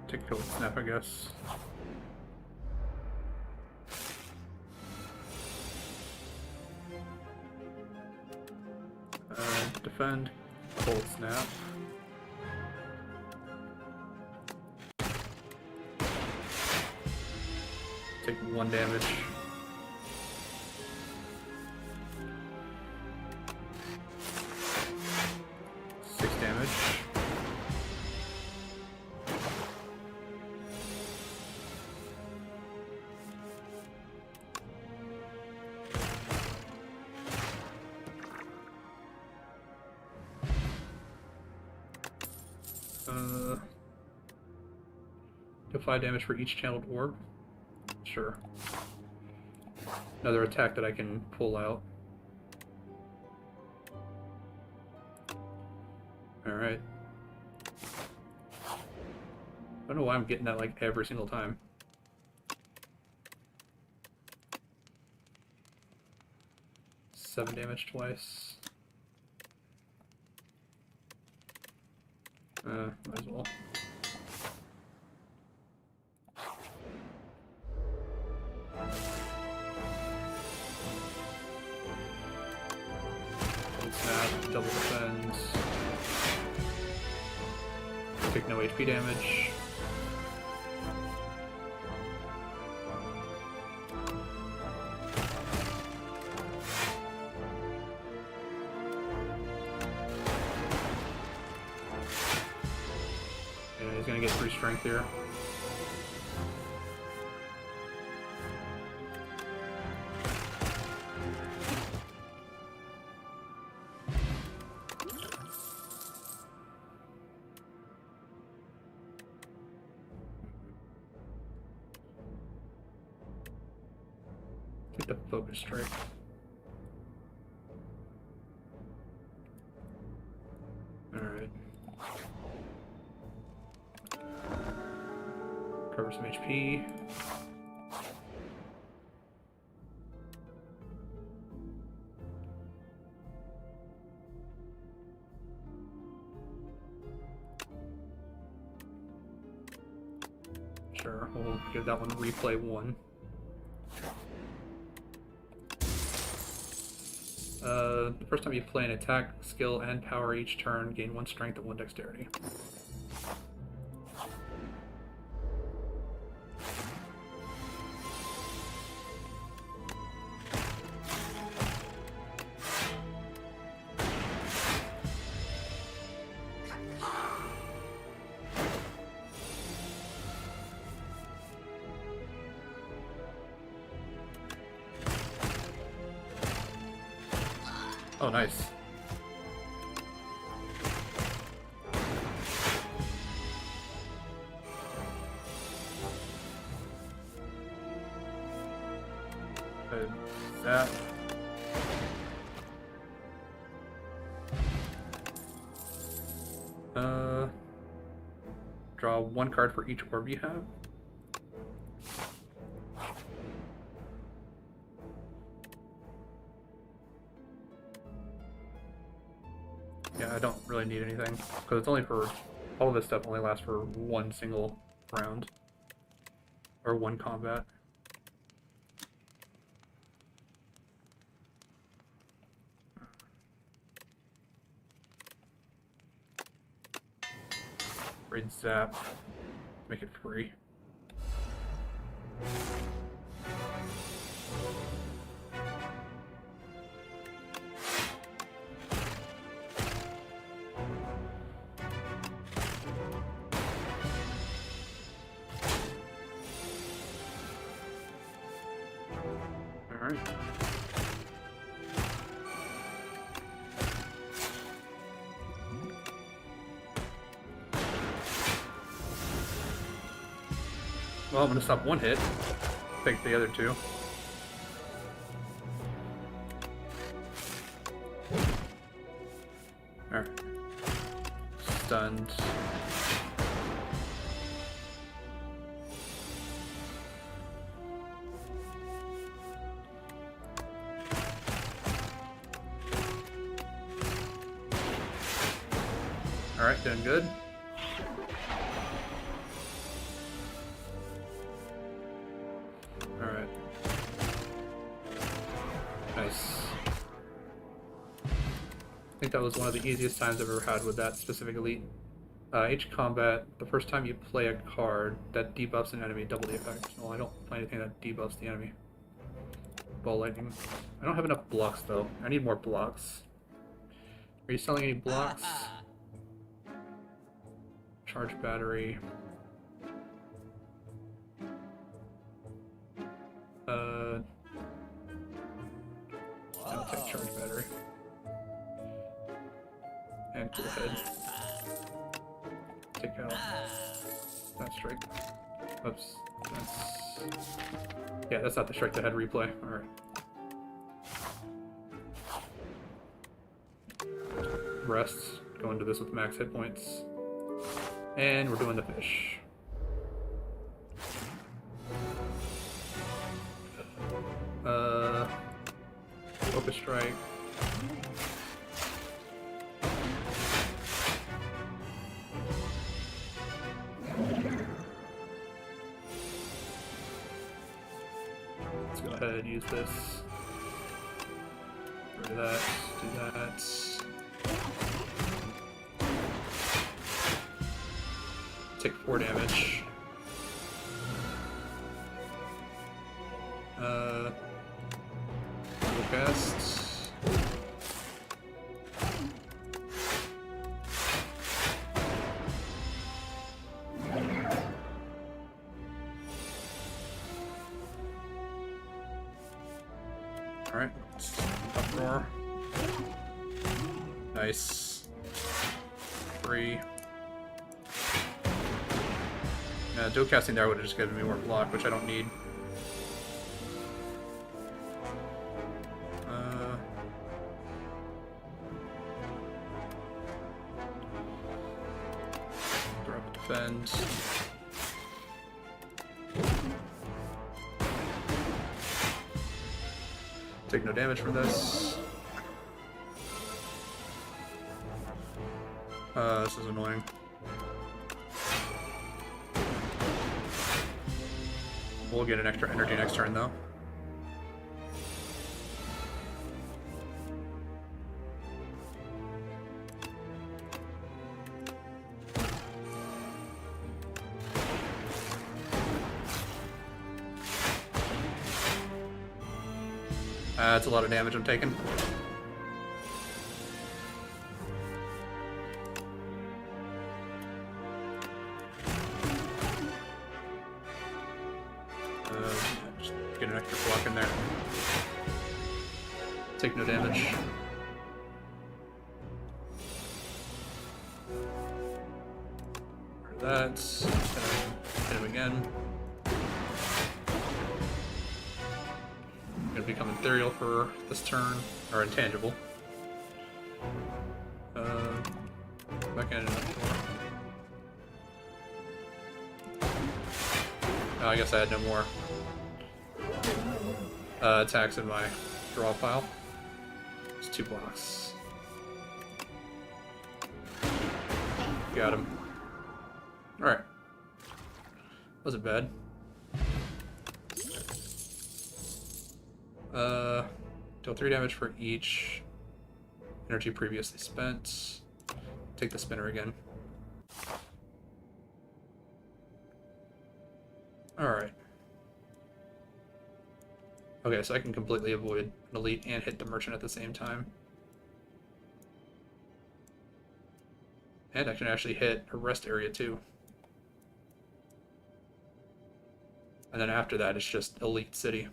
take a kill with snap, I guess. Defend, cold snap. Take 1 damage. Do 5 damage for each channeled orb. Sure. Another attack that I can pull out. Alright. I don't know why I'm getting that like every single time. Seven damage twice. Might as well. Snap, double defense. Take no HP damage. Yeah, he's gonna get 3 strength here. Take the focus strike. Alright. Cover some HP. Sure, we'll give that one replay 1. The first time you play an attack, skill, and power each turn, gain 1 strength and 1 dexterity. Oh, nice. That. Draw 1 card for each orb you have. Yeah, I don't really need anything, because it's only for, all of this stuff only lasts for 1 single round, or 1 combat. Raid Zap, make it free. Alright. Well, I'm gonna stop 1 hit. Take the other 2. Alright. Stunned. Alright, doing good. Alright. Nice. I think that was one of the easiest times I've ever had with that specific elite. Each combat, the first time you play a card that debuffs an enemy, double the effect. Well, I don't play anything that debuffs the enemy. Ball lightning. I don't have enough blocks though. I need more blocks. Are you selling any blocks? Charge battery. I'll take charge battery. And cool head. Take out that strike. Oops. That's... Yeah, that's not the strike that had replay. Alright. Rest. Go into this with max hit points. And we're doing the fish. Focus strike. Let's go ahead and use this. Rid of that. Do that. Take 4 damage. Cast. Alright, uproar. Nice. 3. Dual casting there would have just given me more block, which I don't need. Defend. Take no damage from this. This is annoying. We'll get an extra energy next turn though. That's a lot of damage I'm taking. Just get an extra block in there. Take no damage. That's hit him again. Gonna become ethereal for this turn, or intangible. Back in. Oh, I guess I had no more attacks in my draw pile. It's 2 blocks. Got him. Alright. Wasn't bad. Deal 3 damage for each energy previously spent. Take the spinner again. Alright. Okay, so I can completely avoid an elite and hit the merchant at the same time. And I can actually hit a rest area too. And then after that, it's just elite city.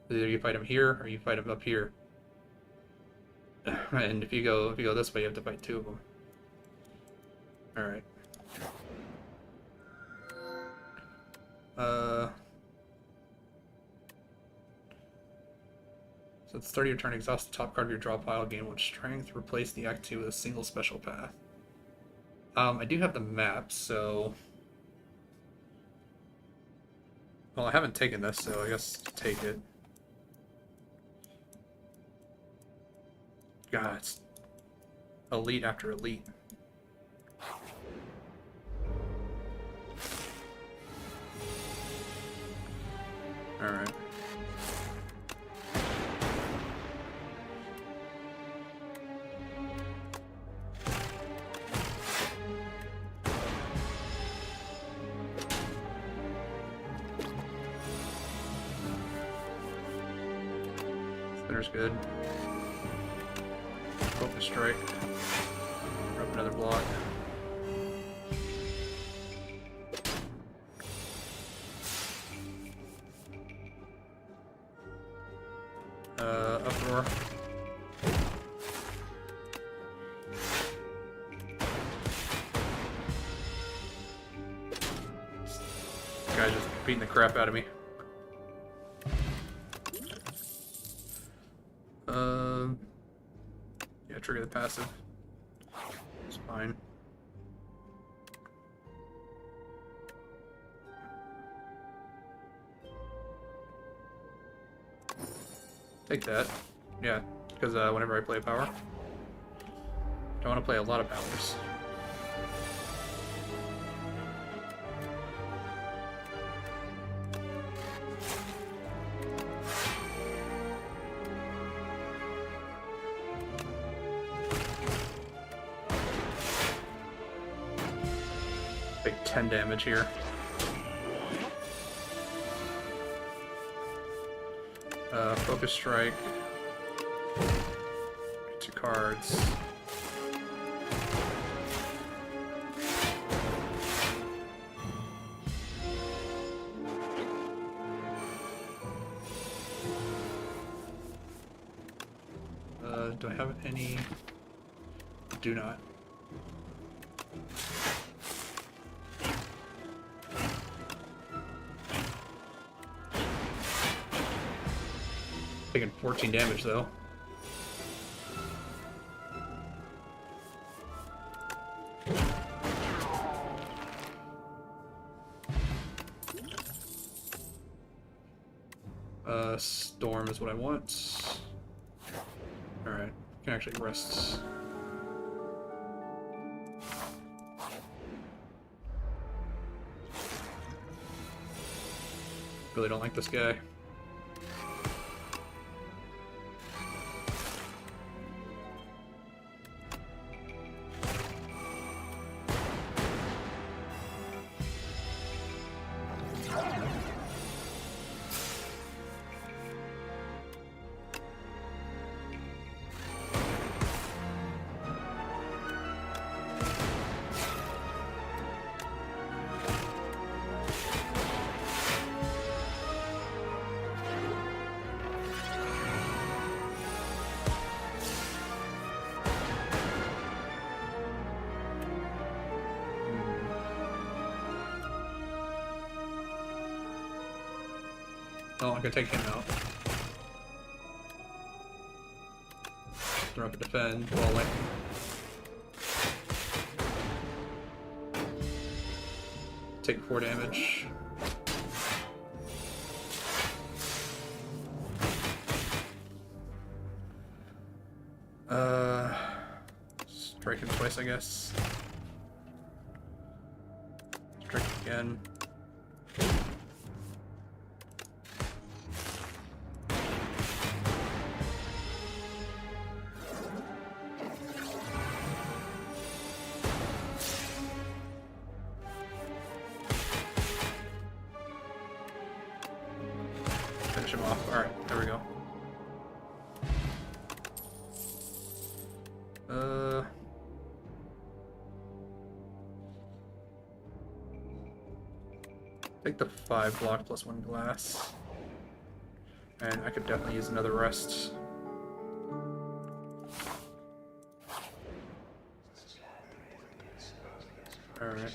Either you fight him here or you fight him up here. And if you go this way, you have to fight 2 of them. All right. So at the start of your turn, exhaust the top card of your draw pile, gain 1 strength, replace the Act 2 with a single special path. I do have the map, so... Well, I haven't taken this, so I guess take it. God, it's elite after elite. Alright. Spinner's good. Focus strike. Drop another block. Uproar. beating the crap out of me. Yeah, trigger the passive. It's fine. Take that. Yeah, because whenever I play a power, don't want to play a lot of powers. Take 10 damage here. Focus strike. 2 cards. Do I have any? Do not. Taking 14 damage though. Storm is what I want. Alright, can actually rest. Really don't like this guy. Oh, I'm gonna take him out. Throw up a defend, wall lightning. Take 4 damage. Strike him twice, I guess. Strike again. Finish him off. Alright, there we go. Take the 5 block plus 1 glass. And I could definitely use another rest. Alright.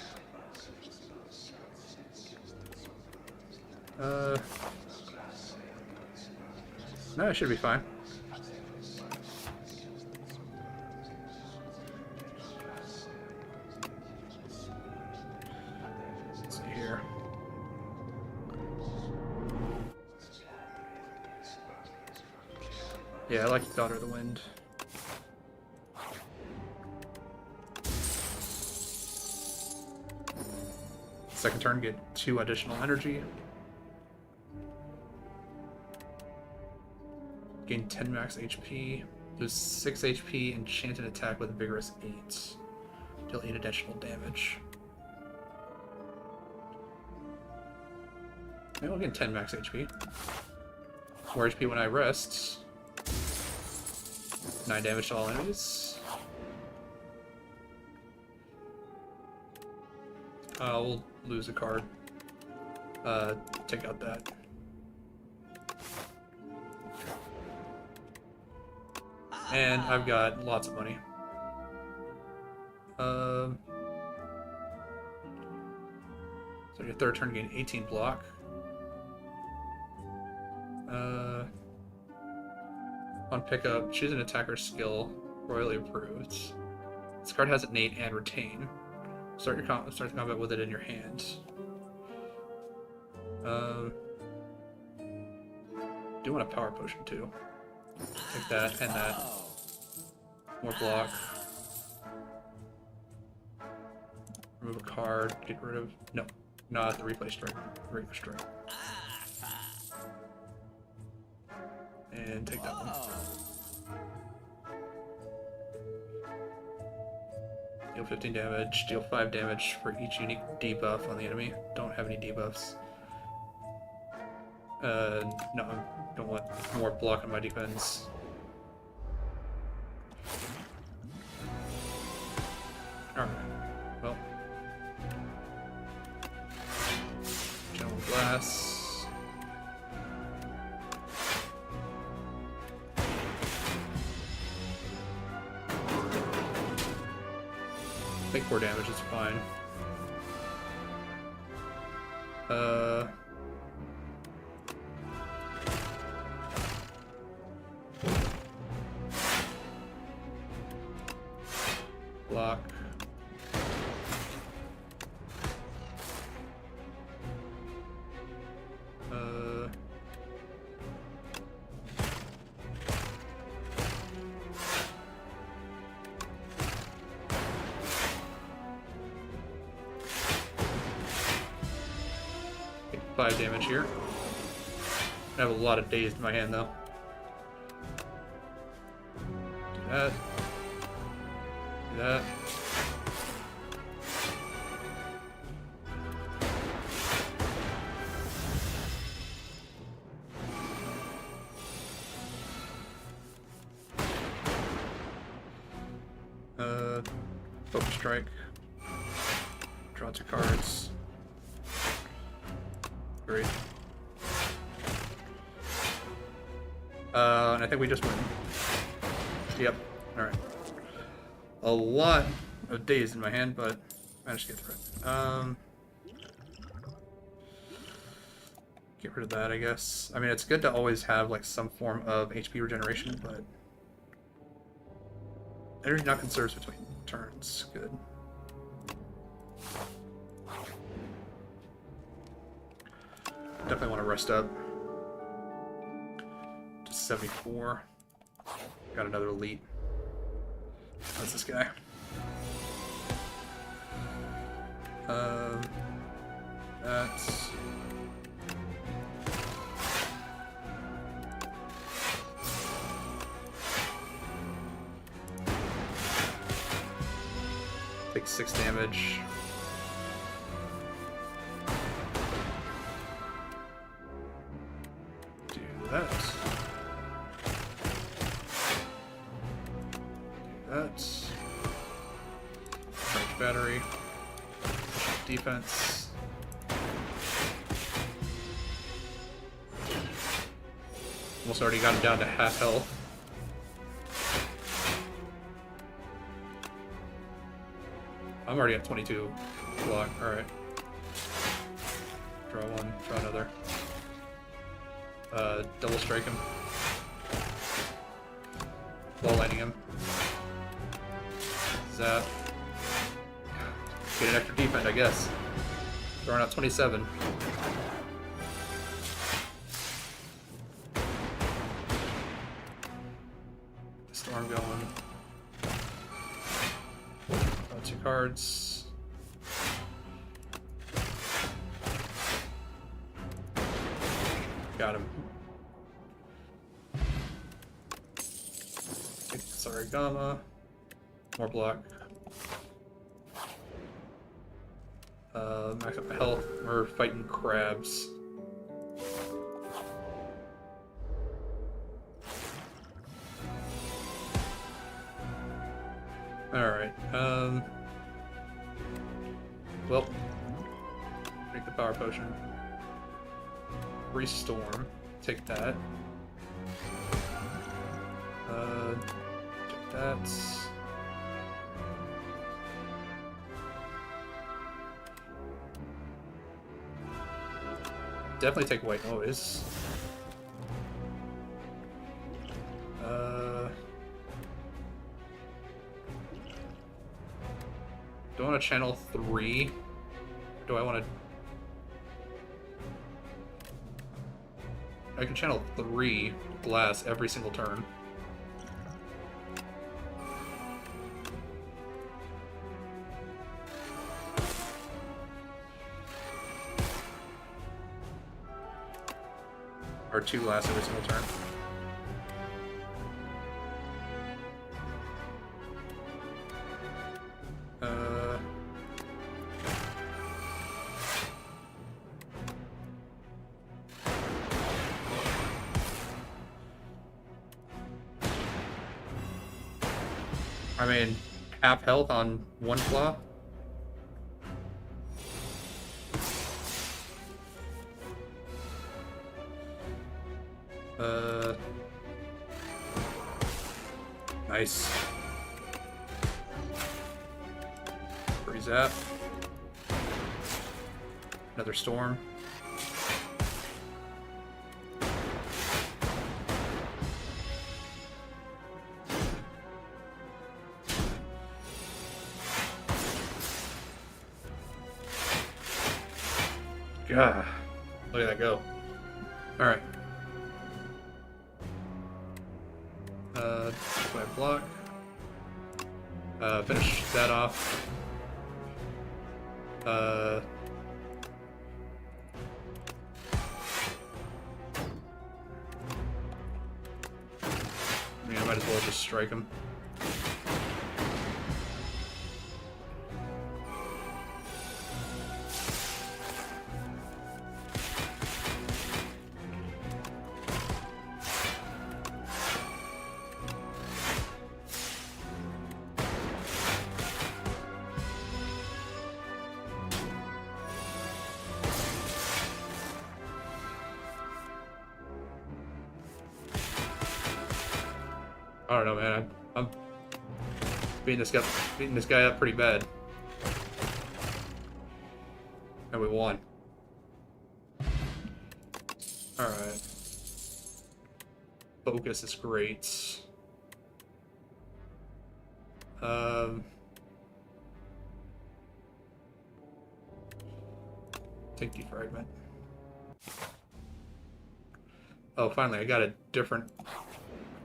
No, it should be fine. Let's see here. Yeah, I like Daughter of the Wind. Second turn, get 2 additional energy. Gain 10 max HP. Lose 6 HP. Enchanted attack with Vigorous 8. Deal 8 additional damage. Maybe I'll get 10 max HP. 4 HP when I rest. 9 damage to all enemies. We'll lose a card. Take out that. And I've got lots of money. So your third turn gain 18 block. On pickup, choose an attacker skill, royally approved. This card has innate and retain. Start the combat with it in your hand. Do want a power potion too. Take that and that. More block. Remove a card. Get rid of not the replay strike. Regular strike. And take that one. Deal 15 damage. Deal 5 damage for each unique debuff on the enemy. Don't have any debuffs. No, I don't want more block on my defense. Alright, well. Channel Glass. Take 4 damage, it's fine. Block. Take 5 damage here. I have a lot of dazed in my hand though. Do that. Do that. Focus strike. Draw 2 cards. Great. And I think we just win. Yep. Alright. A lot of days in my hand, but I managed to get through it. Get rid of that, I guess. I mean, it's good to always have like some form of HP regeneration, but energy not conserves between turns. Good. Definitely want to rest up. Just 74. Got another elite. That's this guy. That's... Take 6 damage. Do that. That. Charge battery. Defense. Almost already got him down to half health. I'm already at 22 block. Alright. Draw one, draw another. Double strike him. Wall lighting him. Zap. Get an extra defense, I guess. Throwing out 27. Storm going. Draw 2 cards. Got him. Sorry, Gamma. More block. Max up my health. We're fighting crabs. Alright, well, drink the power potion. Restorm. Take that. Take that. Definitely take white noise. want to channel 3? Or do I want to... I can channel 3 glass every single turn. Or 2 glass every single turn. I mean, half health on 1 claw. Nice. Freeze that. Another storm. God, look at that go. All right. My block. Finish that off. I mean, I might as well just strike him. I don't know, man. I'm beating this guy up pretty bad. And we won. Alright. Focus is great. Take defragment. Oh, finally, I got a different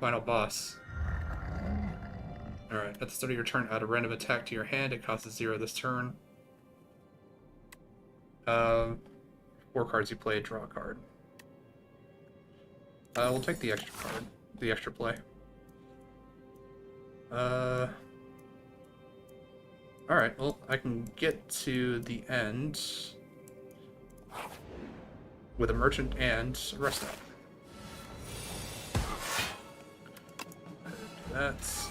final boss. Alright, at the start of your turn, add a random attack to your hand. It costs 0 this turn. 4 cards you play, draw a card. We'll take the extra card, the extra play. Alright, well, I can get to the end with a merchant and rest stop. That's...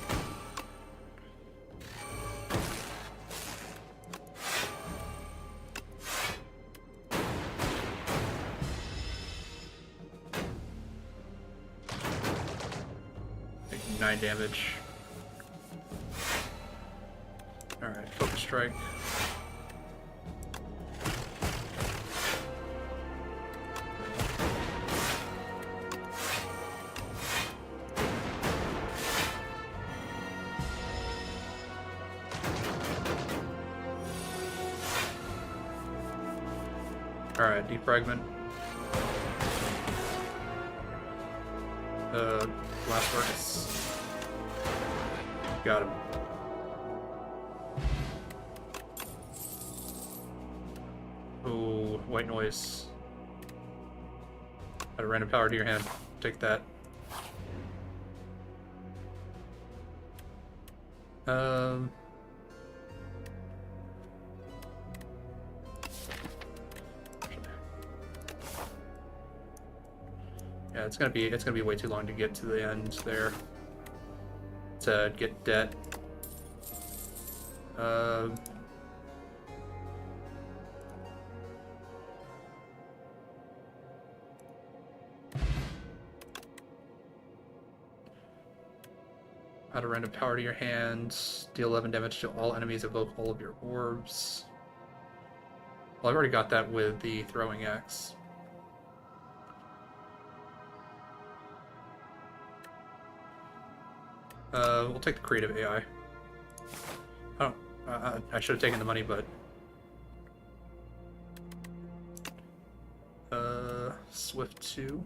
taking 9 damage. Alright, focus strike. Alright, defragment. Last furnace. Got him. Ooh, white noise. Add a random power to your hand. Take that. Yeah, it's gonna be way too long to get to the end there. To get debt. Add a random power to your hand. Deal 11 damage to all enemies. Evoke all of your orbs. Well, I've already got that with the throwing axe. We'll take the creative AI. I I should have taken the money, but... Swift 2.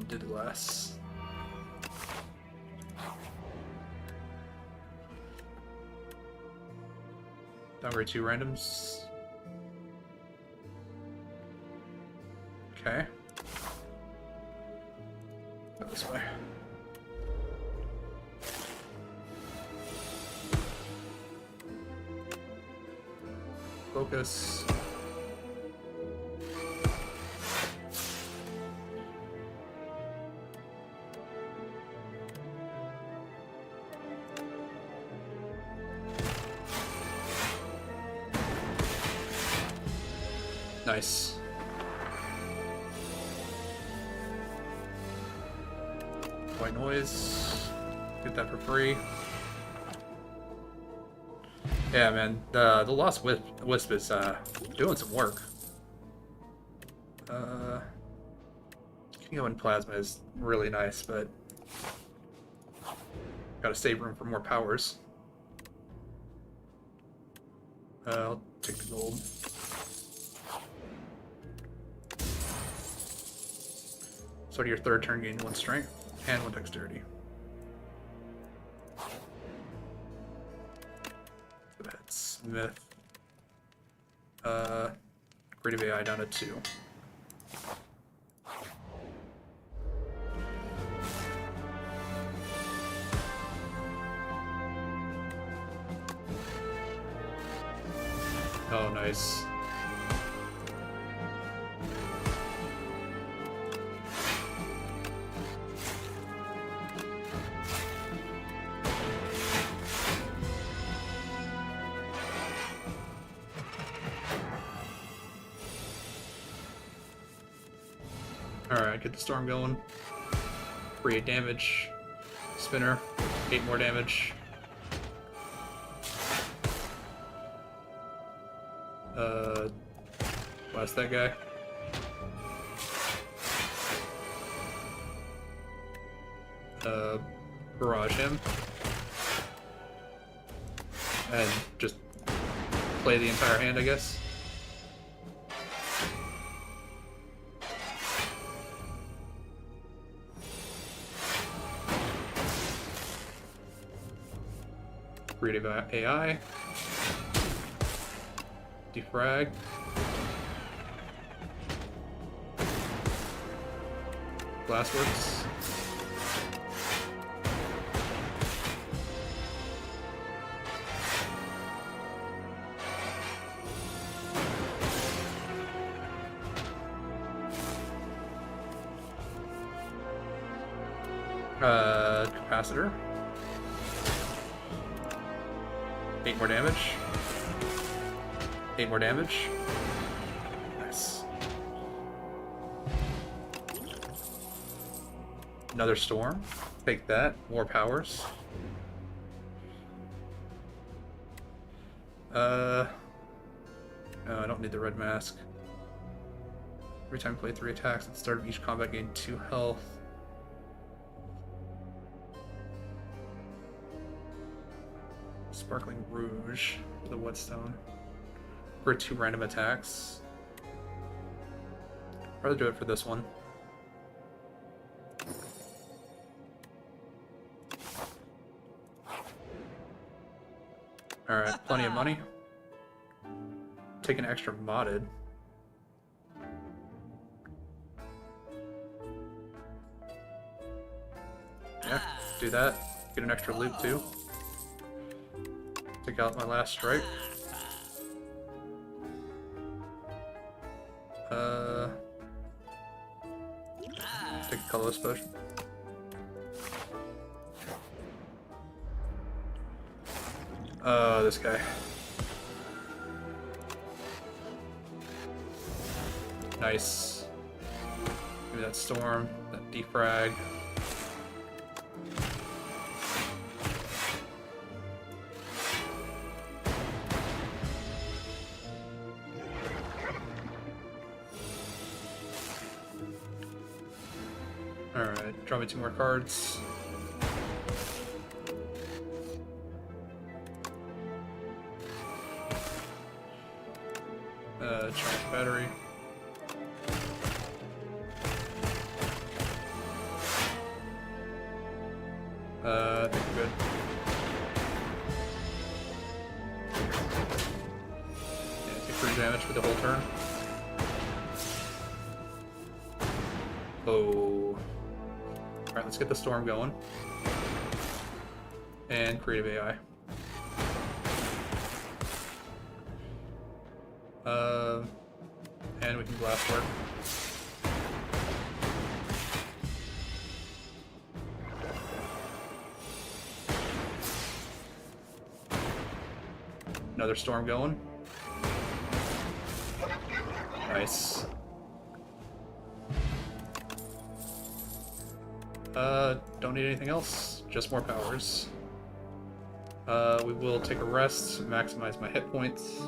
Did less. Downgrade 2 randoms. Okay. Go this way. Focus. Nice. White noise. Get that for free. Yeah, man. The Lost Wisp is doing some work. Kingo and Plasma is really nice, but gotta save room for more powers. I'll take the gold. So to your third turn, gain 1 strength and 1 dexterity. Go ahead, Smith. Creative AI down to 2. Oh, nice. Alright, get the storm going. 8 damage. Spinner. 8 more damage. Blast that guy. Barrage him. And just play the entire hand, I guess. Creative AI. Defrag. Glassworks. Capacitor. 8 more damage. 8 more damage. Nice. Another storm. Take that. More powers. No, I don't need the red mask. Every time you play 3 attacks at the start of each combat, gain 2 health. Sparkling Rouge for the Whetstone. For 2 random attacks. I'd rather do it for this one. Alright, plenty of money. Take an extra modded. Yeah, do that. Get an extra loop too. Take out my last strike. Take a colorless potion. This guy. Nice. Give me that storm, that defrag. Alright, draw me 2 more cards. Charge battery. I think we're good. Yeah, take 3 damage for the whole turn. Oh. Alright, let's get the storm going. And creative AI. And we can blast work. Another storm going. Nice. Don't need anything else. Just more powers. We will take a rest, maximize my hit points.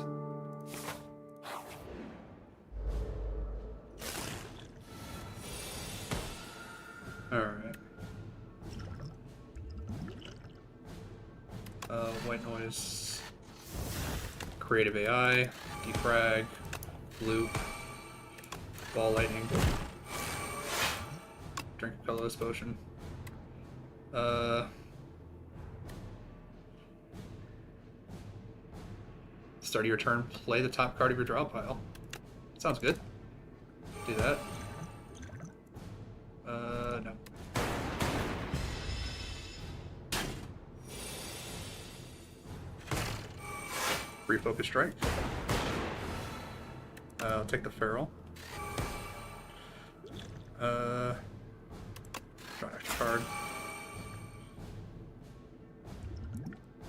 Alright. White noise. Creative AI. Defrag. Loop. Ball lightning. Drink a colorless potion. Start of your turn, play the top card of your draw pile. Sounds good. Do that. No. Refocus strike. I'll take the feral. Draw an extra card.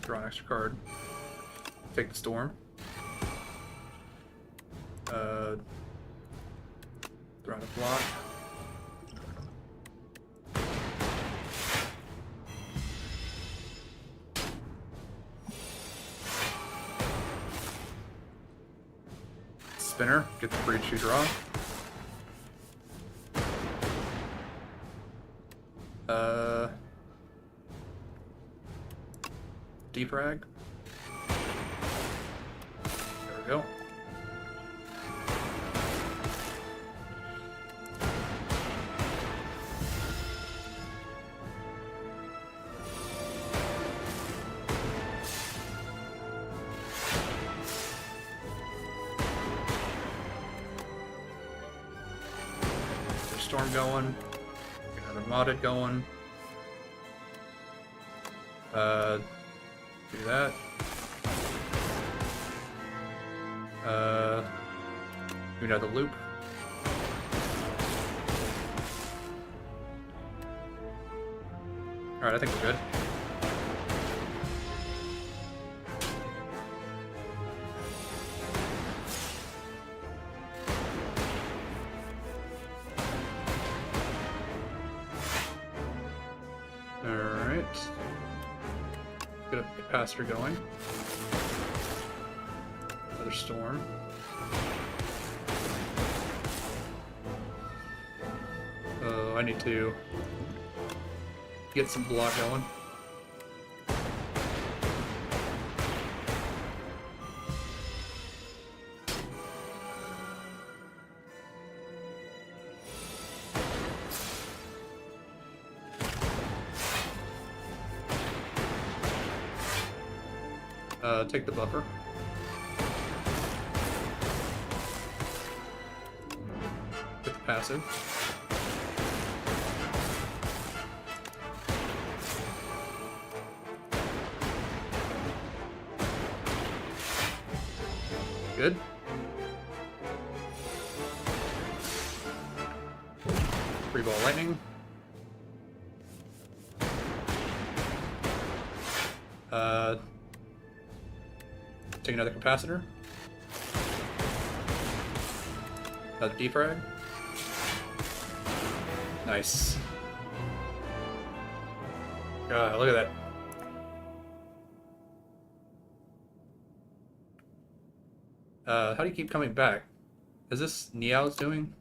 Draw an extra card. Take the storm. Throw out a block. Spinner, get the free to draw. Defrag. There we go. Storm going. Get another modded going. Do that. Do another loop. Alright, I think we're good. Alright. Get a capacitor going. Another storm. Oh, I need to get some block going. Take the buffer. Get the passive. Good. Free ball lightning. Take another capacitor. Another defrag. Nice. God, look at that. How do you keep coming back? Is this Niao's doing?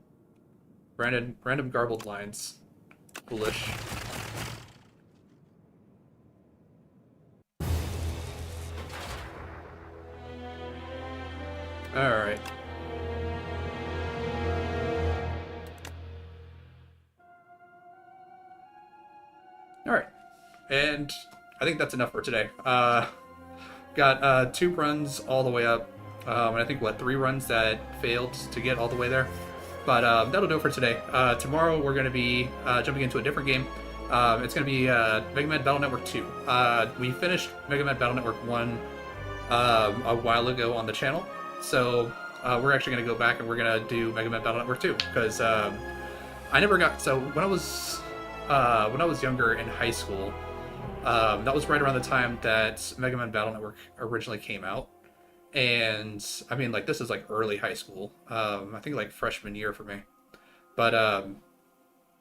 Random garbled lines. foolish. Alright. Alright. And I think that's enough for today. Got 2 runs all the way up. And I think, 3 runs that failed to get all the way there. But that'll do it for today. Tomorrow we're going to be jumping into a different game. It's going to be Mega Man Battle Network 2. We finished Mega Man Battle Network 1 a while ago on the channel. So we're actually going to go back and we're going to do Mega Man Battle Network 2. Because I never got... So when I was younger in high school, that was right around the time that Mega Man Battle Network originally came out. And I mean, like, this is like early high school. I think like freshman year for me. But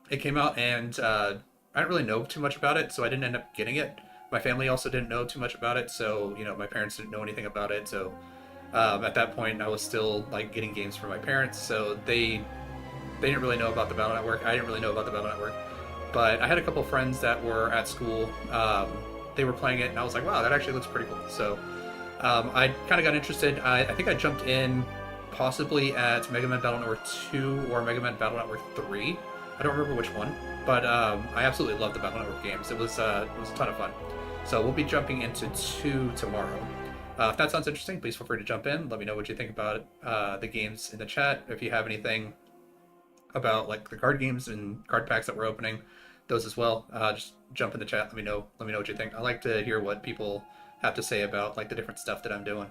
it came out, and I didn't really know too much about it, so I didn't end up getting it. My family also didn't know too much about it, so my parents didn't know anything about it. So at that point, I was still like getting games from my parents, so they didn't really know about the Battle Network. I didn't really know about the Battle Network, but I had a couple friends that were at school. They were playing it, and I was like, wow, that actually looks pretty cool. So I kind of got interested. I think I jumped in possibly at Mega Man Battle Network 2 or Mega Man Battle Network 3. I don't remember which one, but I absolutely loved the Battle Network games. It was a ton of fun. So we'll be jumping into 2 tomorrow. If that sounds interesting, please feel free to jump in. Let me know what you think about the games in the chat. If you have anything about like the card games and card packs that we're opening, those as well, just jump in the chat. Let me know what you think. I like to hear what people have to say about like the different stuff that I'm doing.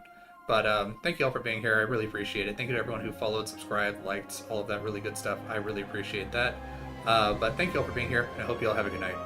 But thank you all for being here. I really appreciate it. Thank you to everyone who followed, subscribed, liked, all of that really good stuff. I really appreciate that. But thank you all for being here, and I hope you all have a good night.